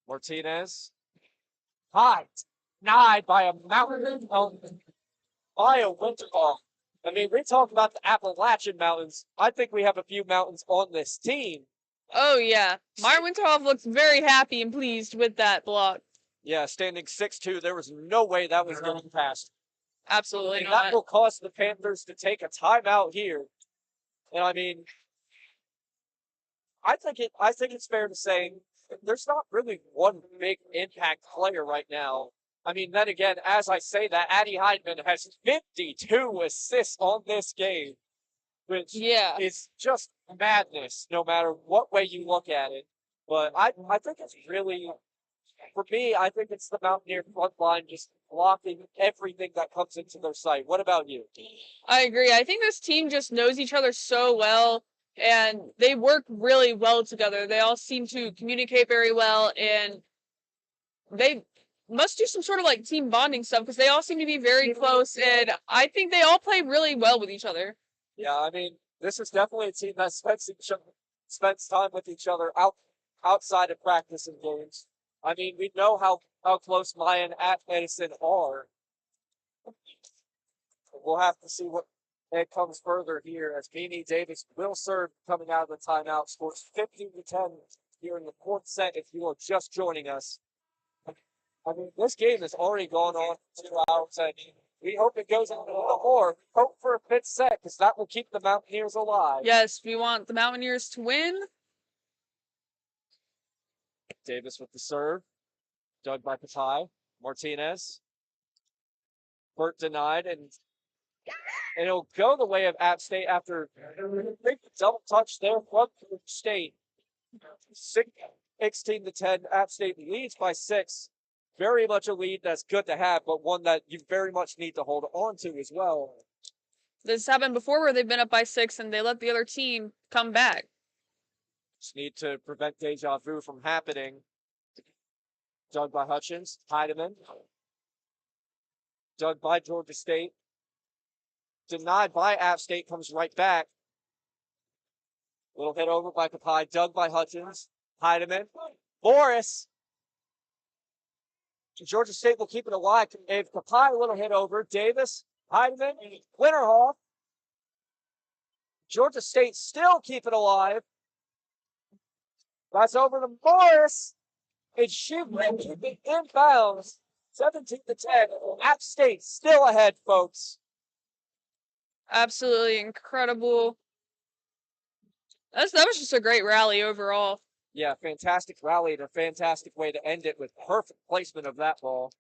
[SPEAKER 1] Martinez, high, denied by a Mountain by a Winterhall. I mean, we talk about the Appalachian Mountains. I think we have a few mountains on this team.
[SPEAKER 2] Oh, yeah. Myron Winterhoff looks very happy and pleased with that block.
[SPEAKER 1] Yeah, standing 6'2", there was no way that was getting past.
[SPEAKER 2] Absolutely
[SPEAKER 1] And
[SPEAKER 2] not.
[SPEAKER 1] that will cause the Panthers to take a timeout here. And I mean, I think it's fair to say there's not really one big impact player right now. I mean, then again, as I say that, Addie Heidman has 52 assists on this game, which is just madness, no matter what way you look at it. But I think it's really, for me, I think it's the Mountaineer front line just blocking everything that comes into their sight. What about you?
[SPEAKER 2] I agree. I think this team just knows each other so well, and they work really well together. They all seem to communicate very well, and they must do some sort of like team bonding stuff because they all seem to be very close, and I think they all play really well with each other.
[SPEAKER 1] Yeah, I mean, this is definitely a team that spends time with each other outside of practice and games. I mean, we know how close Maya and at Edison are. We'll have to see what it comes further here as Beanie Davis will serve coming out of the timeout. Scores 15-10 here in the fourth set if you are just joining us. I mean, this game has already gone on for 2 hours. I mean, we hope it goes on a little more. Hope for a fifth set because that will keep the Mountaineers alive.
[SPEAKER 2] Yes, we want the Mountaineers to win.
[SPEAKER 1] Davis with the serve. Dug by Patai. Martinez. Burt denied, and it'll go the way of App State after a big double touch there from State. 16-10. App State leads by 6. Very much a lead that's good to have, but one that you very much need to hold on to as well.
[SPEAKER 2] This happened before where they've been up by 6 and they let the other team come back.
[SPEAKER 1] Just need to prevent deja vu from happening. Dug by Hutchins. Heidemann. Dug by Georgia State. Denied by App State. Comes right back. Little hit over by Kapai. Dug by Hutchins. Heidemann. Morris. Georgia State will keep it alive. If Kapai, a little hit over. Davis, Heidemann, Winterhoff. Georgia State still keep it alive. That's over to Morris. And she will keep it inbounds. 17 to 10. App State still ahead, folks.
[SPEAKER 2] Absolutely incredible. That was just a great rally overall.
[SPEAKER 1] Yeah, fantastic rally and a fantastic way to end it with perfect placement of that ball.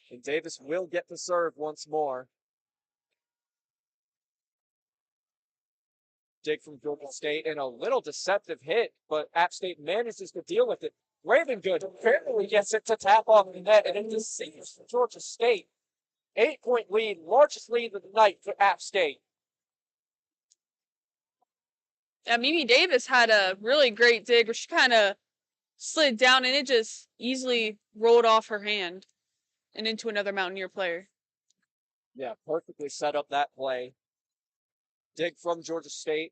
[SPEAKER 1] And Davis will get the serve once more. Dig from Georgia State and a little deceptive hit, but App State manages to deal with it. Ravengood barely gets it to tap off the net, and it deceives Georgia State. 8-point lead, largest lead of the night for App State.
[SPEAKER 2] Yeah, Mimi Davis had a really great dig where she kind of slid down and it just easily rolled off her hand and into another Mountaineer player.
[SPEAKER 1] Yeah, perfectly set up that play. Dig from Georgia State.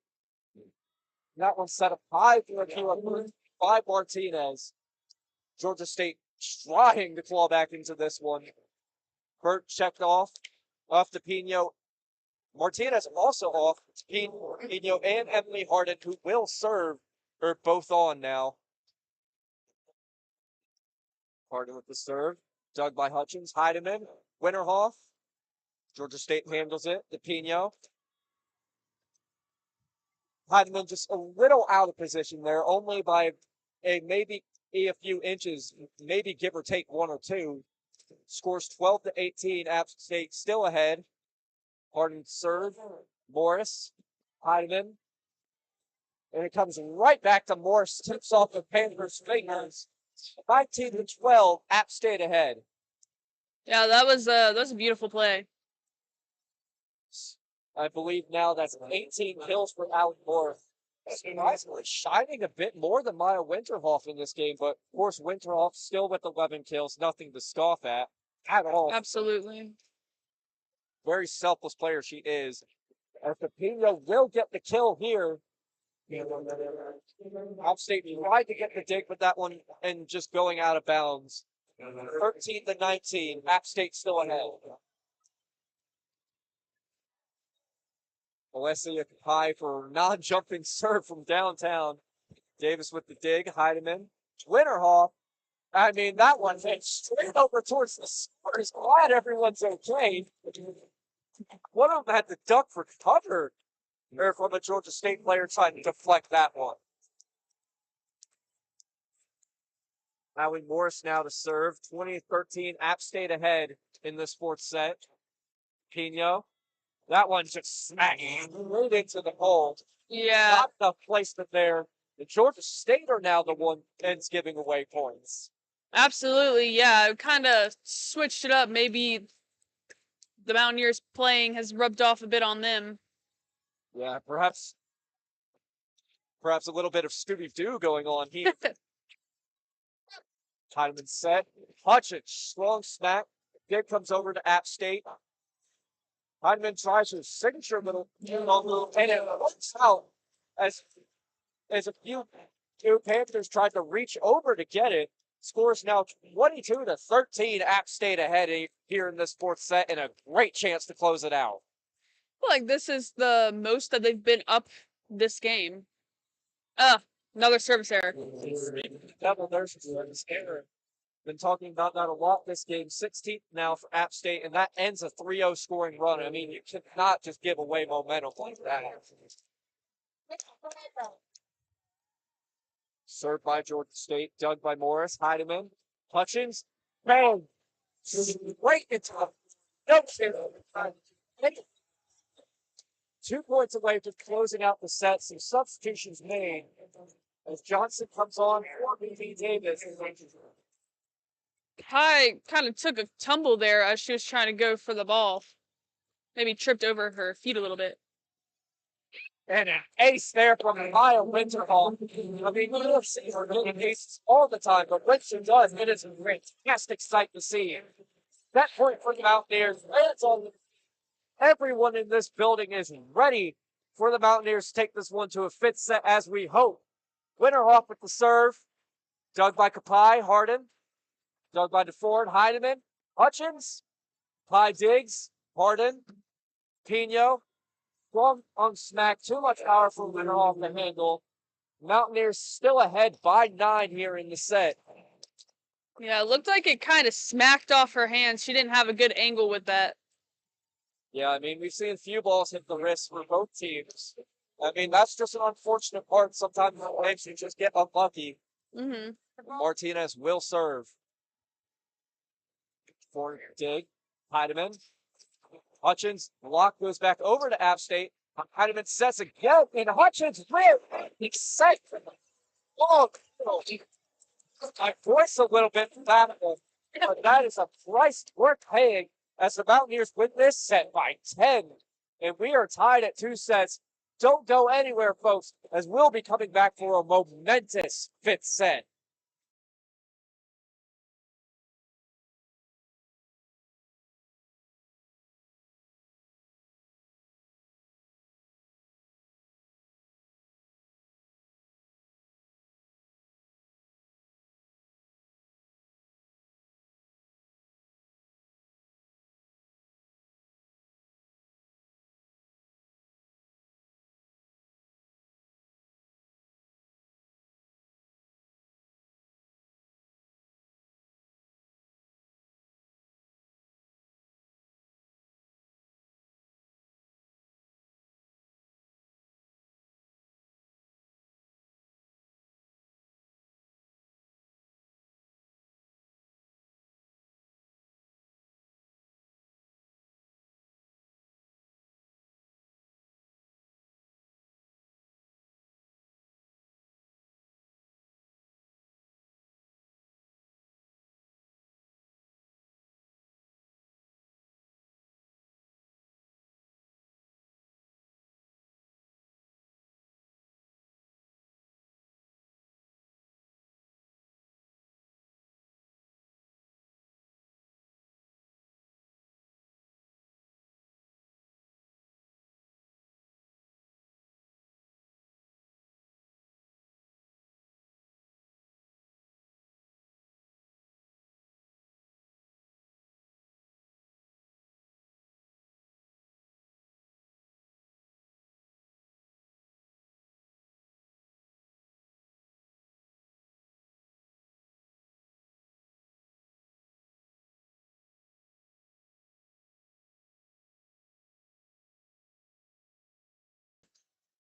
[SPEAKER 1] That one set up high for Akila by Martinez. Georgia State trying to claw back into this one. Burt checked off to Pino. Martinez also off to Pino and Emily Harden, who will serve. Are both on now. Harden with the serve. Dug by Hutchins. Heidemann. Winterhoff. Georgia State handles it. To Pino. Heidemann just a little out of position there, only by maybe a few inches, maybe give or take 1 or 2. Scores 12 to 18. App State still ahead. Harden serve. Morris. Heidemann. And it comes right back to Morris. Tips off the Panthers' fingers. 19 to 12. App State ahead.
[SPEAKER 2] Yeah, that was a beautiful play.
[SPEAKER 1] I believe now that's 18 kills for Allie Morris. Surprisingly, shining a bit more than Maya Winterhoff in this game, but of course Winterhoff still with 11 kills, nothing to scoff at all.
[SPEAKER 2] Absolutely.
[SPEAKER 1] Very selfless player she is. As Pino will get the kill here. App State tried to get the dig with that one and just going out of bounds. 13 to 19. App State still ahead. Alessia Kapai for a non-jumping serve from downtown. Davis with the dig. Heidemann. Winterhoff. I mean, that one went straight over towards the scores. Glad everyone's okay. One of them had to duck for cover. Or from a Georgia State player trying to deflect that one. Allie Morris now to serve. 20-13. App State ahead in this fourth set. Pino. That one just smacked right into the hole.
[SPEAKER 2] Yeah.
[SPEAKER 1] Not enough placement there. The Georgia State are now the one ends giving away points.
[SPEAKER 2] Absolutely, yeah. Kind of switched it up. Maybe the Mountaineers playing has rubbed off a bit on them.
[SPEAKER 1] Yeah, perhaps a little bit of Scooby-Doo going on here. Heidemann set. Hutchins, strong smack. Dig comes over to App State. Heidemann tries his signature little move, and it works out as a few Panthers tried to reach over to get it. Scores now 22 to 13. App State ahead here in this fourth set, and a great chance to close it out.
[SPEAKER 2] Like this is the most that they've been up this game. Another service error.
[SPEAKER 1] There's a service error. Been talking about that a lot this game. 16th now for App State, and that ends a 3-0 scoring run. I mean, you cannot just give away momentum like that. Served by Georgia State, dug by Morris. Heidemann, Hutchins, bang! Right into the 2 points away from closing out the set. Some substitutions made as Johnson comes on for BB Davis.
[SPEAKER 2] Kai kind of took a tumble there as she was trying to go for the ball. Maybe tripped over her feet a little bit.
[SPEAKER 1] And an ace there from Maya Winterhoff. I mean, you don't see her getting aces all the time, but when she does, it is a fantastic sight to see. That point for the Mountaineers lands on the. Everyone in this building is ready for the Mountaineers to take this one to a fifth set as we hope. Winterhoff with the serve. Dug by Kapai. Harden. Dug by DeFord, Heidemann, Hutchins, Pye Diggs, Harden, Pino, strong on smack, too much power for winner off the handle. Mountaineers still ahead by 9 here in the set.
[SPEAKER 2] Yeah, it looked like it kind of smacked off her hands. She didn't have a good angle with that.
[SPEAKER 1] Yeah, I mean, we've seen a few balls hit the wrist for both teams. I mean, that's just an unfortunate part. Sometimes you just get unlucky.
[SPEAKER 2] Mm-hmm.
[SPEAKER 1] Martinez will serve. For Dig, Heidemann, Hutchins, block goes back over to App State. Heidemann sets again, and Hutchins really set. Oh, I voice a little bit for that one, but that is a price worth paying as the Mountaineers win this set by 10. And we are tied at 2 sets. Don't go anywhere, folks, as we'll be coming back for a momentous 5th set.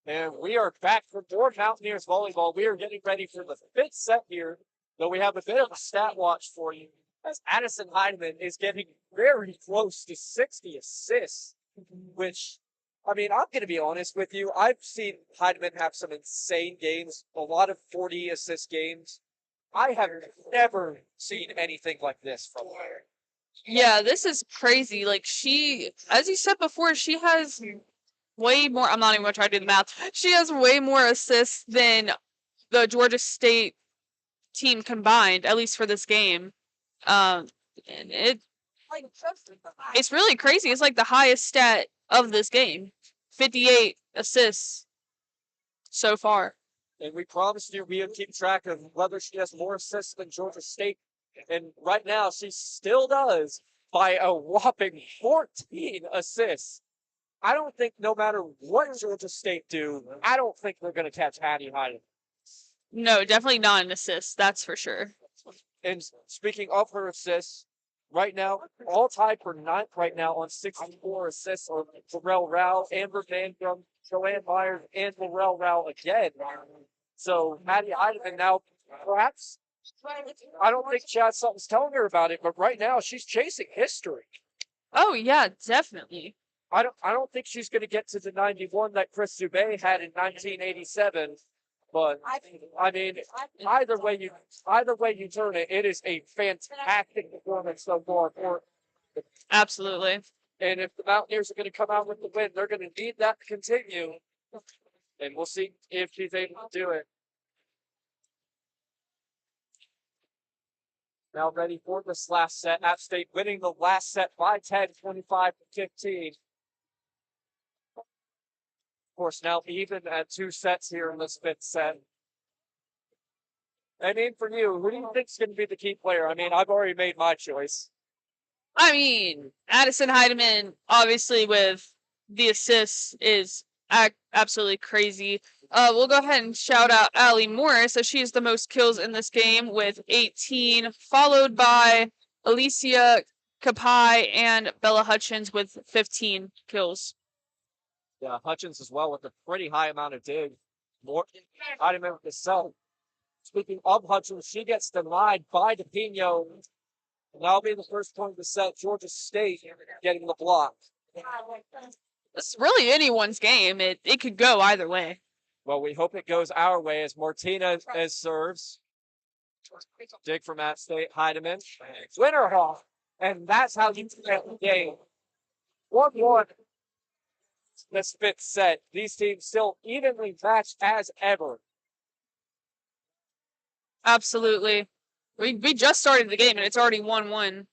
[SPEAKER 1] And we are back for more Mountaineers volleyball. We are getting ready for the 5th set here, though we have a bit of a stat watch for you. As Addison Heidemann is getting very close to 60 assists, which, I mean, I'm going to be honest with you. I've seen Heidemann have some insane games, a lot of 40 assist games. I have never seen anything like this from her.
[SPEAKER 2] Yeah, this is crazy. Like she, as you said before, she has way more. I'm not even gonna try to do the math. She has way more assists than the Georgia State team combined, at least for this game. And it's really crazy. It's like the highest stat of this game, 58 assists so far.
[SPEAKER 1] And we promised you we would keep track of whether she has more assists than Georgia State. And right now, she still does by a whopping 14 assists. I don't think no matter what Georgia State do, I don't think they're going to catch Addie Heidemann.
[SPEAKER 2] No, definitely not an assist. That's for sure.
[SPEAKER 1] And speaking of her assists, right now, all tied for 9th right now on 64 assists are Laurel Rao, Amber Mangrum, Joanne Myers, and Laurel Rao again. So Addie Heidemann now, perhaps, I don't think Chad Sutton's telling her about it, but right now she's chasing history.
[SPEAKER 2] Oh yeah, definitely.
[SPEAKER 1] I don't think she's going to get to the 91 that Chris Zubay had in 1987. But I mean, either way you turn it, it is a fantastic performance so far.
[SPEAKER 2] Absolutely.
[SPEAKER 1] And if the Mountaineers are going to come out with the win, they're going to need that to continue. And we'll see if she's able to do it. Now ready for this last set. App State winning the last set by 10, 25-15. Of course, now even at 2 sets here in this 5th set. I mean, for you, who do you think's going to be the key player? I mean, I've already made my choice.
[SPEAKER 2] I mean, Addison Heidemann, obviously with the assists, is absolutely crazy. We'll go ahead and shout out Allie Morris, as she has the most kills in this game with 18, followed by Alicia Kapai and Bella Hutchins with 15 kills.
[SPEAKER 1] Yeah, Hutchins as well with a pretty high amount of dig. More, I remember the cell. Speaking of Hutchins, she gets denied by DePino. And that'll be the first point of the set. Georgia State getting the block.
[SPEAKER 2] This is really anyone's game. It could go either way.
[SPEAKER 1] Well, we hope it goes our way as Martinez as serves. Dig from App State, Heidemann. Winterhoff. And that's how you get the game. 1-1. This fifth set. These teams still evenly matched as ever.
[SPEAKER 2] Absolutely. We just started the game and it's already 1-1.
[SPEAKER 1] I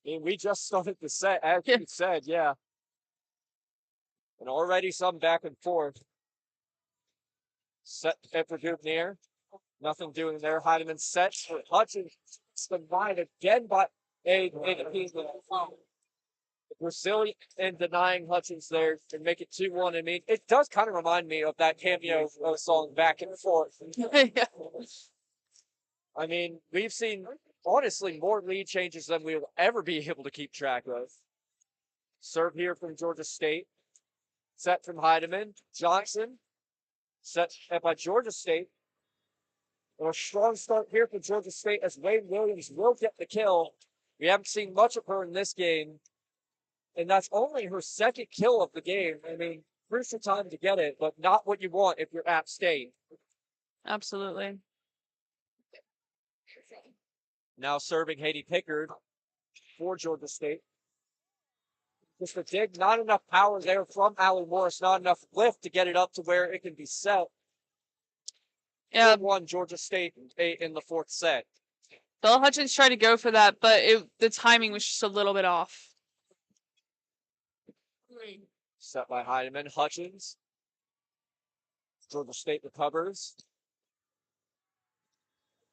[SPEAKER 1] mean, we just started the set, as you said, yeah. And already some back and forth. Set for Dubnier. Nothing doing there. Heidemann sets for Hutchins. It's denied again by a Brazilian and denying Hutchins there and make it 2-1. I mean, it does kind of remind me of that cameo song Back and Forth.
[SPEAKER 2] Yeah.
[SPEAKER 1] I mean, we've seen, honestly, more lead changes than we'll ever be able to keep track of. Serve here from Georgia State. Set from Heidemann. Johnson. Set by Georgia State. And a strong start here for Georgia State as Wayne Williams will get the kill. We haven't seen much of her in this game. And that's only her second kill of the game. I mean, crucial time to get it, but not what you want if you're App State.
[SPEAKER 2] Absolutely.
[SPEAKER 1] Now serving Haiti Pickard for Georgia State. Just a dig, not enough power there from Allie Morris, not enough lift to get it up to where it can be set.
[SPEAKER 2] Yeah.
[SPEAKER 1] 1 Georgia State in the fourth set.
[SPEAKER 2] Bella Hutchins tried to go for that, but the timing was just a little bit off.
[SPEAKER 1] Set by Heidemann. Hutchins. Georgia State recovers.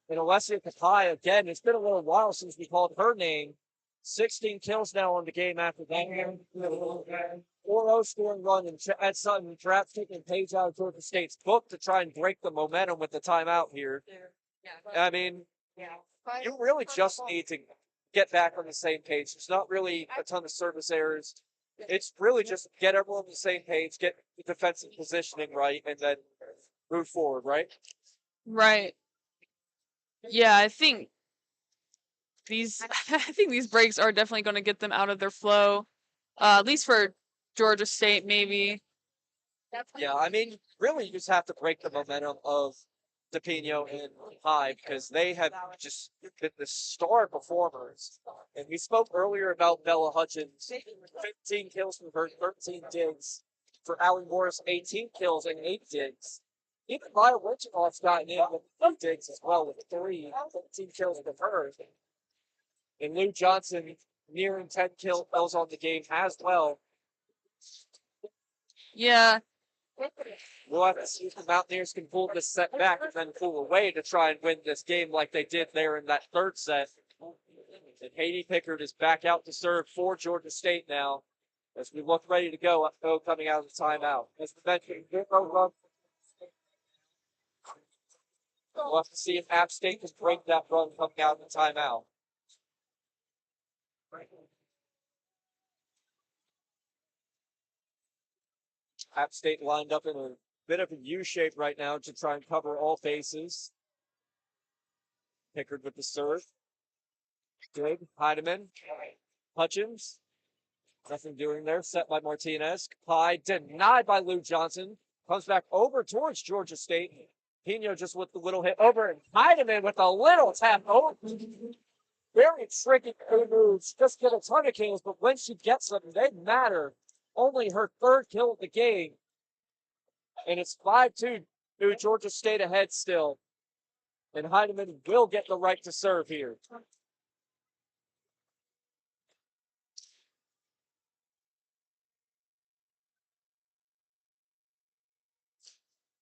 [SPEAKER 1] And Alessia Kapai, again, it's been a little while since we called her name. 16 kills now on the game after that. 4-0 scoring run, and Ed Sutton perhaps taking a page out of Georgia State's book to try and break the momentum with the timeout here. I mean, you really just need to get back on the same page. There's not really a ton of service errors. It's really just get everyone on the same page, get the defensive positioning right, and then move forward, right?
[SPEAKER 2] Right. Yeah, I think these breaks are definitely going to get them out of their flow. At least for Georgia State, maybe.
[SPEAKER 1] Yeah, I mean, really, you just have to break the momentum of DePino and High because they have just been the star performers. And we spoke earlier about Bella Hutchins, 15 kills from her, 13 digs. For Allie Morris, 18 kills and 8 digs. Even Maya Wichikoff's gotten in with 2 digs as well, with 15 kills with her. And Lou Johnson nearing 10 kills on the game as well.
[SPEAKER 2] Yeah.
[SPEAKER 1] We'll have to see if the Mountaineers can pull this set back and then pull away to try and win this game like they did there in that third set. And Haiti Pickard is back out to serve for Georgia State now as we look ready to go coming out of the timeout. As we mentioned, we'll have to see if App State can break that run coming out of the timeout. App State lined up in a bit of a U shape right now to try and cover all bases. Pickard with the serve. Dig, Heidemann, Hutchins. Nothing doing there. Set by Martinez. Kapai denied by Lou Johnson. Comes back over towards Georgia State. Pino just with the little hit over, and Heidemann with a little tap over. Very tricky moves. Just get a ton of kills, but when she gets them, they matter. Only her third kill of the game. And it's 5-2 to Georgia State ahead still. And Heidemann will get the right to serve here.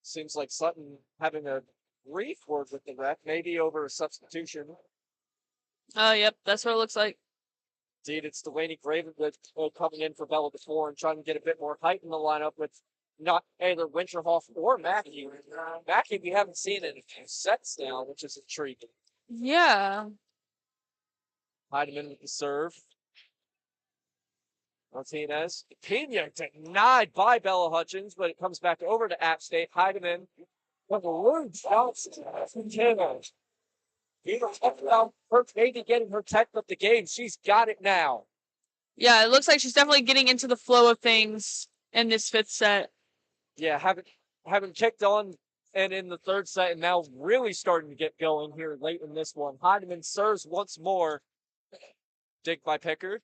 [SPEAKER 1] Seems like Sutton having a brief word with the ref, maybe over a substitution.
[SPEAKER 2] Oh, yep, that's what it looks like.
[SPEAKER 1] Indeed, it's Delaney Gravenwood coming in for Bella before and trying to get a bit more height in the lineup with not either Winterhoff or Mackey. Mackey, we haven't seen in a few sets now, which is intriguing.
[SPEAKER 2] Yeah.
[SPEAKER 1] Heidemann with the serve. Martinez. Pena denied by Bella Hutchins, but it comes back over to App State. Heidemann with a Lou Johnson. Even talked about her maybe getting her 10th of the game. She's got it now.
[SPEAKER 2] Yeah, it looks like she's definitely getting into the flow of things in this 5th set.
[SPEAKER 1] Yeah, having kicked on and in the 3rd set and now really starting to get going here late in this one. Heidemann serves once more. Dig by Pickard.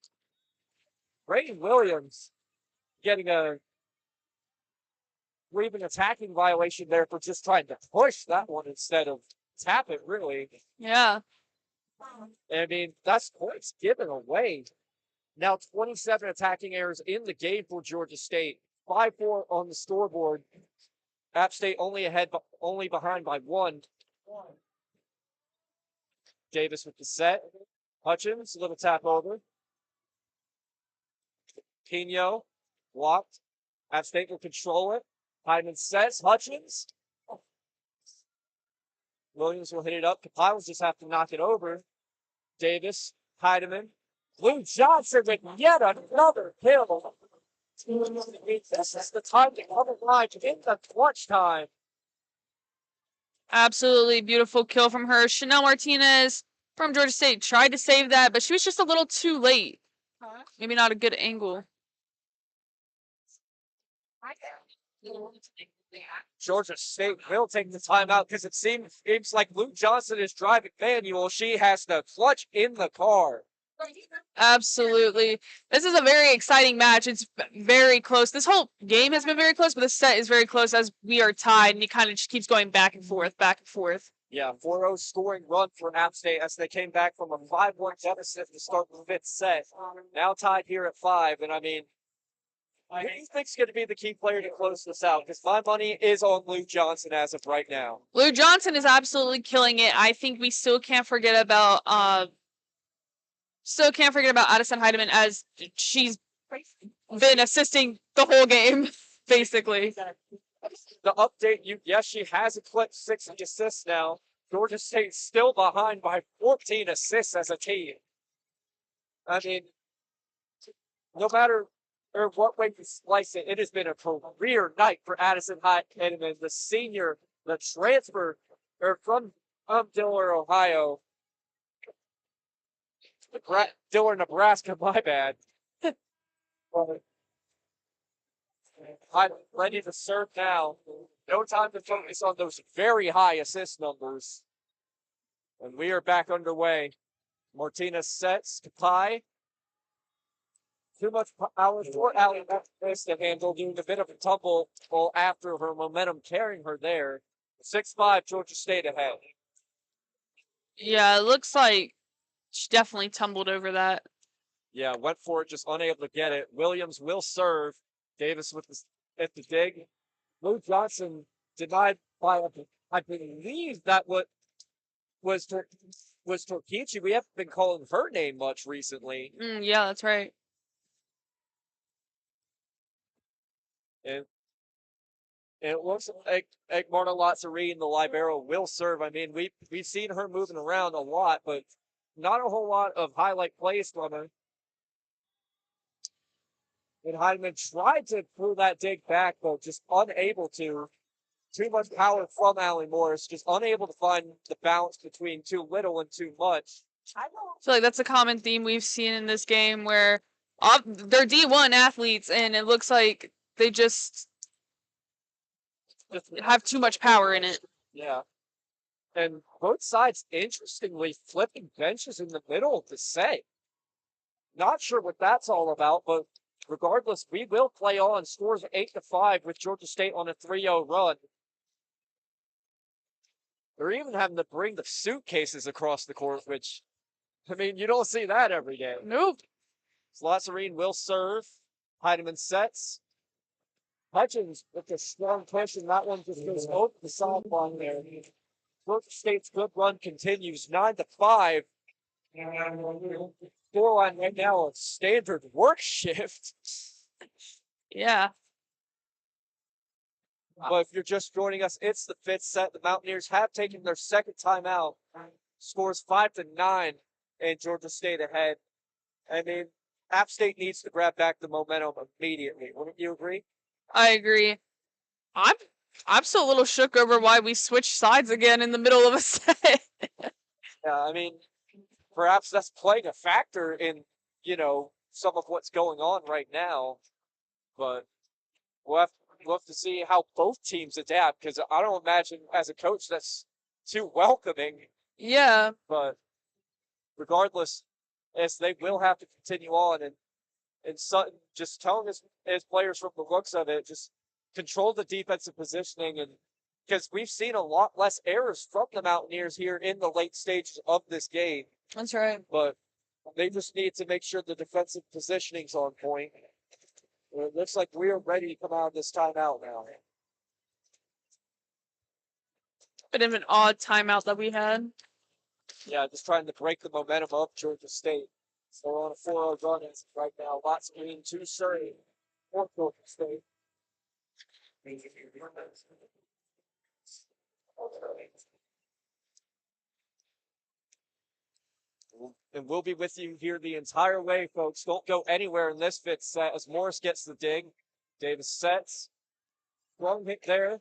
[SPEAKER 1] Brayden Williams getting a even attacking violation there for just trying to push that one instead of tap it, really.
[SPEAKER 2] Yeah.
[SPEAKER 1] I mean, that's points given away. Now 27 attacking errors in the game for Georgia State. 5-4 on the scoreboard. App State only behind by 1. Davis with the set. Hutchins, a little tap over. Pino, blocked. App State will control it. Hyman sets. Hutchins. Williams will hit it up. Kapile will just have to knock it over. Davis, Heidemann. Lou Johnson with yet another kill. This is the time to come alive in the clutch time.
[SPEAKER 2] Absolutely beautiful kill from her. Chanel Martinez from Georgia State tried to save that, but she was just a little too late. Maybe not a good angle.
[SPEAKER 1] Georgia State will take the timeout because it seems like Luke Johnson is driving manual. She has the clutch in the car.
[SPEAKER 2] Absolutely. This is a very exciting match. It's very close. This whole game has been very close, but the set is very close as we are tied, and it kind of just keeps going back and forth, back and forth.
[SPEAKER 1] Yeah, 4-0 scoring run for App State as they came back from a 5-1 deficit to start the 5th set. Now tied here at 5, and I mean, who do you think's going to be the key player to close this out? Because my money is on Luke Johnson as of right now.
[SPEAKER 2] Lou Johnson is absolutely killing it. I think we still can't forget about Addison Heidemann as she's been assisting the whole game, basically.
[SPEAKER 1] The update, yes, she has eclipsed 60 assists now. Georgia State's still behind by 14 assists as a team. I mean, no matter what way you slice it, it has been a career night for Addison Heidemann, the senior, the transfer from Dillard, Ohio. Dillard, Nebraska, my bad. I'm ready to serve now. No time to focus on those very high assist numbers. And we are back underway. Martinez sets. Kapai. Too much power for Allie to handle, doing a bit of a tumble after her momentum carrying her there. 6-5, Georgia State ahead.
[SPEAKER 2] Yeah, it looks like she definitely tumbled over that.
[SPEAKER 1] Yeah, went for it, just unable to get it. Williams will serve. Davis at the dig. Lou Johnson denied by, I believe that was Torquici. We haven't been calling her name much recently.
[SPEAKER 2] Yeah, that's right.
[SPEAKER 1] And it looks like Marta Lazzari, the libero, will serve. I mean, we've seen her moving around a lot, but not a whole lot of highlight plays from her. And Heidemann tried to pull that dig back, but just unable to. Too much power from Allie Morris, just unable to find the balance between too little and too much.
[SPEAKER 2] I feel like that's a common theme we've seen in this game where they're D1 athletes, and it looks like they just have too much power in it.
[SPEAKER 1] Yeah. And both sides, interestingly, flipping benches in the middle of the set. Not sure what that's all about, but regardless, we will play on. Scores 8-5 with Georgia State on a 3-0 run. They're even having to bring the suitcases across the court, which, I mean, you don't see that every day.
[SPEAKER 2] Nope.
[SPEAKER 1] Lazzarine will serve. Heidemann sets. Hutchins with a strong push, and that one just goes over the sideline there. Georgia State's good run continues 9-5. Scoreline right now of standard work shift.
[SPEAKER 2] Yeah.
[SPEAKER 1] But if you're just joining us, it's the fifth set. The Mountaineers have taken their second timeout. Scores 5-9, and Georgia State ahead. I mean, App State needs to grab back the momentum immediately. Wouldn't you agree?
[SPEAKER 2] I agree. I'm still a little shook over why we switched sides again in the middle of a set.
[SPEAKER 1] Yeah, I mean, perhaps that's playing a factor in, some of what's going on right now. But we'll have to see how both teams adapt, because I don't imagine as a coach that's too welcoming.
[SPEAKER 2] Yeah.
[SPEAKER 1] But regardless, as they will have to continue on, and Sutton just telling his players from the looks of it, just control the defensive positioning, and because we've seen a lot less errors from the Mountaineers here in the late stages of this game.
[SPEAKER 2] That's right.
[SPEAKER 1] But they just need to make sure the defensive positioning's on point. It looks like we're ready to come out of this timeout now.
[SPEAKER 2] Bit of an odd timeout that we had.
[SPEAKER 1] Yeah, just trying to break the momentum of Georgia State. So we're on a 4-0 run right now. Lots of green, 2 Surrey, 4 Georgia State. And we'll be with you here the entire way, folks. Don't go anywhere in this fifth set as Morris gets the dig. Davis sets. Strong hit there.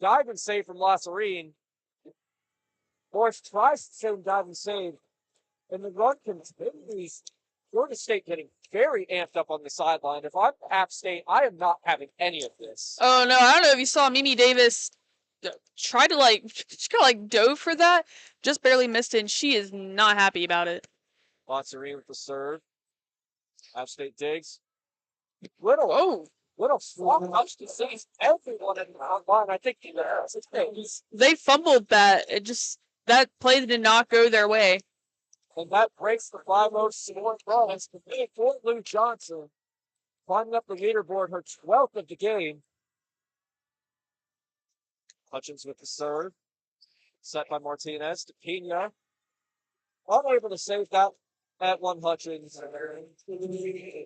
[SPEAKER 1] Dive and save from Lasserine. Morris tries to save dive and save. And the run continues. Georgia State getting very amped up on the sideline. If I'm App State, I am not having any of this.
[SPEAKER 2] Oh no, I don't know if you saw Mimi Davis try to she kind of dove for that, just barely missed it, and she is not happy about it.
[SPEAKER 1] Lasserine with the serve. App State digs. Little swap touch to save everyone in the line. I think
[SPEAKER 2] they fumbled that. That play did not go their way.
[SPEAKER 1] And that breaks the 5-0 score run. It's committed for Lou Johnson. Climbing up the leaderboard, her 12th of the game. Hutchins with the serve. Set by Martinez to Pena. Unable to save that at one Hutchins.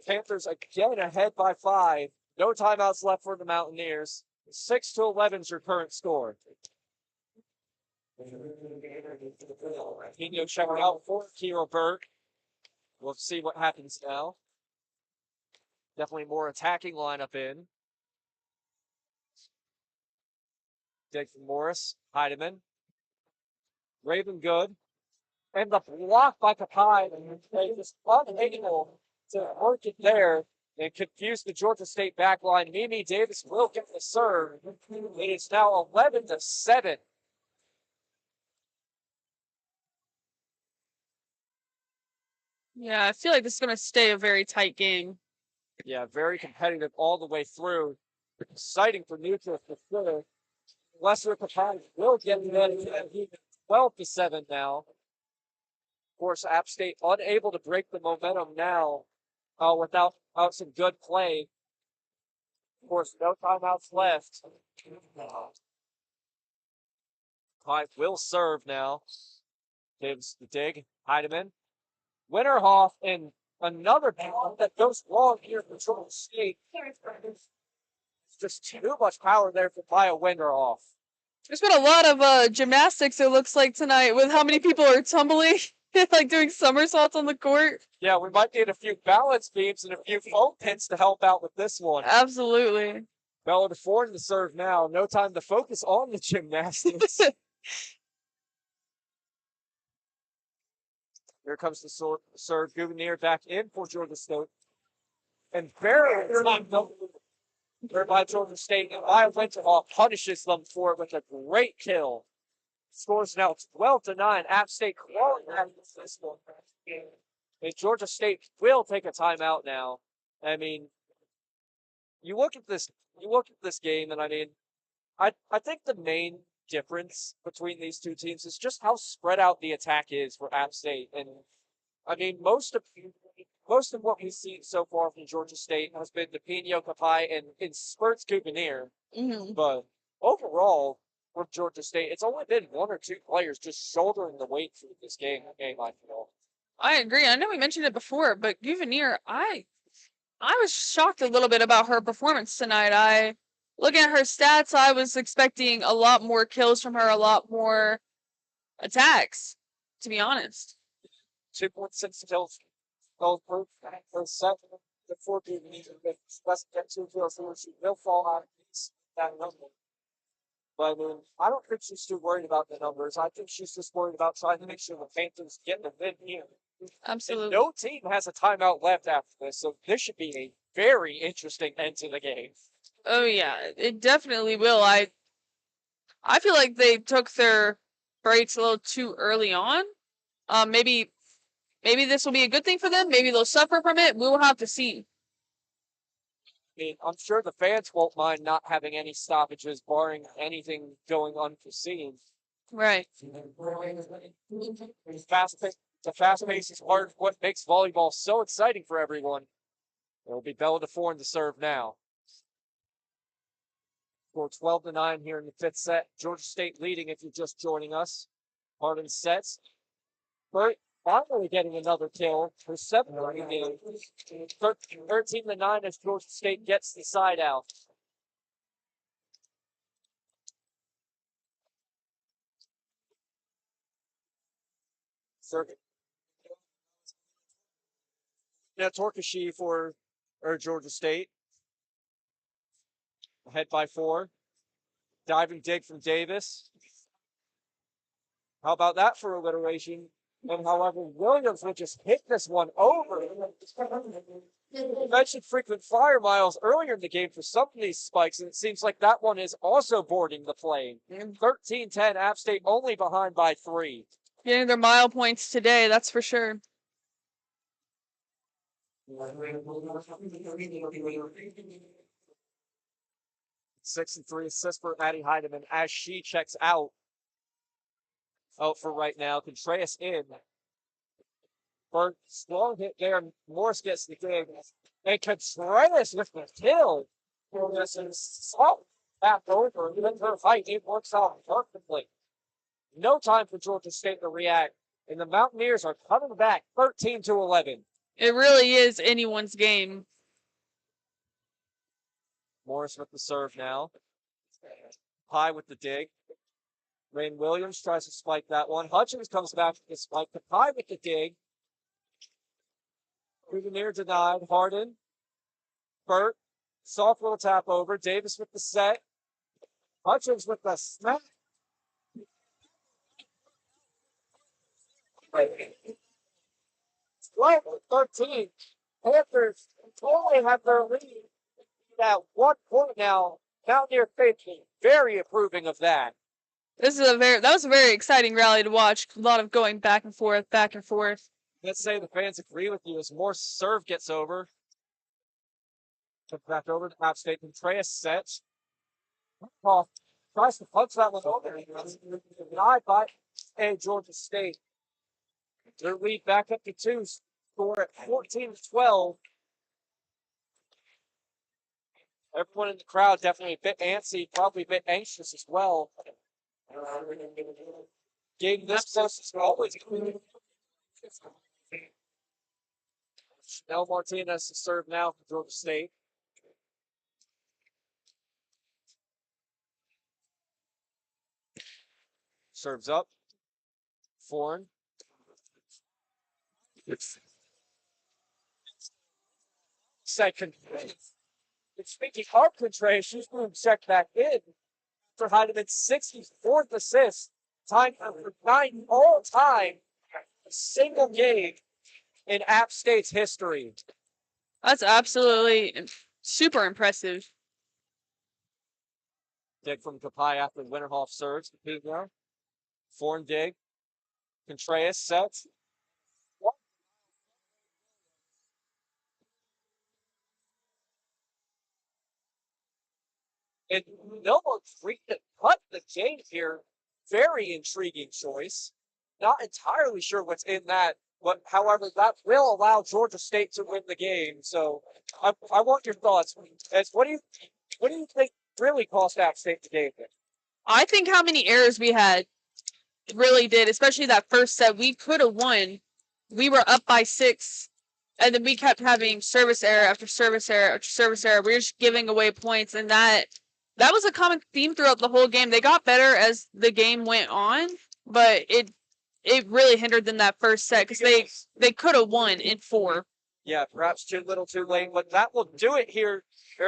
[SPEAKER 1] Panthers again ahead by 5. No timeouts left for the Mountaineers. 6-11 is your current score. Pino checking out for Kiro Berg. We'll see what happens now. Definitely more attacking lineup in. Dig from Morris. Heidemann. Raven good. And the block by Kapai. They just unable to work it there and confuse the Georgia State backline. Mimi Davis will get the serve. It is now 11-7.
[SPEAKER 2] Yeah, I feel like this is going to stay a very tight game.
[SPEAKER 1] Yeah, very competitive all the way through. Exciting for neutral for sure. Lesser Kapai will get it. 12-7 now. Of course, App State unable to break the momentum now without some good play. Of course, no timeouts left. Kapai will serve now. Gives the dig. Heidemann. Winterhoff and another ball that goes long here for Georgia State. Just too much power there for Maya Winterhoff.
[SPEAKER 2] There's been a lot of gymnastics, it looks like, tonight, with how many people are tumbling, doing somersaults on the court.
[SPEAKER 1] Yeah, we might need a few balance beams and a few foam pins to help out with this one.
[SPEAKER 2] Absolutely.
[SPEAKER 1] Bella DeFord to serve now. No time to focus on the gymnastics. Here comes the serve. Gouvernier back in for Georgia State. And barely by Georgia State. And Maya Winterhoff punishes them for it with a great kill. Scores now 12-9. App State clawing back this one. And Georgia State will take a timeout now. I mean, you look at this game, and I mean, I think the main difference between these two teams is just how spread out the attack is for App State. And I mean, most of what we've seen so far from Georgia State has been DePino, Kapai, and in spurts Gouvernier.
[SPEAKER 2] Mm-hmm.
[SPEAKER 1] But overall, with Georgia State. It's only been one or two players just shouldering the weight through this game. I feel.
[SPEAKER 2] I agree. I know we mentioned it before, but Guvenir, I was shocked a little bit about her performance tonight. Looking at her stats, I was expecting a lot more kills from her, a lot more attacks, to be honest.
[SPEAKER 1] 2.6 kills per set. The 14 less than 2 kills, so she will fall out of that number. But I mean, I don't think she's too worried about the numbers. I think she's just worried about trying to make sure the Panthers get the win here.
[SPEAKER 2] Absolutely.
[SPEAKER 1] And no team has a timeout left after this, so this should be a very interesting end to the game.
[SPEAKER 2] Oh yeah, it definitely will. I feel like they took their breaks a little too early on. Maybe this will be a good thing for them. Maybe they'll suffer from it. We will have to see.
[SPEAKER 1] I mean, I'm sure the fans won't mind not having any stoppages, barring anything going unforeseen.
[SPEAKER 2] Right.
[SPEAKER 1] The fast pace is part of what makes volleyball so exciting for everyone. It will be Bella DeForn to serve now. Score 12-9 here in the fifth set. Georgia State leading if you're just joining us. Harden sets. Burt finally getting another kill. Her seventh game. 13-9 as Georgia State gets the side out. Now Torkashi for Georgia State. Ahead by 4. Diving dig from Davis. How about that for alliteration? And however, Williams would just hit this one over. You mentioned frequent fire miles earlier in the game for some of these spikes, and it seems like that one is also boarding the plane. 13-10, App State only behind by 3.
[SPEAKER 2] Getting their mile points today, that's for sure.
[SPEAKER 1] 6-3 assist for Maddie Heidemann as she checks out. Out for right now. Contreras in. For strong hit there. Morris gets the game. And Contreras with the kill. This is back over. Even her height, it works out perfectly. No time for Georgia State to react. And the Mountaineers are coming back 13-11.
[SPEAKER 2] It really is anyone's game.
[SPEAKER 1] Morris with the serve now. High with the dig. Rain Williams tries to spike that one. Hutchins comes back with the spike. High with the dig. Guvenir denied. Harden. Burt. Soft little tap over. Davis with the set. Hutchins with the smack. 12-13. Panthers only have their lead at 1 point now. Mountaineer faithful very approving of that.
[SPEAKER 2] That was a very exciting rally to watch. A lot of going back and forth, back and forth.
[SPEAKER 1] Let's say the fans agree with you as more serve gets over. Took back over to App State. Contreras sets. Tries to punch that one over. Denied by Georgia State. Their lead back up to 2. Score at 14-12. Everyone in the crowd definitely a bit antsy, probably a bit anxious as well. Game this close is always Chanel Martinez to serve now for Georgia State. Serves up. Foreign. Second. Speaking of Contreras, she's going to check back in for Heidemann's 64th assist, time for 9 all-time single game in App State's history.
[SPEAKER 2] That's absolutely super impressive.
[SPEAKER 1] Dig from Kapai after Winterhoff serves. Foreign dig. Contreras sets. And Noah Creed cut the game here. Very intriguing choice. Not entirely sure what's in that, but however, that will allow Georgia State to win the game. So I want your thoughts. What do you think really cost App State the game?
[SPEAKER 2] I think how many errors we had really did, especially that first set. We could have won. We were up by 6, and then we kept having service error after service error after service error. We were just giving away points, and that was a common theme throughout the whole game. They got better as the game went on, but it really hindered them that first set because they could have won in 4.
[SPEAKER 1] Yeah, perhaps too little too late, but that will do it here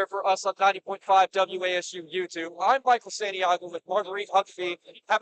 [SPEAKER 1] for us on 90.5 WASU YouTube. I'm Michael Santiago with Marguerite Huckabee. Have a